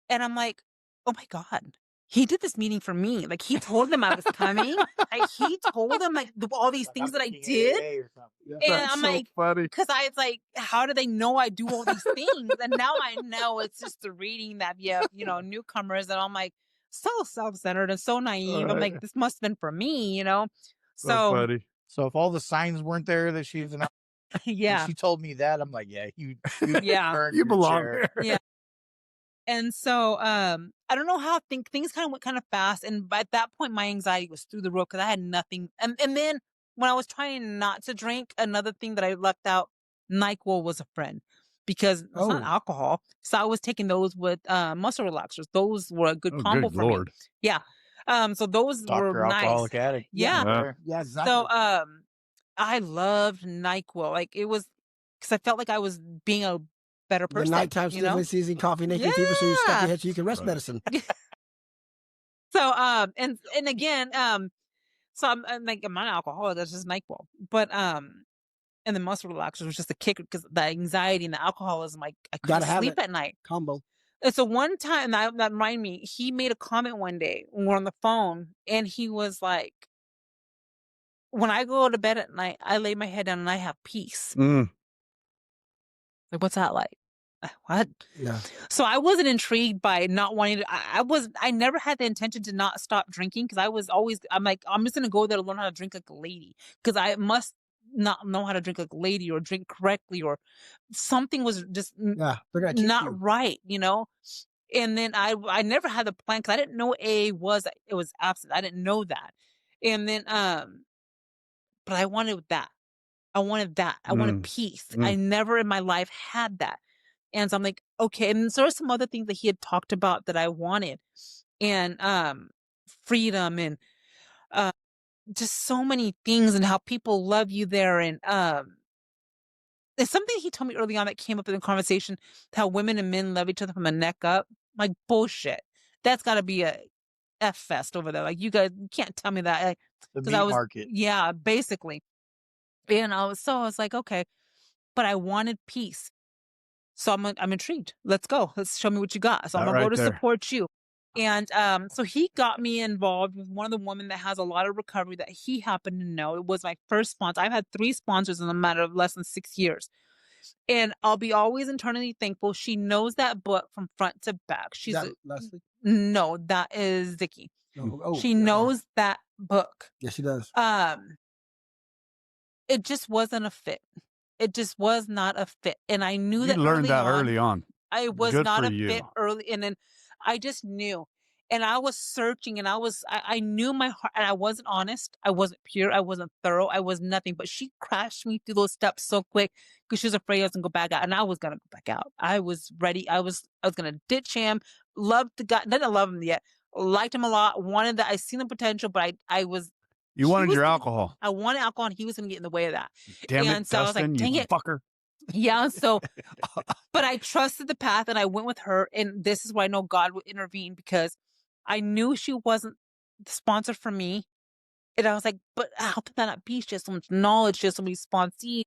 and I'm like, oh my God, he did this meeting for me. Like, he told them I was coming. Like, he told them like all these things that I did. And That's I'm so like, funny. because I was like, how do they know I do all these things? And now I know it's just the reading that you have, you know, newcomers. And I'm like, so self-centered and so naive. I'm Right. like, this must have been for me, you know? So So, funny. So if all the signs weren't there that she's an yeah. she told me that, I'm like, yeah, you Yeah. earned You your belong chair. there. And so, I don't know how things kind of went kind of fast. And at that point, my anxiety was through the roof because I had nothing. And then when I was trying not to drink, another thing that I left out, NyQuil was a friend because it's not Oh. alcohol. So I was taking those with muscle relaxers. Those were a good Oh, combo good for Lord. me. So those Dr. were nice. Alcoholic Addict. Yeah. There. Yeah, exactly. So, I loved NyQuil. Like it was because I felt like I was being a better the person. nighttime you know? stimulus season, coffee, naked fever, so you stuff Yeah. your head so you can rest Right. medicine. So, and again, so I'm like, I'm not an alcoholic. That's just NyQuil. But, and the muscle relaxers was just a kicker because the anxiety and the alcoholism, like I couldn't Gotta have sleep it. at night. Combo. And so one time that reminded me, he made a comment one day when we're on the phone, and he was like, when I go to bed at night, I lay my head down and I have peace. Mm. Like, what's that like? What? Yeah. So I wasn't intrigued by not wanting to. I never had the intention to not stop drinking because I was always. I'm like, I'm just gonna go there to learn how to drink like a lady because I must not know how to drink like a lady or drink correctly or something was just Yeah. They're gonna teach not you. right, you know. And then I never had the plan because I didn't know AA was it was absent. I didn't know that, and then but I wanted that. I wanted that. I wanted Mm. peace. Mm. I never in my life had that. And so I'm like, okay. And so there were some other things that he had talked about that I wanted. And freedom and uh just so many things and how people love you there. And there's something he told me early on that came up in the conversation, how women and men love each other from the neck up. Like bullshit. That's gotta be a F fest over there. Like you guys can't tell me that. Like, The 'cause meat I was market. yeah, basically. And I was like, okay, but I wanted peace. So I'm intrigued. Let's go. Let's show me what you got. So I'm That gonna go right to there. support you. And so he got me involved with one of the women that has a lot of recovery that he happened to know. It was my first sponsor. I've had 3 sponsors in a matter of less than 6 years. And I'll be always internally thankful. She knows that book from front to back. Is She's that Leslie? no, that is Vicky. No. Oh, She yeah. knows that book. Yes, she does. It just wasn't a fit. It just was not a fit. And I knew You that learned that on. early on. I was Good not for a fit you. early. And then I just knew. And I was searching and I knew my heart and I wasn't honest. I wasn't pure. I wasn't thorough. I was nothing. But she crashed me through those steps so quick because she was afraid I was gonna go back out. And I was gonna go back out. I was ready. I was gonna ditch him. Loved the guy. Didn't love him yet. Liked him a lot. Wanted that. I seen the potential, but I was You he wanted was your gonna- alcohol. I wanted alcohol and he was gonna get in the way of that. Damn And it, so I was like, Dustin, dang you it. fucker. Yeah. So but I trusted the path and I went with her. And this is why I know God would intervene because I knew she wasn't the sponsor for me. And I was like, but how could that not be? She has so much knowledge. She has so many sponsees.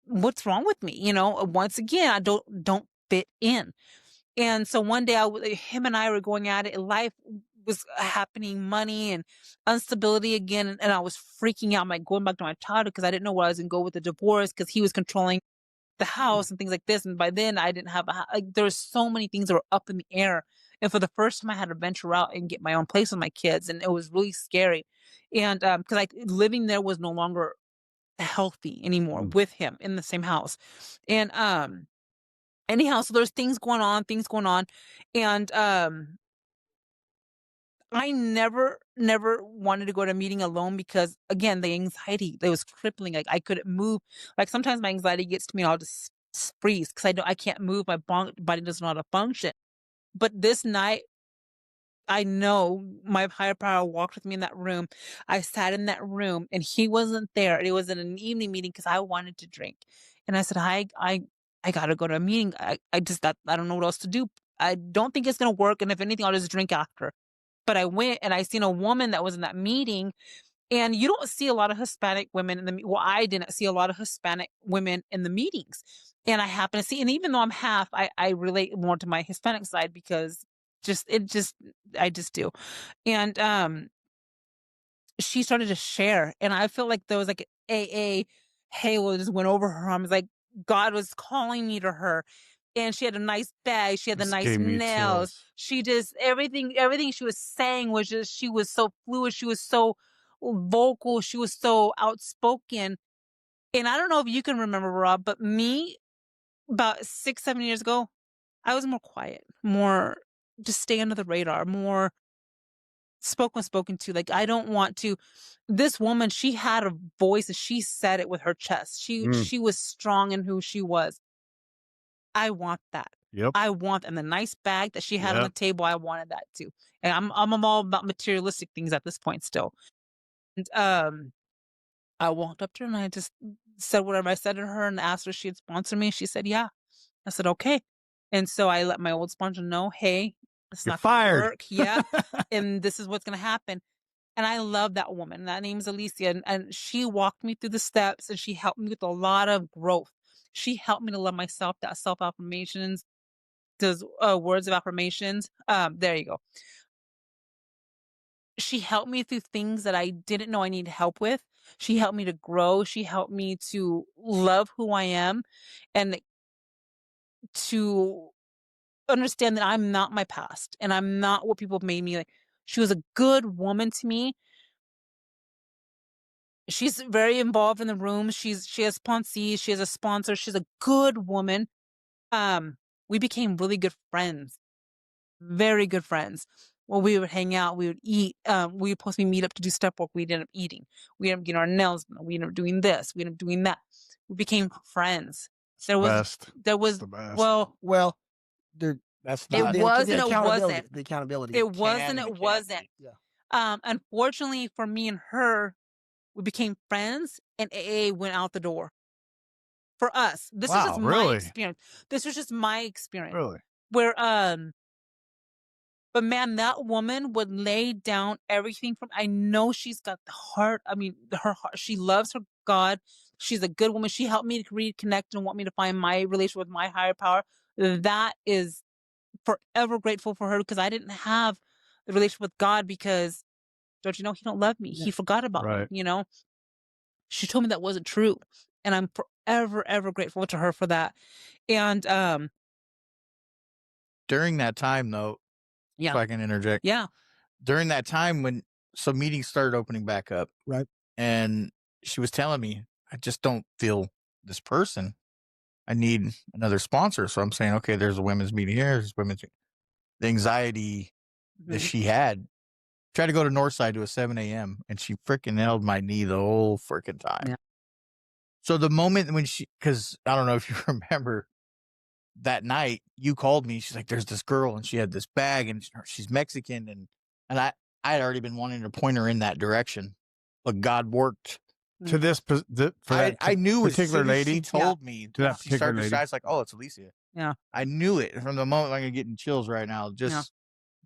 What's wrong with me? You know, once again, I don't fit in. And so one day him and I were going at it. Life was happening, money and instability again. And I was freaking out. I'm like going back to my childhood because I didn't know where I was going to go with the divorce because he was controlling the house and things like this. And by then I didn't have like there were so many things that were up in the air. And for the first time I had to venture out and get my own place with my kids. And it was really scary. And because like living there was no longer healthy anymore with him in the same house. And anyhow, so there's things going on. And I never wanted to go to a meeting alone because again, the anxiety, it was crippling. Like I couldn't move. Like sometimes my anxiety gets to me and I'll just freeze because I can't move. My body doesn't know how to function. But this night, I know my higher power walked with me in that room. I sat in that room and he wasn't there. It was in an evening meeting because I wanted to drink. And I said, I gotta go to a meeting. I don't know what else to do. I don't think it's gonna work. And if anything, I'll just drink after. But I went and I seen a woman that was in that meeting. And you don't see a lot of Hispanic women in well, I didn't see a lot of Hispanic women in the meetings. And I happen to see, and even though I'm half, I relate more to my Hispanic side because I just do. And she started to share. And I feel like there was like AA halo just went over her arms. Like God was calling me to her. And she had a nice bag. She had the This nice gave me nails. chills. She just everything she was saying was just she was so fluid. She was so vocal. She was so outspoken. And I don't know if you can remember, Rob, but me about 6-7 years ago, I was more quiet, more just stay under the radar, more spoken to. Like I don't want to. This woman, she had a voice and she said it with her chest. She was strong in who she was. I want that. Yep. I want, and the nice bag that she had on the table, I wanted that too. And I'm all about materialistic things at this point still. And I walked up to her and I just said whatever I said to her and asked her if she'd sponsor me. She said, yeah. I said, okay. And so I let my old sponsor know, hey, it's You're not gonna fired. work. Yeah. And this is what's gonna happen. And I love that woman. That name's Alicia. And she walked me through the steps and she helped me with a lot of growth. She helped me to love myself, that self-affirmations, those words of affirmations. There you go. she helped me through things that I didn't know I needed help with. She helped me to grow. She helped me to love who I am and to understand that I'm not my past and I'm not what people made me like. She was a good woman to me. She's very involved in the room. She has sponsees. She has a sponsor. She's a good woman. We became really good friends, very good friends. Well, we would hang out. We would eat. We would supposed to meet up to do step work. We'd end up eating. We ended up getting our nails done. We ended up doing this. We ended up doing that. We became friends. There was, the best. Well, That's It not was the and it accountability- wasn't. The accountability. it was and Can it and can't wasn't. be. Yeah. Unfortunately for me and her, we became friends and AA went out the door. For us. This is Wow, just my really? experience. This was just my experience. Really? Where but man, that woman would lay down everything from I know she's got the heart. I mean, her heart, she loves her God. She's a good woman. She helped me to reconnect and want me to find my relationship with my higher power. That is forever grateful for her because I didn't have the relationship with God because don't you know he don't love me. He forgot about Right. me, you know? She told me that wasn't true. And I'm forever, ever grateful to her for that. And During that time, though, yeah. if I can interject, Yeah. during that time when some meetings started opening back up, Right. and she was telling me, I just don't feel this person. I need another sponsor. So I'm saying, okay, there's a women's meeting here. There's women's. The anxiety that Mhm. she had. Tried to go to Northside to a 7 a.m. and she freaking held my knee the whole freaking time. Yeah. So the moment when because I don't know if you remember that night, you called me. She's like, "There's this girl and she had this bag and she's Mexican and I had already been wanting to point her in that direction, but God worked. To this, for that I knew particular as soon as lady. she told me To that she started particular to lady. shy, it's like, oh, it's Alicia. Yeah. I knew it from the moment. I'm gonna get in chills right now.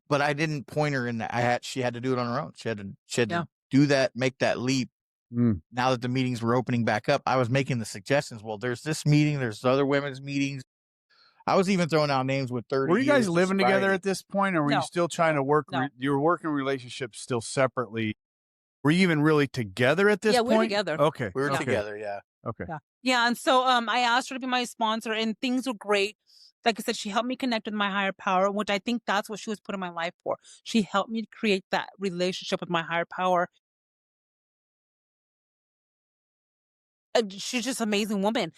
But I didn't point her in that. She had to do it on her own. She had Yeah. to do that, make that leap. Mm. Now that the meetings were opening back up, I was making the suggestions. Well, there's this meeting, there's other women's meetings. I was even throwing out names with 30 Were you years guys of living together sobriety. at this point, or were you No. still trying to work? No. You were working relationships still separately. Were you even really together at this Yeah, point? we were together. Okay. We were okay. together, yeah. Okay. Yeah. And so I asked her to be my sponsor and things were great. Like I said, she helped me connect with my higher power, which I think that's what she was put in my life for. She helped me to create that relationship with my higher power. She's just an amazing woman.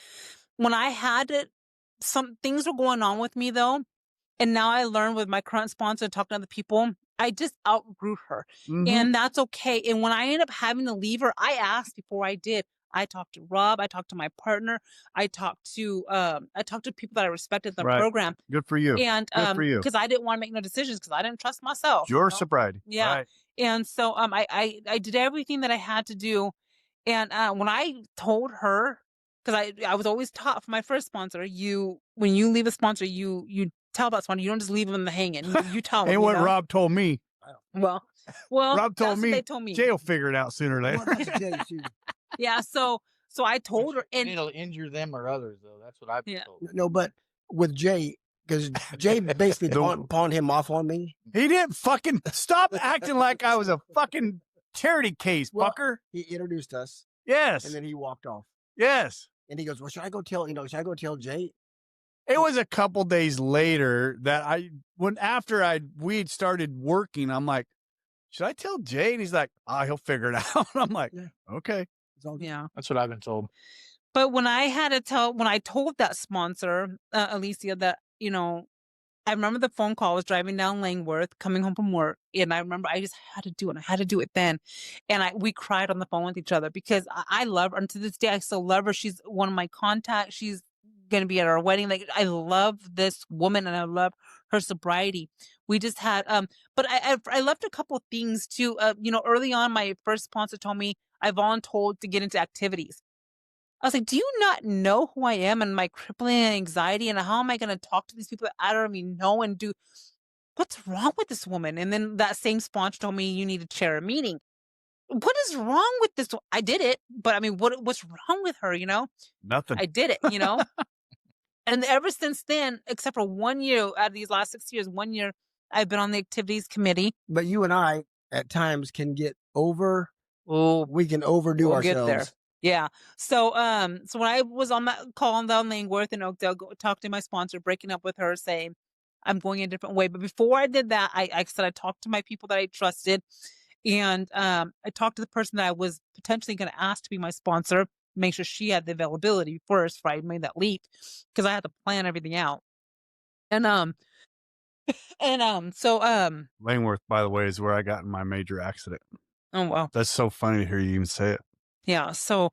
When I had it, some things were going on with me though. And now I learned with my current sponsor and talking to other people, I just outgrew her. Mhm. And that's okay. And when I ended up having to leave her, I asked before I did. I talked to Rob. I talked to my partner. I talked to people that I respected in the Right. program. Good for you. And Good for you. because I didn't want to make no decisions because I didn't trust myself. Your you know? sobriety. Yeah. Right. And so I did everything that I had to do. And when I told her, because I was always taught from my first sponsor, when you leave a sponsor, you tell that sponsor, you don't just leave them in the hanging. You tell them. Ain't you what know? Rob told me. Well, Rob told that's what me. they told me. Jay will figure it out sooner or Well, later. that's Jay, too. Yeah. So I told her, and It'll injure them or others, though. That's what I've been Yeah. told. No, but with Jay, because Jay basically pawned him off on me. He didn't fucking stop acting like I was a fucking charity case, Well, fucker. He introduced us, Yes. and then he walked off. Yes. And he goes, "Well, should I go tell Jay?" It was a couple days later that after we'd started working, I'm like, should I tell Jay? And he's like, he'll figure it out. I'm like, Yeah. okay. It's all good. yeah. That's what I've been told. But when I told that sponsor, Alicia, that, I remember the phone call. I was driving down Langworth, coming home from work, and I remember I just had to do it. I had to do it then, and we cried on the phone with each other because I love her, and to this day I still love her. She's one of my contacts. She's gonna be at our wedding. Like, I love this woman, and I love her sobriety. We just had but I left a couple of things too. Early on, my first sponsor told me I volunteered to get into activities. I was like, do you not know who I am and my crippling anxiety? And how am I going to talk to these people that I don't even know and do? What's wrong with this woman? And then that same sponsor told me you need to chair a meeting. What is wrong with this? I did it, but I mean, what's wrong with her? Nothing. I did it, And ever since then, except for 1 year out of these last 6 years, 1 year, I've been on the activities committee. But you and I at times can get over. Oh, We can overdo we'll ourselves. get there. Yeah. So so when I was on that call down Langworth in Oakdale, talked to my sponsor, breaking up with her, saying I'm going a different way. But before I did that, I said I talked to my people that I trusted, and I talked to the person that I was potentially going to ask to be my sponsor, make sure she had the availability first before I made that leap, because I had to plan everything out. And so Langworth, by the way, is where I got in my major accident. oh wow. That's so funny to hear you even say it. Yeah. So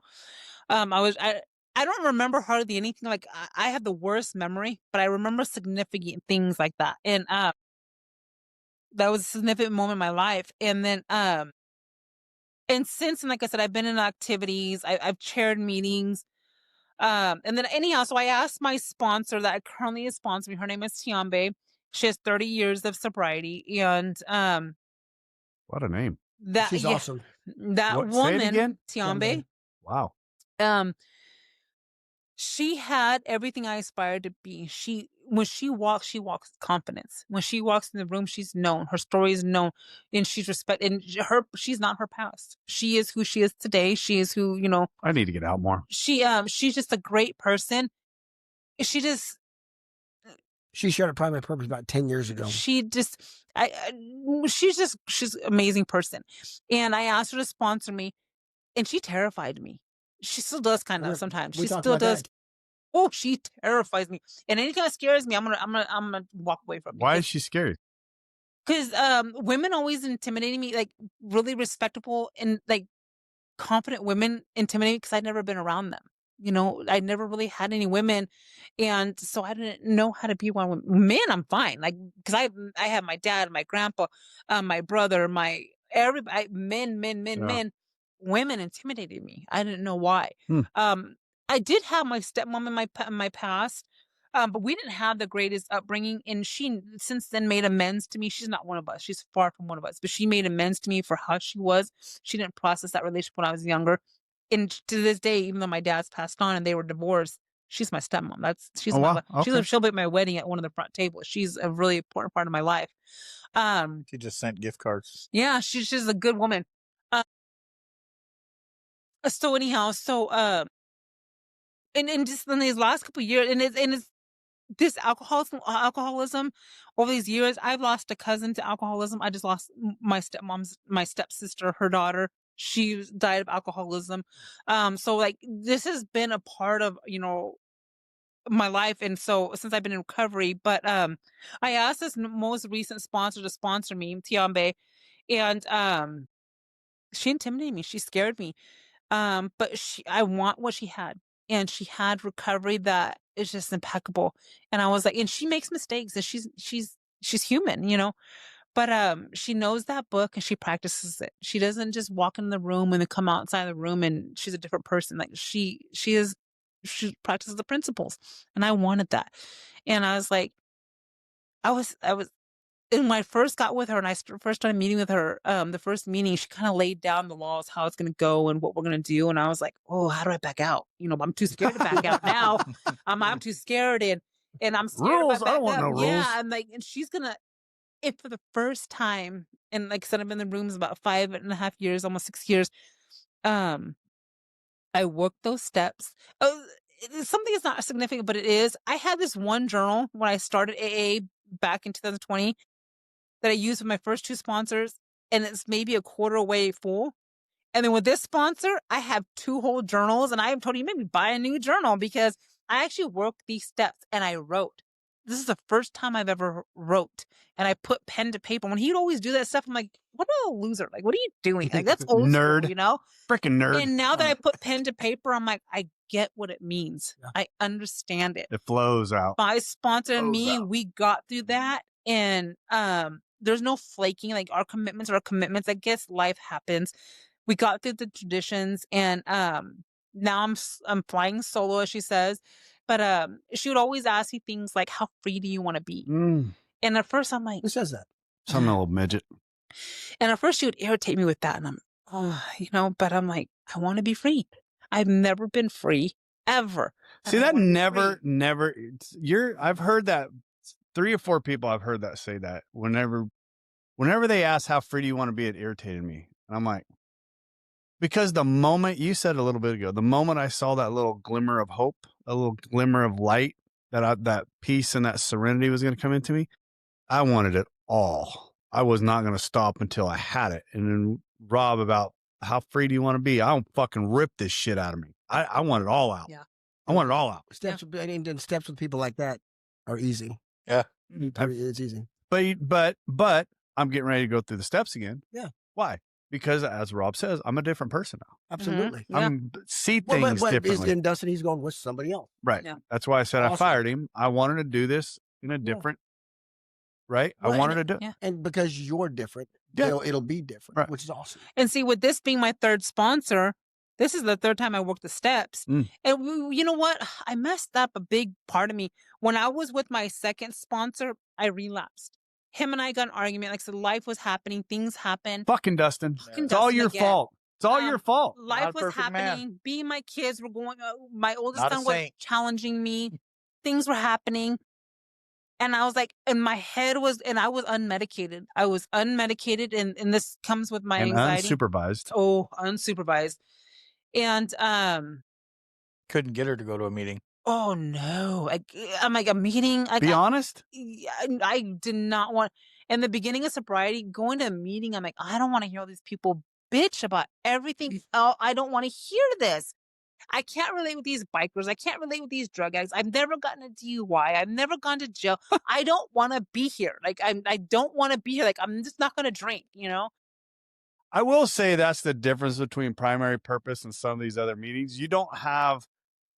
I don't remember hardly anything. Like I have the worst memory, but I remember significant things like that. And that was a significant moment in my life. And then and since, and like I said, I've been in activities, I've chaired meetings. And then anyhow, so I asked my sponsor that currently is sponsoring me. Her name is Tiambe. She has 30 years of sobriety. And What a name. that She's awesome. that What, say it woman, again? Tiambe, Wow. she had everything I aspired to be. When she walks with confidence. When she walks in the room, she's known. Her story is known, and she's respected. And she's not her past. She is who she is today. She is who, you know. I need to get out more. She's just a great person. She shared a primary purpose about 10 years ago. she's an amazing person. And I asked her to sponsor me, and she terrified me. She still does kind of sometimes. We She talked still about does. that. Oh, she terrifies me. And anything that scares me, I'm gonna walk away from it. Why is she scary? Because women always intimidating me, like really respectable and like confident women intimidate me because I'd never been around them. You know, I never really had any women, and so I didn't know how to be one with men. I'm fine, like because I have my dad, my grandpa, my brother, my everybody, men. Women intimidated me. I didn't know why. I did have my stepmom in my past, but we didn't have the greatest upbringing. And she since then made amends to me. She's not one of us. She's far from one of us. But she made amends to me for how she was. She didn't process that relationship when I was younger. And to this day, even though my dad's passed on and they were divorced, she's my stepmom. She'll be at my wedding at one of the front tables. She's a really important part of my life. She just sent gift cards. Yeah, she's a good woman. So anyhow, and just in these last couple of years, and it's this alcoholism over these years. I've lost a cousin to alcoholism. I just lost my stepsister, her daughter. She died of alcoholism. So like this has been a part of, you know, my life. And so since I've been in recovery, but I asked this most recent sponsor to sponsor me, Tiambe, and she intimidated me. She scared me. But I want what she had. And she had recovery that is just impeccable. And I was like, and she makes mistakes, and she's human, you know. But she knows that book and she practices it. She doesn't just walk in the room and then come outside the room and she's a different person. Like she practices the principles. And I wanted that. And I was like, I was and when I first got with her and I first started meeting with her, the first meeting, she kind of laid down the laws, how it's going to go and what we're going to do. And I was like, oh, how do I back out? You know, I'm too scared to back out now. I'm too scared. And I'm scared. Rules? I don't want no rules. Yeah. I'm like, and she's going to, if for the first time, and like I said, I've been in the rooms about 5.5 years, almost 6 years. I worked those steps. Something is not significant, but it is. I had this one journal when I started AA back in 2020 that I used with my first 2 sponsors, and it's maybe a quarter way full. And then with this sponsor, I have 2 whole journals, and I have told you maybe buy a new journal because I actually worked these steps and I wrote. This is the first time I've ever wrote, and I put pen to paper. When he'd always do that stuff, I'm like, what a loser. Like, what are you doing? Like, that's old Nerd. school, you know? Freaking nerd. And now that I put pen to paper, I'm like, I get what it means. Yeah. I understand it. It flows out. My sponsor and me, we got through that. And there's no flaking. Like, our commitments are our commitments. I guess life happens. We got through the traditions. And now I'm flying solo, as she says. But she would always ask me things like, how free do you want to be? And at first I'm like, who says that? Some little midget. And at first she would irritate me with that. And I'm, you know, but I'm like, I want to be free. I've never been free ever. See, that never, I've heard that 3 or 4 people I've heard that say that whenever whenever they ask how free do you want to be, it irritated me. And I'm like, because the moment you said a little bit ago, the moment I saw that little glimmer of hope, a little glimmer of light, that peace and that serenity was going to come into me, I wanted it all. I was not going to stop until I had it. And then Rob, about how free do you want to be? I don't fucking rip this shit out of me. I want it all out. Yeah. I want it all out. Steps, and steps with people like that are easy. Yeah. It's easy. But I'm getting ready to go through the steps again. Yeah. Why? Because as Rob says, I'm a different person now. Absolutely. Yeah. I'm see things differently. And Dustin, he's going with somebody else. Right. Yeah. That's why I said I Awesome. fired him. I wanted to do this in a different, right? Well, I wanted to do it. Yeah. And because you're different, Yeah. it'll be different, Right. which is awesome. And see, with this being my third sponsor, this is the third time I worked the steps. Mm. And you know what? I messed up a big part of me. When I was with my second sponsor, I relapsed. Him and I got an argument. Like I said, life was happening. Things happened. Fucking Dustin. Fucking It's all Dustin your again. fault. It's all your fault. Life Not a was perfect man. happening. Me and my kids were going. My oldest Not a son was saint. challenging me. Things were happening. And I was like, and my head was, and I was unmedicated. I was unmedicated, and this comes with my And anxiety. unsupervised. Oh, unsupervised. And Couldn't get her to go to a meeting. oh no, I'm like a meeting. Like, Be honest. I did not want. In the beginning of sobriety, going to a meeting, I'm like, I don't want to hear all these people bitch about everything. Oh, I don't want to hear this. I can't relate with these bikers. I can't relate with these drug addicts. I've never gotten a DUI. I've never gone to jail. I don't want to be here. Like I don't want to be here. Like I'm just not going to drink. You know. I will say that's the difference between primary purpose and some of these other meetings. You don't have,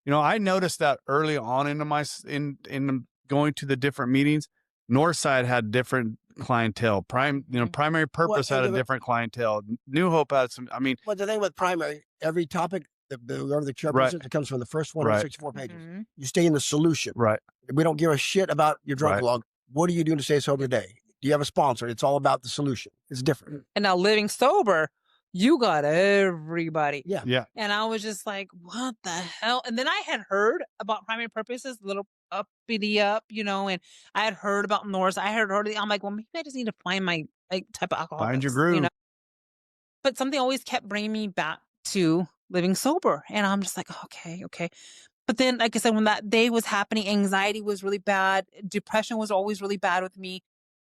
I noticed that early on into my in going to the different meetings. Northside had different clientele. Primary purpose had a different clientele. New Hope had some. I mean, Well, the thing with primary, every topic, whoever the chairperson Right. is, it comes from the first one Right. of 64 pages. Mhm. You stay in the solution. right. We don't give a shit about your drug Right. log. What are you doing to stay sober today? Do you have a sponsor? It's all about the solution. It's different. And now living sober, you got everybody. Yeah. Yeah. And I was just like, what the hell? And then I had heard about primary purposes, little uppity up, and I had heard about Norse. I had heard, I'm like, well, maybe I just need to find my type of alcohol. Find your groove. But something always kept bringing me back to living sober. And I'm just like, okay. But then, like I said, when that day was happening, anxiety was really bad. Depression was always really bad with me.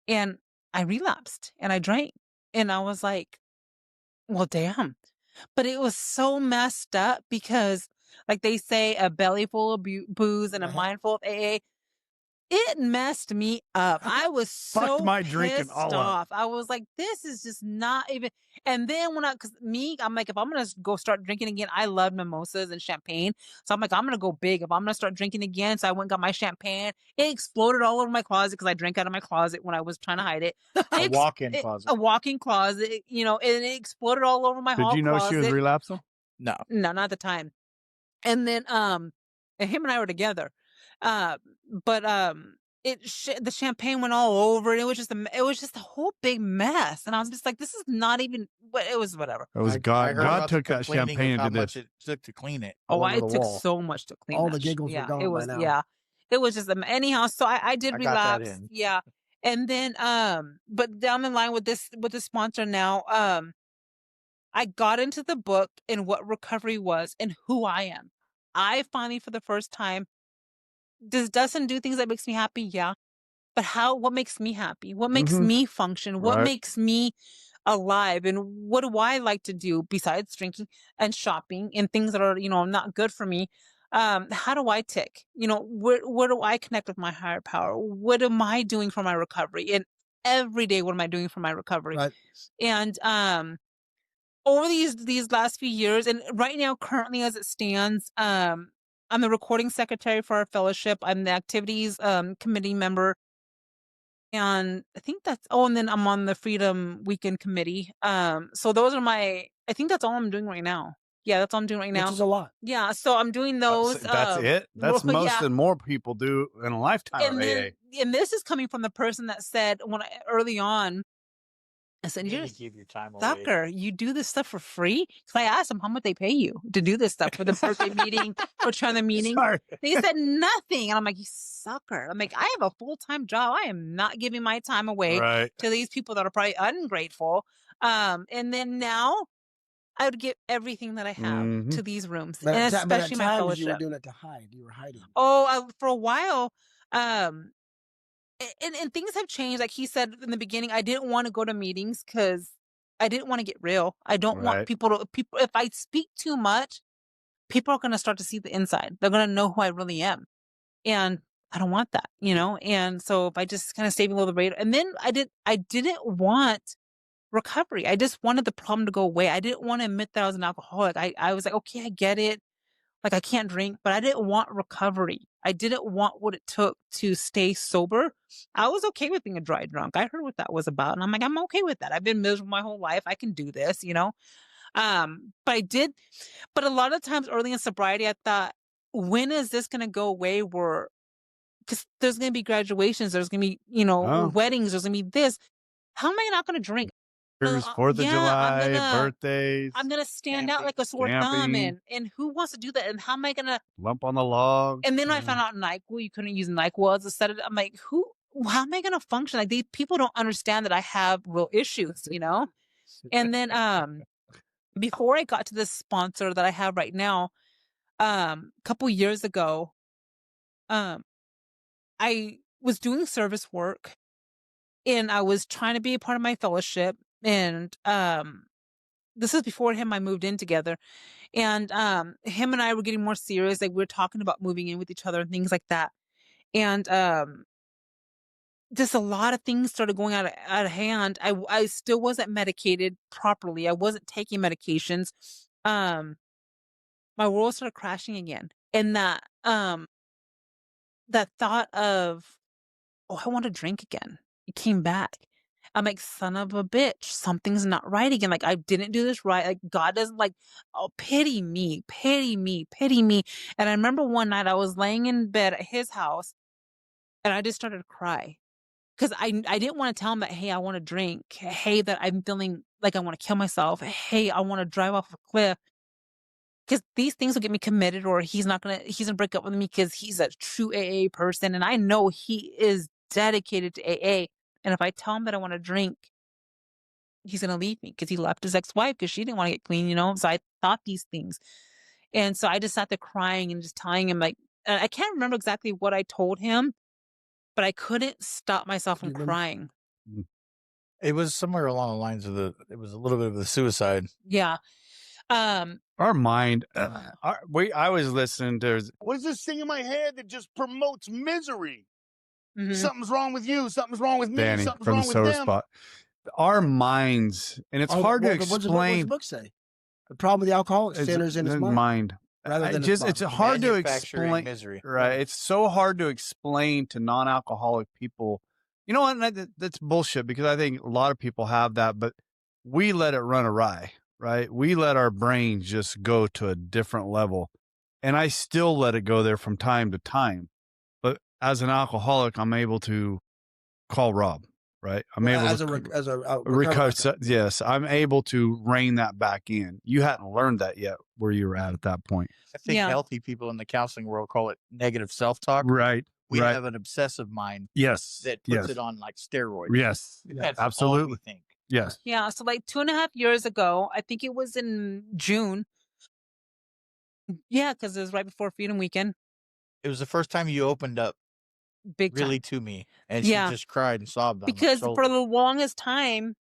And I relapsed and I drank. And I was like, well, damn. But it was so messed up because, like they say, a belly full of booze and a mind full of AA. It messed me up. I was so Fucked my drinking pissed all up. off. I was like, this is just not even. And then I'm like, if I'm going to go start drinking again, I love mimosas and champagne. So I'm like, I'm going to go big if I'm going to start drinking again. So I went and got my champagne. It exploded all over my closet because I drank out of my closet when I was trying to hide it. A walk-in closet. A walk-in closet, and it exploded all over my hall Did you know closet. she was relapsing? No. No, not at the time. And then and him and I were together. But the champagne went all over and it was just a whole big mess. And I was just like, this is not even it was whatever. It was I God. heard God about took the that complaining champagne of how into much this. it took to clean it. Oh, all over it the took wall. so much to clean All that the shit. giggles were Yeah, gone it by was now. it was just anyhow. So I did I got that relapse. in. Yeah. And then but down the line with the sponsor now, I got into the book and what recovery was and who I am. I finally, for the first time, does Dustin do things that makes me happy? Yeah. But what makes me happy? What makes Mhm. me function? What Right. makes me alive? And what do I like to do besides drinking and shopping and things that are, not good for me? How do I tick? Where do I connect with my higher power? What am I doing for my recovery? And every day, what am I doing for my recovery? Right. And over these last few years, and right now, currently as it stands, I'm the recording secretary for our fellowship. I'm the activities committee member. And I think and then I'm on the Freedom Weekend Committee. So those are I think that's all I'm doing right now. Yeah, that's all I'm doing right now. Which is a lot. Yeah, so I'm doing those. That's it. That's well, most yeah. than more people do in a lifetime of AA. And this is coming from the person that said early on, said, You "You're a really give your time away. sucker. You do this stuff for free?" Because I asked them how much they pay you to do this stuff for the birthday meeting or trying the meeting. Sorry. They said nothing. And I'm like, "You sucker." I'm like, "I have a full-time job. I am not giving my time away Right. to these people that are probably ungrateful." And then now I would give everything that I have Mhm. to these rooms, But and at, but at especially my times you were fellowship. doing it to hide. You were hiding. Oh, for a while, um, and things have changed. Like he said in the beginning, I didn't want to go to meetings because I didn't want to get real. I don't want Right. people. If I speak too much, people are going to start to see the inside. They're going to know who I really am, and I don't want that, And so if I just kind of stay below the radar, and then I didn't want recovery. I just wanted the problem to go away. I didn't want to admit that I was an alcoholic. I was like, okay, I get it. Like I can't drink, but I didn't want recovery. I didn't want what it took to stay sober. I was okay with being a dry drunk. I heard what that was about. And I'm like, I'm okay with that. I've been miserable my whole life. I can do this, but a lot of times early in sobriety, I thought, when is this going to go away? Because there's going to be graduations. There's going to be, Oh. weddings. There's going to be this. How am I not going to drink? There's 4th of Yeah, July, birthdays, I'm gonna stand out like a sore thumb, Camping. and who wants to do that? And how am I gonna? lump on the log. And then I found out NyQuil, you couldn't use NyQuil as a sedative. I'm like, how am I gonna function? Like these people don't understand that I have real issues, And then before I got to this sponsor that I have right now, a couple years ago, I was doing service work and I was trying to be a part of my fellowship. And this is before him, I moved in together. And him and I were getting more serious. Like we were talking about moving in with each other and things like that. And just a lot of things started going out of hand. I still wasn't medicated properly. I wasn't taking medications. My world started crashing again. And that thought of, oh, I want to drink again. It came back. I'm like, son of a bitch, something's not right again. Like, I didn't do this right. Like, God doesn't oh, pity me, pity me, pity me. And I remember one night I was laying in bed at his house and I just started to cry because I didn't want to tell him that, hey, I want to drink. Hey, that I'm feeling like I want to kill myself. Hey, I want to drive off a cliff. Because these things will get me committed, or he's gonna break up with me because he's a true AA person. And I know he is dedicated to AA. And if I tell him that I want to drink, he's going to leave me because he left his ex-wife because she didn't want to get clean, So I thought these things. And so I just sat there crying and just telling him, like, I can't remember exactly what I told him, but I couldn't stop myself from crying. It was somewhere along the lines of it was a little bit of the suicide. Yeah. Our mind, I was listening to, what is this thing in my head that just promotes misery? Mhm. Something's wrong with you. Something's wrong with me. Danny Something's from wrong the with Sober them. Spot. Our minds, and it's hard to What's explain. the book say? The problem with the alcoholic centers in his mind. Rather than his It's body. hard to Manufacturing explain. misery. Right. It's so hard to explain to non-alcoholic people. You know what? That's bullshit because I think a lot of people have that, but we let it run awry, right? We let our brains just go to a different level. And I still let it go there from time to time. But as an alcoholic, I'm able to call Rob, right? I'm able as to a recover. Yes, I'm able to rein that back in. You hadn't learned that yet where you were at that point. I think Yeah. healthy people in the counseling world call it negative self-talk. Right. We right. have an obsessive mind Yes. that yes. puts it on like steroids. Yes. That's all absolutely. we think. Yes. Yeah. So like 2.5 years ago, I think it was in June. Yeah, because it was right before Freedom Weekend. It was the first time you opened up Big time. really to me, and Yeah. she just cried and sobbed on my Because for shoulder. the longest time,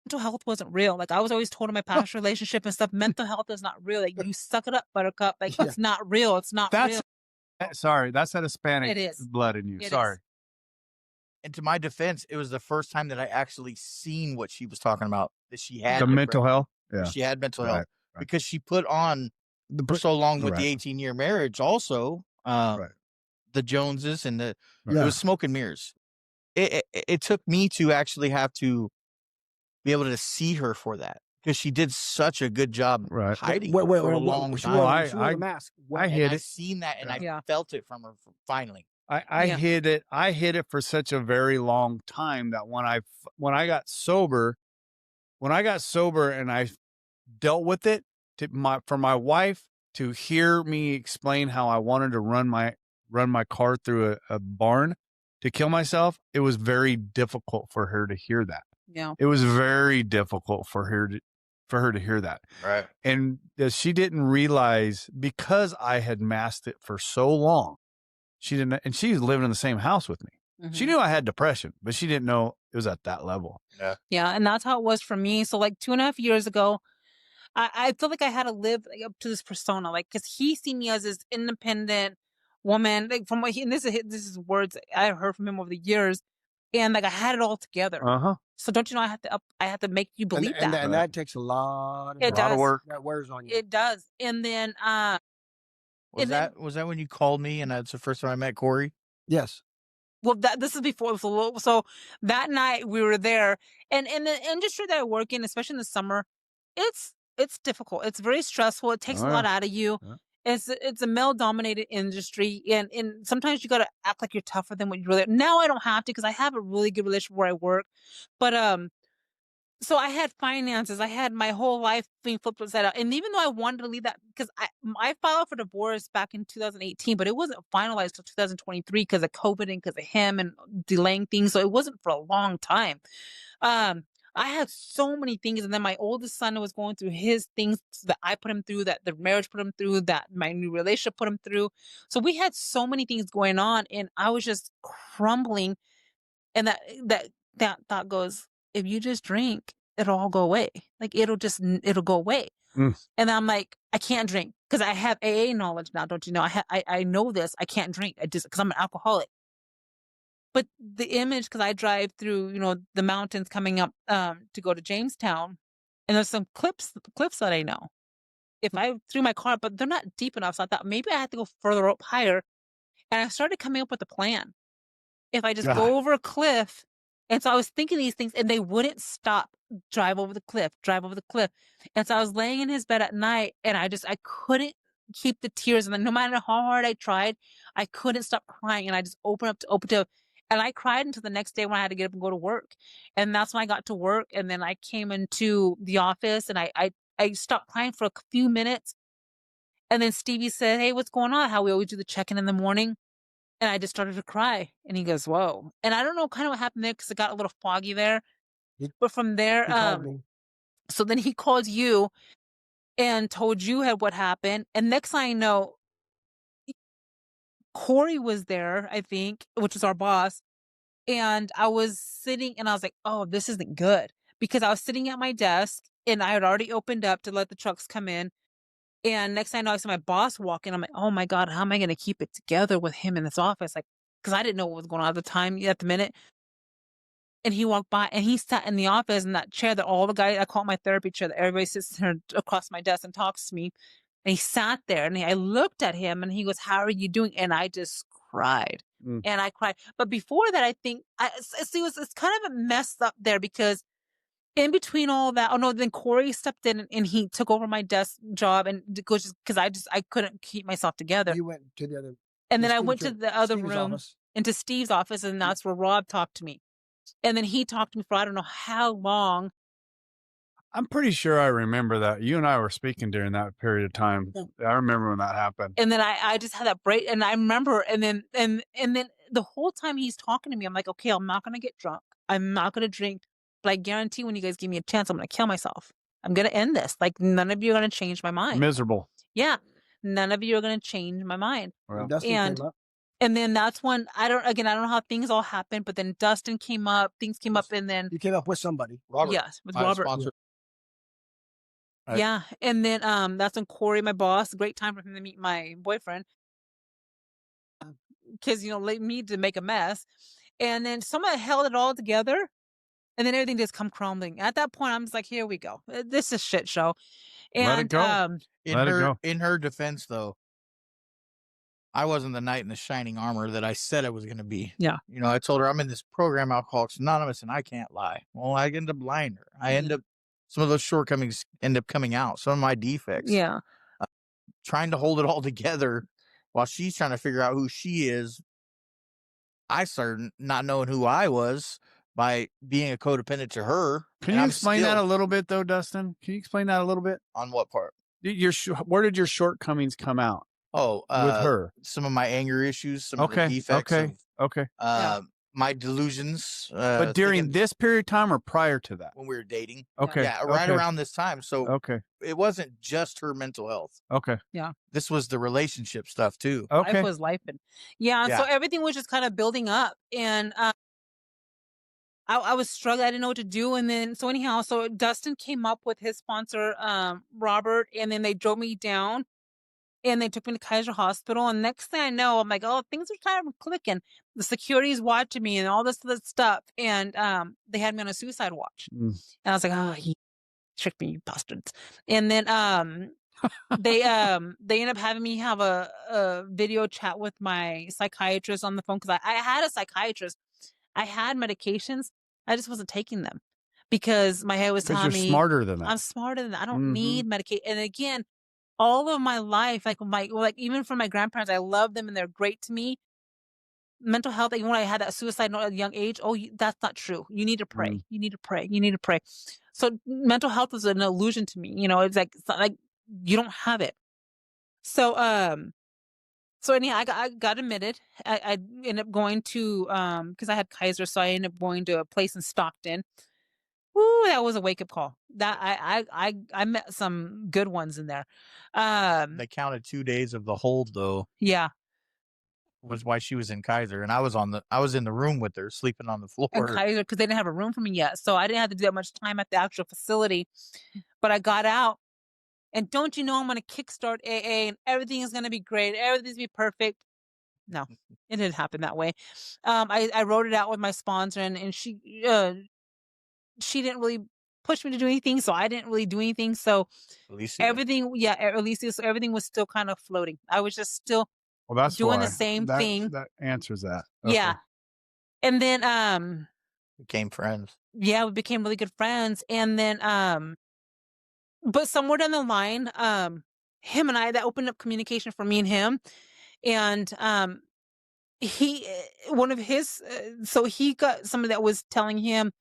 mental health wasn't real. Like I was always told in my past relationship and stuff, mental health is not real. Like you suck it up, buttercup. Like Yeah. it's not real. It's not That's real. sorry. That's that Hispanic It is. blood in you. It Sorry. is. And to my defense, it was the first time that I actually seen what she was talking about, that she had The mental depression, health. that Yeah. she had mental Right, health, right. because she put on for so long with the Right. 18-year marriage also, Right. the Joneses and it Yeah. was smoke and mirrors. It took me to actually have to be able to see her for that, because she did such a good job Right. hiding for a long she time. wore, she wore I- the mask. I And hid I it. seen that, and I Yeah. felt it from her finally. I Yeah. hid it. I hid it for such a very long time that when I got sober, when I got sober and I dealt with it, for my wife to hear me explain how I wanted to run my car through a barn to kill myself, it was very difficult for her to hear that. Yeah. It was very difficult for her to hear that. Right. And she didn't realize, because I had masked it for so long, she didn't, and she's living in the same house with me. Mhm. She knew I had depression, but she didn't know it was at that level. Yeah. Yeah. And that's how it was for me. So like 2.5 years ago, I feel like I had to live up to this persona, like, because he seen me as this independent woman, like from what this is words I heard from him over the years, and like I had it all together. Uh-huh. So don't you know I had to make you believe and that. that takes a lot It of does. work. That wears on you. It does. And then Was that when you called me and that's the first time I met Corey? Yes. well, this is before. So that night we were there, and in the industry that I work in, especially in the summer, it's difficult. It's very stressful. It takes Oh, a lot yeah. out of you. Yeah. It's a male dominated industry, and sometimes you got to act like you're tougher than what you really are. Now I don't have to, because I have a really good relationship where I work, but so I had finances. I had my whole life being flipped upside down. And even though I wanted to leave that, because I filed for divorce back in 2018, but it wasn't finalized till 2023 because of COVID and because of him and delaying things. So it wasn't for a long time. I had so many things. And then my oldest son was going through his things that I put him through, that the marriage put him through, that my new relationship put him through. So we had so many things going on, and I was just crumbling. And that thought goes, if you just drink, it'll all go away. Like it'll go away. Mm. And I'm like, I can't drink because I have AA knowledge now. Don't you know? I know this. I can't drink. Because I'm an alcoholic. But the image, because I drive through, the mountains coming up to go to Jamestown, and there's some cliffs that I know. If I threw my car, but they're not deep enough, so I thought maybe I had to go further up higher. And I started coming up with a plan. If I just God. go over a cliff. And so I was thinking these things, and they wouldn't stop. Drive over the cliff. And so I was laying in his bed at night, and I couldn't keep the tears. And then no matter how hard I tried, I couldn't stop crying. And I just opened up. And I cried until the next day when I had to get up and go to work. And that's when I got to work. And then I came into the office, and I stopped crying for a few minutes. And then Stevie said, "Hey, what's going on?" How we always do the check-in in the morning. And I just started to cry. And he goes, "Whoa." And I don't know kind of what happened there, because it got a little foggy there. But from there, He called me. so then he called you and told you what happened. And next thing I know, Corey was there, I think, which was our boss. And I was sitting, and I was like, oh, this isn't good. Because I was sitting at my desk, and I had already opened up to let the trucks come in. And next thing I know, I saw my boss walk in. I'm like, oh my God, how am I going to keep it together with him in this office? Like, because I didn't know what was going on at the time, at the minute. And he walked by, and he sat in the office in that chair that all the guys, I call it my therapy chair, that everybody sits there across my desk and talks to me. And he sat there, and I looked at him, and he goes, "How are you doing?" And I just cried. Mm. And I cried. But before that, I think, it's kind of messed up there, because in between all that, then Corey stepped in, and he took over my desk job, and because I couldn't keep myself together. You went to the other. And then I Steve went to Jones- the other Steve's room, office. into Steve's office, and that's where Rob talked to me. And then he talked to me for I don't know how long. I'm pretty sure I remember that. You and I were speaking during that period of time. I remember when that happened. And then I just had that break, and I remember, and then the whole time he's talking to me, I'm like, okay, I'm not gonna get drunk. I'm not gonna drink, but I guarantee when you guys give me a chance, I'm gonna kill myself. I'm gonna end this. Like, none of you are gonna change my mind. Miserable. Yeah. None of you are gonna change my mind. Well, Dustin and- came up. And then that's when I don't know how things all happened, but then Dustin came up, things came up, and then You came up with somebody. Robert. yes, with My Robert. sponsor. Yeah. And then that's when Corey, my boss, great time for him to meet my boyfriend. Because like me to make a mess. And then someone held it all together, and then everything just come crumbling. At that point, I'm just like, here we go. This is a shit show. And Let it go. Let it go. In her defense, though, I wasn't the knight in the shining armor that I said I was going to be. Yeah. I told her I'm in this program, Alcoholics Anonymous, and I can't lie. Well, I end up lying to her. I end up, some of those shortcomings end up coming out. Some of my defects. yeah. Trying to hold it all together while she's trying to figure out who she is. I started not knowing who I was. by being a codependent to her. Can and you I'm explain that still- a little bit, though, Dustin? Can you explain that a little bit? On what part? Where did your shortcomings come out Oh, with her? some of my anger issues, some of the Okay, defects okay, okay. of my delusions. But during thinking this period of time or prior to that? when we were dating, Okay, yeah, right okay, around this time. So okay, it wasn't just her mental health. okay, This was the relationship stuff too. okay. Life was life. And yeah. Yeah. So everything was just kind of building up. And I was struggling. I didn't know what to do. And then, so anyhow, so Dustin came up with his sponsor, Robert, and then they drove me down and they took me to Kaiser Hospital. And next thing I know, I'm like, oh, things are kind of clicking. The security's watching me and all this other stuff. And they had me on a suicide watch. Mm. And I was like, oh, he tricked me, you bastards. And then they ended up having me have a video chat with my psychiatrist on the phone, because I had a psychiatrist. I had medications. I just wasn't taking them because my head was Because telling you're me smarter than that. I'm smarter than that. I don't Mhm. need medication. And again, all of my life, like even from my grandparents, I love them and they're great to me. Mental health, even when I had that suicide note at a young age, that's not true. You need to pray. Mm. You need to pray. You need to pray. So mental health is an illusion to me. It's not like you don't have it. So anyhow, I got admitted. I ended up going to because I had Kaiser, so I ended up going to a place in Stockton. Woo, that was a wake up call. That I met some good ones in there. They counted 2 days of the hold though. Yeah. Was why she was in Kaiser, and I was in the room with her, sleeping on the floor. And Kaiser, because they didn't have a room for me yet, so I didn't have to do that much time at the actual facility. But I got out, and don't you know, I'm going to kickstart AA, and everything is going to be great. Everything's going to be perfect. No, it didn't happen that way. I wrote it out with my sponsor, and she didn't really push me to do anything, so I didn't really do anything. So Alicia. everything, Alicia, so everything was still kind of floating. I was just still Well, that's doing the why. same That- thing. That answers that. Yeah. Okay. And then became friends. yeah, we became really good friends. And then but somewhere down the line, him and I, that opened up communication for me and him. And he one of his so he got somebody that was telling him,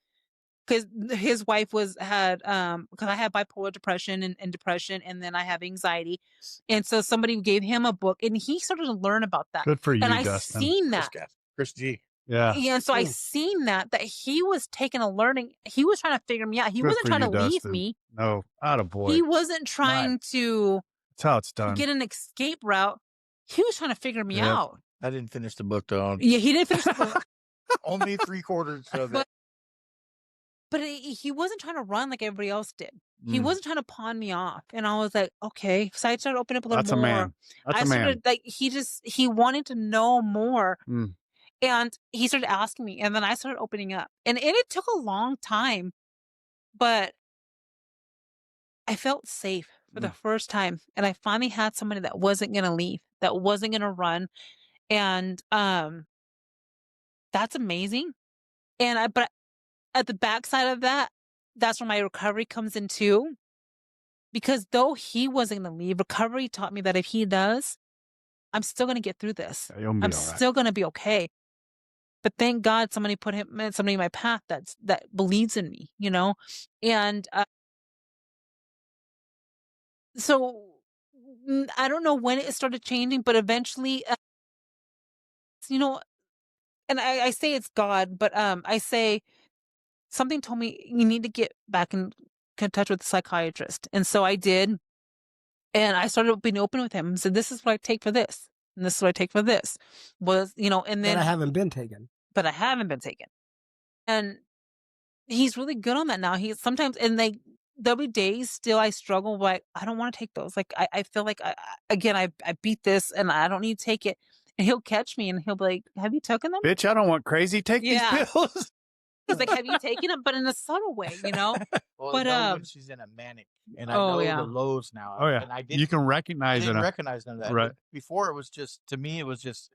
because his wife had because I have bipolar depression and depression, and then I have anxiety, and so somebody gave him a book, and he started to learn about that. Good for you, And I Dustin. seen that. Chris G. Yeah. Yeah, and so I Ooh. seen that he was taking a learning. He was trying to figure me out. He Good wasn't for trying you, to leave Dustin. me. No, out of boy. He wasn't trying to That's how it's done. get an escape route. He was trying to figure me Yep. out. I didn't finish the book though. Yeah, he didn't finish the book. Only 3/4 of it. But he wasn't trying to run like everybody else did. He Mm. wasn't trying to pawn me off. And I was like, okay. So I started opening up a little That's a more. man. That's I a man. started like he wanted to know more. Mm. And he started asking me. And then I started opening up. And it took a long time, but I felt safe for the first time. And I finally had somebody that wasn't gonna leave, that wasn't gonna run. And that's amazing. But at the backside of that, that's where my recovery comes in too. Because though he wasn't going to leave, recovery taught me that if he does, I'm still going to get through this. Yeah, you'll be I'm all right. still going to be okay. But thank God somebody put somebody in my path that believes in me, And so I don't know when it started changing, but eventually, and I say it's God, but I say something told me you need to get back in touch with a psychiatrist. And so I did. And I started being open with him and said, this is what I take for this. And this is what I take for this. And then I haven't been taken. But I haven't been taken. And he's really good on that now. He's sometimes, and there'll be days still I struggle, but I don't want to take those. Like, I feel like, I beat this and I don't need to take it. And he'll catch me and he'll be like, have you taken them? Bitch, I don't want crazy. Take Yeah. these pills. He's like, have you taken them? But in a subtle way, Well, But, when she's in a manic, and I oh, know yeah. the lows now. Oh, yeah. And I You can I recognize didn't it. recognize none of that. Right. Before it was just, to me, it was just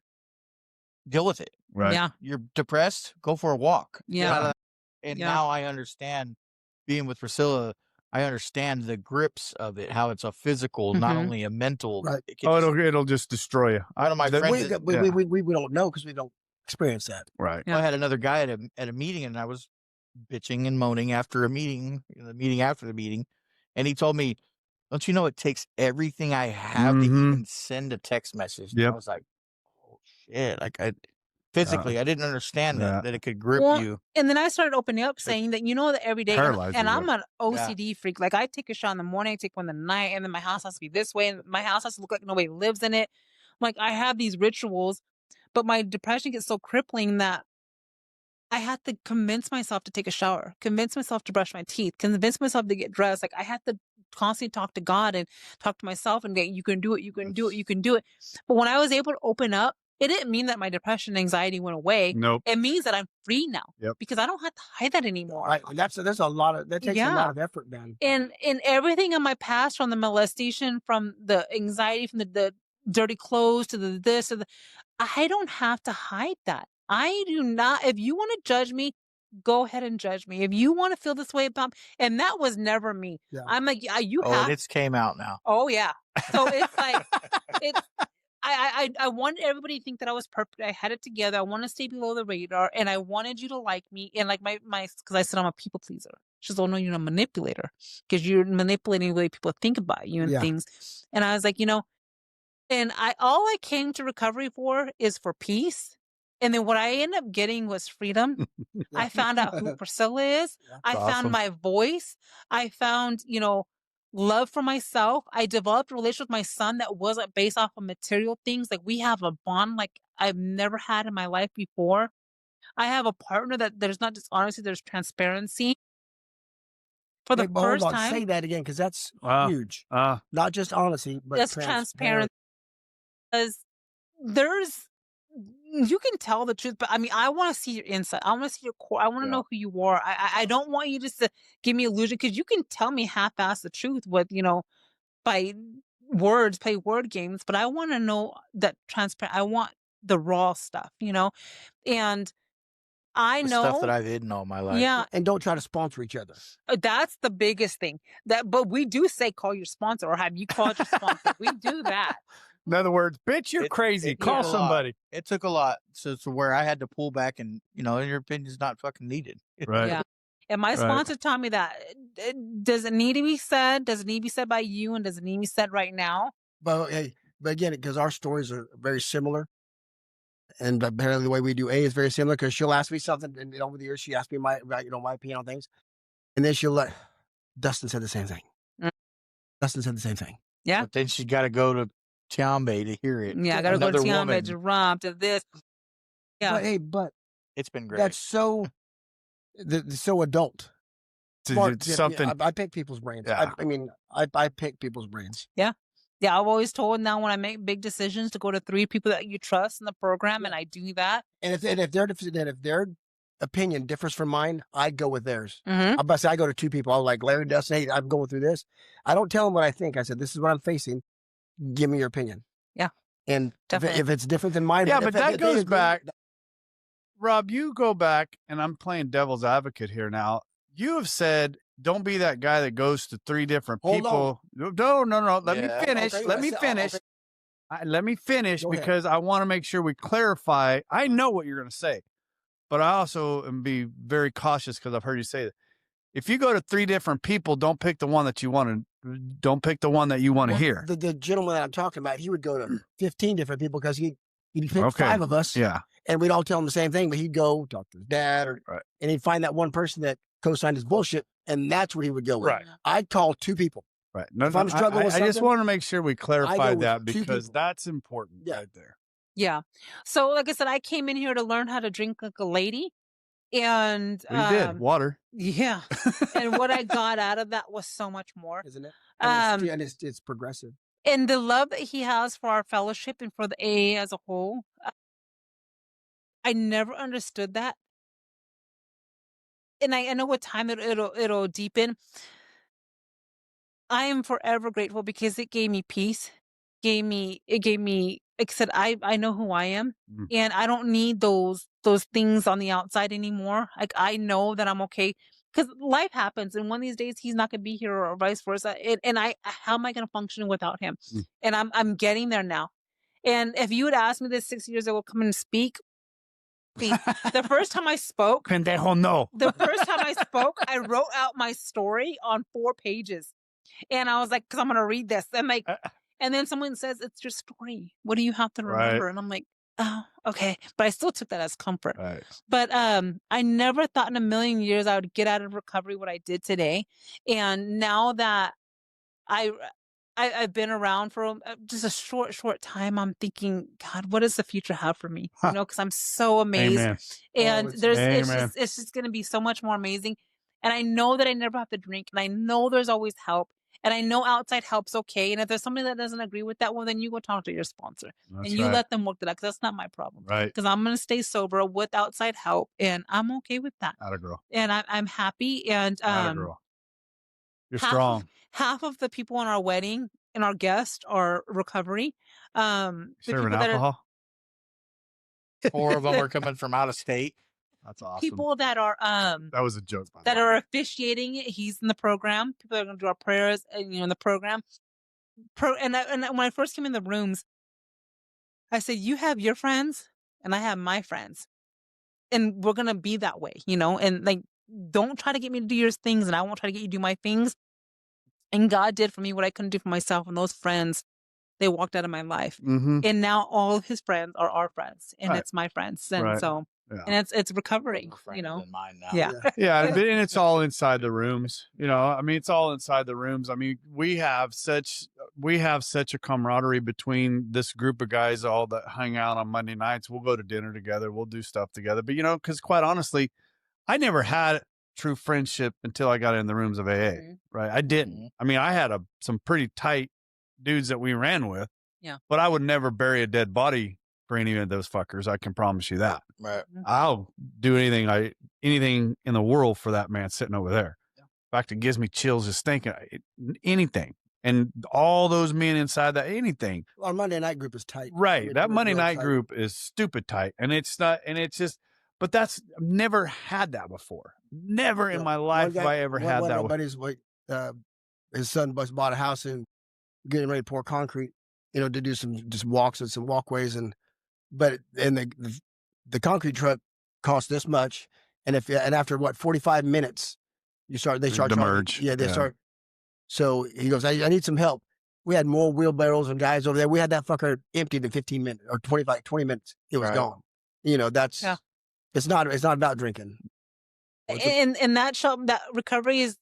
deal with it. Right. Yeah. You're depressed, go for a walk. Get Yeah. out of that. And Yeah. now I understand, being with Priscilla, I understand the grips of it, how it's a physical, not Mhm. only a mental. Right. It can Oh, just- it'll just destroy you. one of my the- friends, We don't know because we don't experience that. Right. Well, I had another guy at a meeting, and I was bitching and moaning after a meeting, the meeting after the meeting, and he told me, "Don't you know it takes everything I have to even send a text message?" And I Yep. was like, "Oh shit!" Like physically, I didn't understand yeah. that it could grip Well, you. and then I started opening up, saying that that every day, Paralyzes and you. I'm an OCD freak. Like I take a shower in the morning, I take one in the night, and then my house has to be this way, and my house has to look like nobody lives in it. Like I have these rituals, but my depression gets so crippling that I had to convince myself to take a shower, convince myself to brush my teeth, convince myself to get dressed. Like I had to constantly talk to God and talk to myself and get, you can do it, you can do it, you can do it. But when I was able to open up, it didn't mean that my depression and anxiety went away. Nope. It means that I'm free now. Yep. Because I don't have to hide that anymore. Right. And there's a lot of, that takes a lot of effort, man. And everything in my past, from the molestation, from the anxiety, from the dirty clothes to the this, to the, I don't have to hide that. I do not. If you want to judge me, go ahead and judge me. If you want to feel this way about me, and that was never me. Yeah. I'm like, you Oh, have. it's came out now. Oh yeah. So it's like, it's. I wanted everybody to think that I was perfect. I had it together. I want to stay below the radar, and I wanted you to like me. And like my because I said I'm a people pleaser. She's like, oh no, you're a manipulator because you're manipulating the way people think about you and things. And I was like, and all I came to recovery for is for peace. And then what I ended up getting was freedom. I found out who Priscilla is. I found my voice. I found, love for myself. I developed a relationship with my son that wasn't based off of material things. Like we have a bond like I've never had in my life before. I have a partner that there's not just honesty, there's transparency. For the first time. Say that again, because that's huge. Not just honesty, but that's transparent. Because you can tell the truth, but I mean, I want to see your insight. I want to see your core. I want to know who you are. I don't want you just to give me illusion, because you can tell me half-ass the truth with, by words, play word games, but I want to know that transparent. I want the raw stuff, and I know stuff that I've hidden all my life. Yeah. And don't try to sponsor each other. That's the biggest thing. But we do say call your sponsor, or have you called your sponsor? We do that. In other words, bitch, you're crazy. Call somebody. It took a lot. So to where I had to pull back and, your opinion's not fucking needed. Right. Yeah. And my sponsor taught me that. Does it need to be said? Does it need to be said by you? And does it need to be said right now? But again, because our stories are very similar. And apparently the way we do A is very similar, because she'll ask me something, and over the years she asked me my opinion on things, and then she'll let Dustin said the same thing. Dustin said the same thing. Yeah. But then she's got to go to Tiambe to hear it. Yeah, I got to go to Tiambe, to Romp, to this. Yeah. But it's been great. That's so adult. Something. I pick people's brains. Yeah. I pick people's brains. Yeah. Yeah, I've always told now when I make big decisions to go to 3 people that you trust in the program, and I do that. And if their opinion differs from mine, I go with theirs. Mm-hmm. I'm about to say I go to 2 people. I'm like, Larry, Dustin, hey, I'm going through this. I don't tell them what I think. I said, this is what I'm facing. Give me your opinion. Yeah. And definitely. if it's different than mine, but that goes back. Rob, you go back, and I'm playing devil's advocate here now. You have said, don't be that guy that goes to 3 different people. No. Let me finish. Okay, Let me finish. Let me finish, because I want to make sure we clarify. I know what you're going to say, but I also am be very cautious, because I've heard you say that. If you go to 3 different people, don't pick the one that you want to. Don't pick the one that you want to hear. The gentleman that I'm talking about, he would go to 15 different people, because he'd pick 5 of us. Yeah. And we'd all tell him the same thing, but he'd go talk to his dad, and he'd find that one person that co-signed his bullshit, and that's what he would go with. Right. I'd call 2 people. Right. No, if I'm struggling with I just something, want to make sure we clarify that, because that's important right there. Yeah. So like I said, I came in here to learn how to drink like a lady. And we did water. Yeah. And what I got out of that was so much more. Isn't it? And it's progressive. And the love that he has for our fellowship and for the AA as a whole. I never understood that. And I know with time it'll deepen. I am forever grateful, because it gave me peace. It gave me, like I said, I know who I am, and I don't need those things on the outside anymore. Like I know that I'm okay, because life happens, and one of these days he's not gonna be here, or vice versa. And how am I gonna function without him? And I'm getting there now. And if you had asked me this 6 years ago, come and speak, The first time I spoke, Pendejo, no. the first time I spoke, I wrote out my story on 4 pages. And I was like, because I'm going to read this. And like, and then someone says, it's your story. What do you have to remember? Right. And I'm like, oh, okay. But I still took that as comfort. Right. But I never thought in a million years I would get out of recovery what I did today. And now that I've been around for just a short time, I'm thinking, God, what does the future have for me? You know, because I'm so amazed. Amen. And Amen. it's just going to be so much more amazing. And I know that I never have to drink, and I know there's always help. And I know outside help's okay. And if there's somebody that doesn't agree with that, well, then you go talk to your sponsor That's and you right. let them work it out, because that's not my problem. Right. Because I'm going to stay sober with outside help, and I'm okay with that. Atta girl. And I'm happy. And Atta girl. You're half strong. half of the people in our wedding and our guests are recovery. The Serving people that are alcohol. 4 of them are coming from out of state. That's awesome. people that are That was a joke. By the that way. are officiating it. He's in the program. People that are going to do our prayers, in the program. And when I first came in the rooms, I said, you have your friends and I have my friends, and we're going to be that way, and like, don't try to get me to do your things, and I won't try to get you to do my things. And God did for me what I couldn't do for myself. And those friends, they walked out of my life. Mm-hmm. And now all of his friends are our friends, and Right. it's my friends. And Right. so, Yeah. and it's recovery, More friends than mine now. Yeah. Yeah, and it's all inside the rooms. I mean, it's all inside the rooms. I mean, we have such a camaraderie between this group of guys all that hang out on Monday nights. We'll go to dinner together. We'll do stuff together. But because quite honestly, I never had true friendship until I got in the rooms of AA. Mhm. Right? I didn't. Mhm. I mean, I had some pretty tight dudes that we ran with. Yeah. But I would never bury a dead body for any of those fuckers. I can promise you that. Right. I'll do anything in the world for that man sitting over there. Yeah. In fact, it gives me chills just thinking anything. And all those men inside that, anything. Our Monday night group is tight. Right. That We're Monday real night tight. group is stupid tight. And it's not, and it's just, but I've never had that before. Never in my life have I ever had one that. of my buddies, his son bought a house and getting ready to pour concrete, to do some just walks and some walkways, and the concrete truck cost this much, and after 45 minutes, they start The charging. merge. Yeah, they Yeah. start. So he goes, I need some help. We had more wheelbarrows and guys over there. We had that fucker emptied in 15 minutes or 20 minutes. It was Right. gone. That's Yeah. It's not about drinking. And that recovery has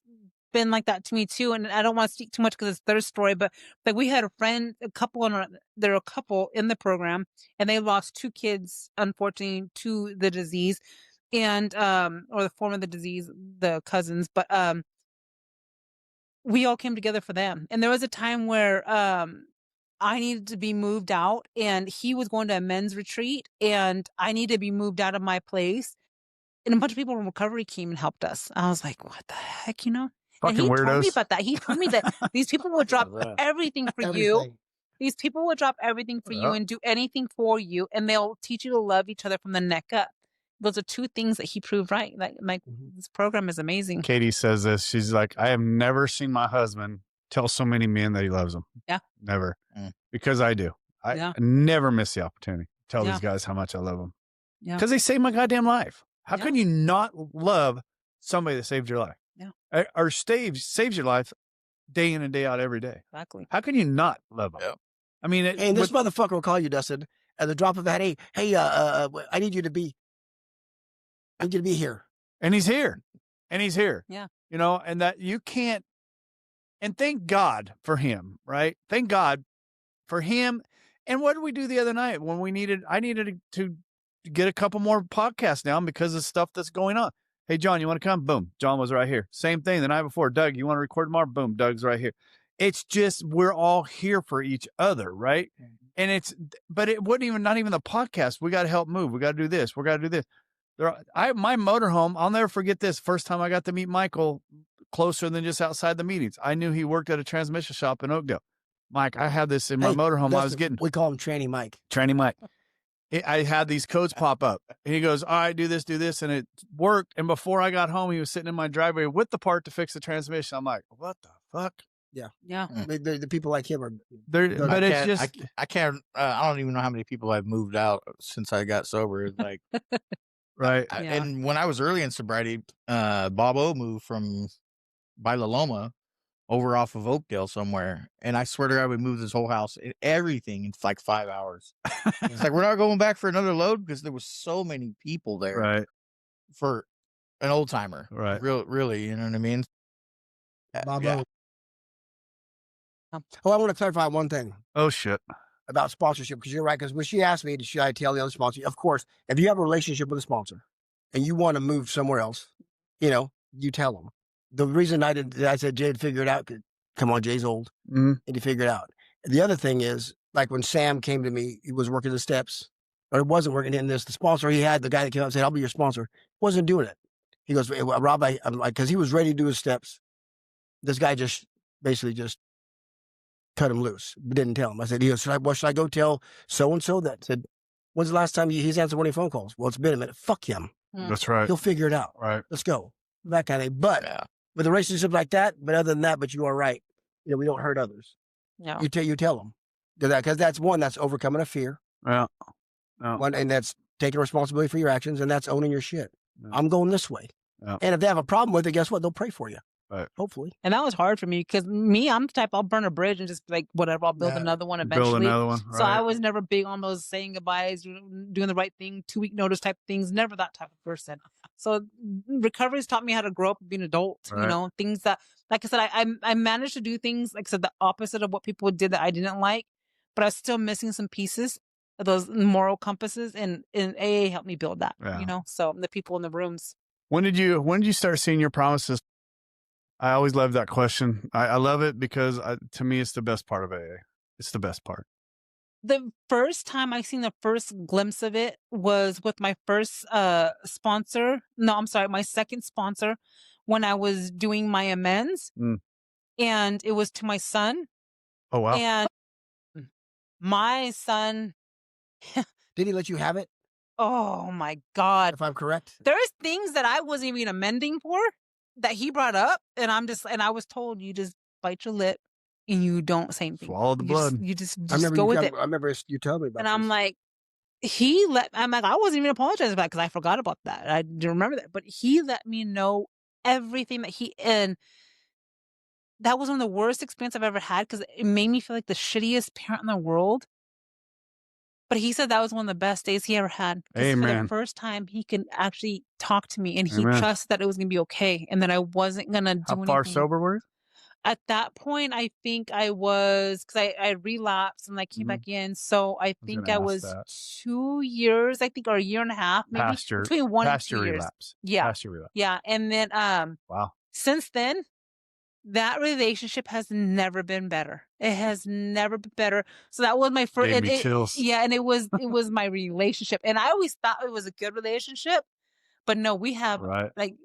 been like that to me too. And I don't want to speak too much because it's their story, but like, we had a couple in the program, and they lost 2 kids, unfortunately, to the disease, and or the form of the disease, the cousins. But we all came together for them. And there was a time where I needed to be moved out, and he was going to a men's retreat, and I needed to be moved out of my place. And a bunch of people from recovery came and helped us. I was like, what the heck, Fucking and he told me weirdos. about that. He told me that these people will drop Right. everything for you. Everything. These people will drop everything for you Yeah. and do anything for you, and they'll teach you to love each other from the neck up. Those are 2 things that he proved right. Like Mhm. this program is amazing. Katie says this. She's like, I have never seen my husband tell so many men that he loves them. Yeah. Never. Mm. Because I do. I Yeah. never miss the opportunity to tell Yeah. these guys how much I love them. Yeah. Because they saved my goddamn life. How Yeah. can you not love somebody that saved your life? Yeah. Or saves your life day in and day out every day? Exactly. How can you not love them? Yep. I mean, And this motherfucker will call you, Dustin, at the drop of a hat. Hey, I need you to be here. and he's here. And he's here. Yeah. And that you can't, and thank God for him, right? Thank God for him. And what did we do the other night when I needed to get a couple more podcasts down because of stuff that's going on. Hey, John, you want to come? Boom. John was right here. Same thing the night before. Doug, you want to record tomorrow? Boom. Doug's right here. It's just, we're all here for each other. Right. And but it wouldn't not even the podcast. We got to help move. We got to do this. We got to do this. My motorhome, I'll never forget this. First time I got to meet Michael closer than just outside the meetings. I knew he worked at a transmission shop in Oakdale. Mike, I had this in my Hey, motorhome. I was Dustin, getting we call him Tranny Mike. Tranny Mike. I had these codes pop up. And he goes, all right, do this. And it worked. And before I got home, he was sitting in my driveway with the part to fix the transmission. I'm like, what the fuck? Yeah. The people like him are. But it's just, I can't. I don't even know how many people I've moved out since I got sober. It's like Right. Yeah. And when I was early in sobriety, Bob O moved from by La Loma over off of Oakdale somewhere. And I swear to God, we moved this whole house and everything in like 5 hours. It's like, we're not going back for another load because there was so many people there Right. for an old timer. Right. Really, you know what I mean? Bob Yeah. O. Oh, I want to clarify one thing Oh shit. about sponsorship, because you're right. Because when she asked me, should I tell the other sponsor? Of course, if you have a relationship with a sponsor and you want to move somewhere else, you tell them. The reason I said Jay'd figure it out, 'cause, come on, Jay's old, Mhm. and he figured it out. The other thing is, like when Sam came to me, he was working the steps, or he wasn't working in this. The sponsor he had, the guy that came out and said, "I'll be your sponsor," wasn't doing it. He goes, "Rob, I'm like," because he was ready to do his steps. This guy just basically just cut him loose, but didn't tell him. I said, should I go tell so-and-so that? Said, when's the last time he's answered one of your phone calls? Well, it's been a minute. Fuck him. That's right. He'll figure it out. Right. Let's go. That kind of thing. But Yeah. with a relationship like that, but other than that, but you are right. We don't hurt others. Yeah. You tell them. Because that's one, that's overcoming a fear. Yeah. No. One, and that's taking responsibility for your actions, and that's owning your shit. Yeah. I'm going this way. Yeah. And if they have a problem with it, guess what? They'll pray for you. Right. Hopefully. And that was hard for me because I'm the type, I'll burn a bridge and just like whatever, I'll build Yeah. another one eventually. Build another one. So I right. was never big on those saying goodbyes, doing the right thing, 2-week notice type things. Never that type of person. So recovery's taught me how to grow up and be an adult. Right. Things that, like I said, I managed to do things, like I said, the opposite of what people did that I didn't like, but I was still missing some pieces of those moral compasses, and AA helped me build that. Yeah. So the people in the rooms. When did you start seeing your promises? I always love that question. I love it because to me, it's the best part of AA. It's the best part. The first time I seen the first glimpse of it was with my first sponsor. No, I'm sorry, my second sponsor, when I was doing my amends. Mm. And it was to my son. Oh, wow. And my son, Did he let you have it, oh my God. if I'm correct? There's things that I wasn't even amending for that he brought up. And I was told, you just bite your lip and you don't say anything. Swallow the You blood. You just I remember go with it. I remember you telling me about And I'm this. like, I'm like, I wasn't even apologizing about it because I forgot about that. I didn't remember that. But he let me know everything that and that was one of the worst experiences I've ever had because it made me feel like the shittiest parent in the world. But he said that was one of the best days he ever had. 'Cause for Amen. the first time, he could actually talk to me and he Amen. trusted that it was going to be okay and that I wasn't going to do How anything. far sober were you? At that point, I think I was, because I relapsed and I came Mhm. back in. So I was think gonna I ask was that. 2 years, I think, or a year and a half, maybe Past your between 1 and past 2 your years. relapse. Yeah. Past your relapse. Yeah. And then Wow. since then, that relationship has never been better. It has never been better. So that was my first. Gave me chills. Yeah, and it was my relationship, and I always thought it was a good relationship, but no, we have Right. like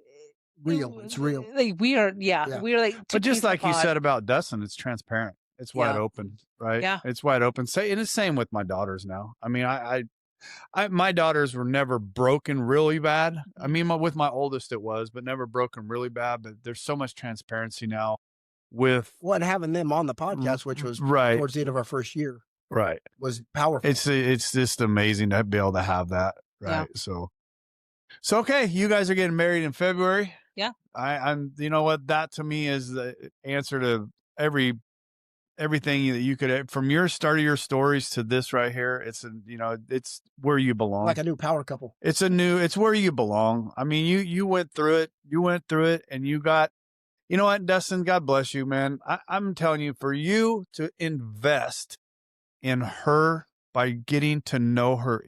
Real. It's real. Like we are, Yeah. we are like. two But just peas like in a you pod. said about Dustin, it's transparent. It's wide Yeah. open, right? Yeah. It's wide open. And it's same with my daughters now. I mean, my daughters were never broken really bad. I mean, with my oldest it was, but never broken really bad. But there's so much transparency now with Well, and having them on the podcast, which was right, towards the end of our first year, right. was powerful. It's just amazing to be able to have that, Yeah. right? So okay, you guys are getting married in February. Yeah. I'm. You know what? That to me is the answer to everything that you could, from your start of your stories to this right here. It's it's where you belong. Like a new power couple. It's where you belong. I mean, you went through it, and you got, you know what, Dustin, God bless you, man. I'm telling you, for you to invest in her by getting to know her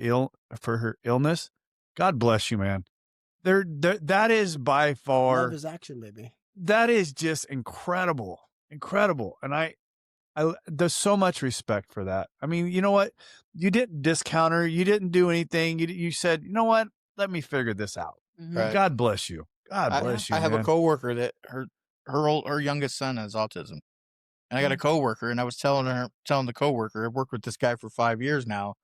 illness, God bless you, man. That is by far, Love is action, baby. that is just incredible. And I there's so much respect for that. I mean, you know what? You didn't discount her. You didn't do anything. You said, you know what? Let me figure this out. Mhm. Right. God bless you. God bless you. I have man. a coworker that her youngest son has autism, and I got a coworker, and I was telling the coworker, I've worked with this guy for 5 years now,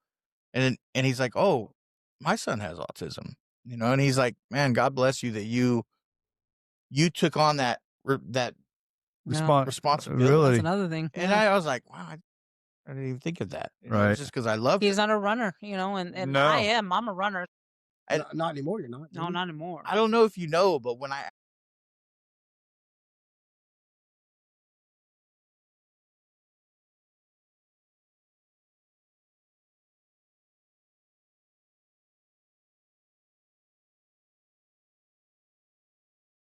and he's like, oh, my son has autism, and he's like, man, God bless you that you took on that responsibility. That's Really? another thing. And Yeah. I was like, wow, I didn't even think of that. Right. It's just because I love He's it. not a runner, and No. I'm a runner. Not anymore. You're not. No, not anymore. I don't know if you know, but when I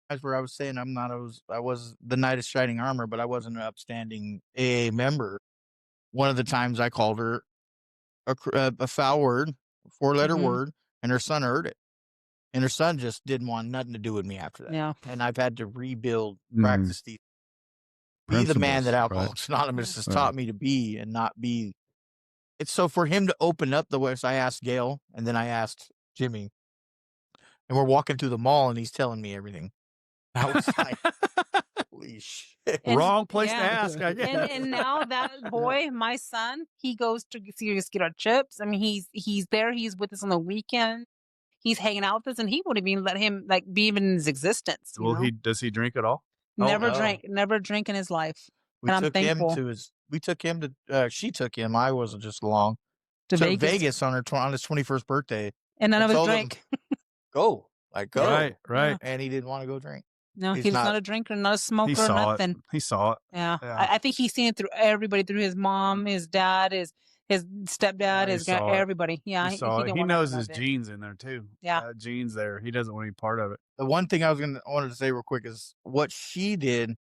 that's where I was saying I was the knight of shining armor, but I wasn't an upstanding AA member. One of the times I called her a foul word, 4-letter Mhm. word, and her son heard it. And her son just didn't want nothing to do with me after that. Yeah. And I've had to rebuild, Mm. practice be the man that Principles, right. Alcoholics Anonymous has Right. taught me to be, and not be. It's so for him to open up the way. So I asked Gail, and then I asked Jimmy, and we're walking through the mall, and he's telling me everything. I was like, holy shit. And- Wrong place to yeah. ask, I guess. And now that boy, my son, he goes to see us get our chips. I mean, he's there. He's with us on the weekend. He's hanging out with us, and he wouldn't even let him like be even in his existence. you Well, know? does he drink at all? never no. never drank in his life. We And I'm took him thankful. to his. We took him to. She took him. I wasn't just along To to Vegas. on his 21st birthday. And none I of us told him, drank. Go, like go, Right, right. and he didn't want to go drink. No, he's he's not- not a drinker, not a smoker, He saw nothing. it. He saw it. Yeah. Yeah. I think he's seen it through everybody, through his mom, his dad, his stepdad, Yeah, he his saw it. everybody. Yeah, He saw it. didn't He want knows nothing his of it. genes in there too. Yeah. Genes there. He doesn't want any part of it. The one thing I wanted to say real quick is what she did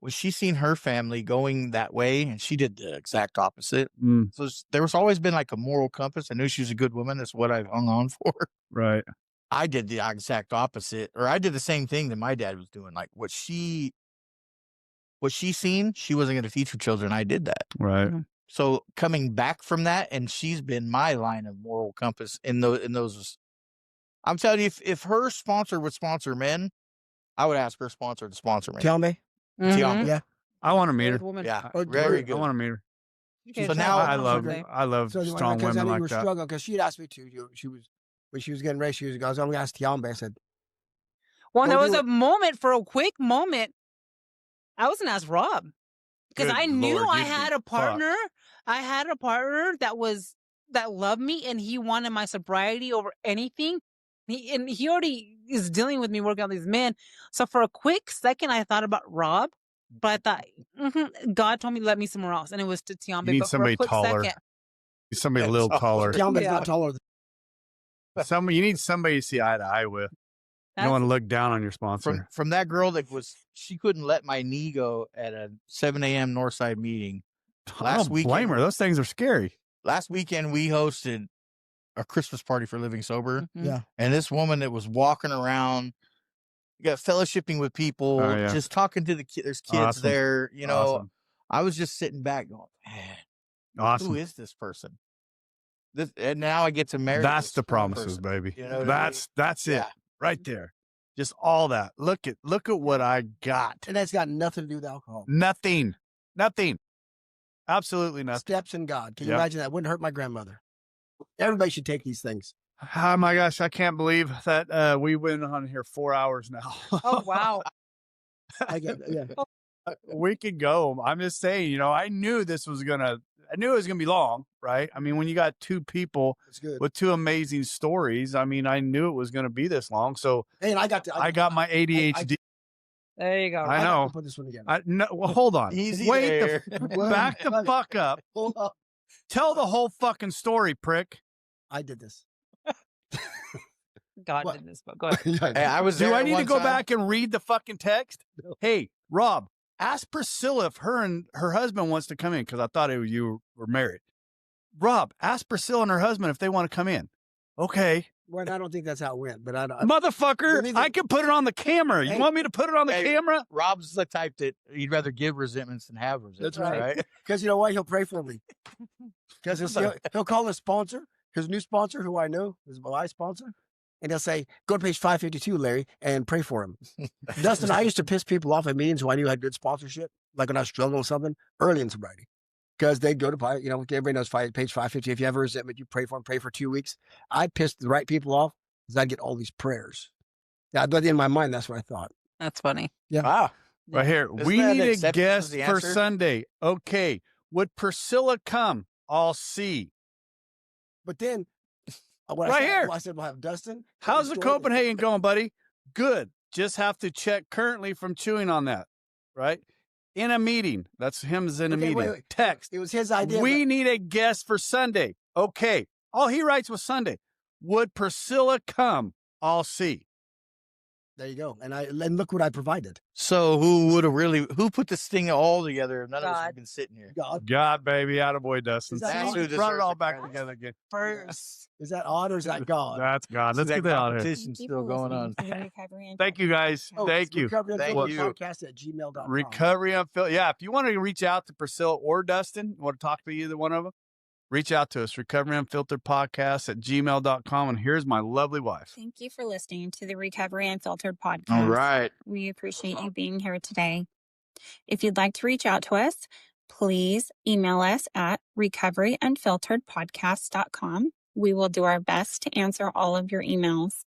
was she seen her family going that way, and she did the exact opposite. Mm, So there was always been like a moral compass. I knew she was a good woman. That's what I've hung on for. right. I did the exact opposite, or I did the same thing that my dad was doing. Like what she seen, she wasn't going to teach her children. I did that. Right. So coming back from that, and she's been my line of moral compass in those. I'm telling you, if her sponsor would sponsor men, I would ask her sponsor to sponsor me. Tell me. Tiana. Yeah. I want to meet her. Good woman. Yeah, Oh, very I good. want to meet her. Okay, So shout now out I to love Jose. So strong because I women knew you like were that. struggling because she had asked me to. She was when she was getting ready. She was. I was going to ask Tiambe. I said, Well, Go there was do a moment, for a quick moment, I was going to ask Rob because Good I knew Lord, I you'd be had a fucked. partner. I had a partner that loved me, and he wanted my sobriety over anything. He already is dealing with me working on these men. So for a quick second, I thought about Rob, but I thought God told me to let me somewhere else, and it was to Tiambe. You need but for somebody a quick taller. second, Somebody a little taller. Tiambe's Yeah. not taller than. You need somebody to see eye to eye with. You don't want to look down on your sponsor. From that girl she couldn't let my knee go at a 7 a.m. Northside meeting. I last don't weekend- blame her. Those things are scary. Last weekend we hosted a Christmas party for Living Sober, Mhm. Yeah. and this woman that was walking around, got fellowshipping with people, Oh, yeah. just talking to the kids. There's kids Awesome. there, you know. Awesome. I was just sitting back going, man, Awesome. who is this person? And now I get to marry. That's this the promises, person. baby. You know what I mean? That's it Yeah. right there. Just all that. Look at what I got. And that's got nothing to do with alcohol. Nothing. Absolutely nothing. Steps in God. Can you Yeah. imagine that? Wouldn't hurt my grandmother. Everybody should take these things. Oh my gosh, I can't believe that we went on here 4 hours now. Oh wow! I get yeah. We could go. I'm just saying, I knew it was gonna be long, right? I mean, when you got two people It's good. with two amazing stories, I mean, I knew it was gonna be this long. So Hey, and I got my ADHD. There you go. I got know. to put this one together. Well, hold on. Easy Wait there. back the fuck up. Hold up. Tell the whole fucking story, prick. I did this. God What? did this, but go ahead. Hey, I was Do there I need to one go time. back and read the fucking text? No. Hey, Rob, ask Priscilla if her and her husband wants to come in because I thought you were married. Rob, ask Priscilla and her husband if they want to come in. Okay. Well, I don't think that's how it went, but I Motherfucker, Neither- I can put it on the camera. You Hey. want me to put it on the Hey. camera? Rob's the type that he'd rather give resentments than have resentments. That's right. right? because you know what? He'll pray for me. Because he'll call his sponsor, his new sponsor, who I know is my sponsor, and he'll say, "Go to page 552, Larry, and pray for him." Dustin, I used to piss people off at meetings who I knew had good sponsorship, like when I was struggling with something early in sobriety. Because they'd go to, everybody knows page 550. If you have a resentment, you pray for them, pray for 2 weeks. I pissed the right people off because I'd get all these prayers. Yeah, but in my mind, that's what I thought. That's funny. Wow. Right here. Isn't We that need a acceptance guest of the for answer? Sunday. Okay. Would Priscilla come? I'll see. But then When I Right said- here. I said we'll have Dustin. How's the story- Copenhagen going, buddy? Good. Just have to check currently from chewing on that, right? In a meeting. That's him's in a Okay, meeting. wait. Text. It was his idea. We need a guest for Sunday. Okay. All he writes was Sunday. Would Priscilla come? I'll see. There you go. And look what I provided. So who put this thing all together? None of us God. have been sitting here. God, God, baby. Attaboy, Dustin. Is that See? all? Who Brought deserves it all the back credit? together again. First. is that odd or is that God? That's God. Let's that get that out here. competition's still going on. Thank you, guys. Oh, Thank you. Thank Recovery you. Podcast at gmail.com. Recovery Unfiltered. Yeah, if you want to reach out to Priscilla or Dustin, want to talk to either one of them, reach out to us. Recovery Unfiltered Podcast at gmail.com. And here's my lovely wife. Thank you for listening to the Recovery Unfiltered podcast. All right. We appreciate you being here today. If you'd like to reach out to us, please email us at recoveryunfilteredpodcast.com. We will do our best to answer all of your emails.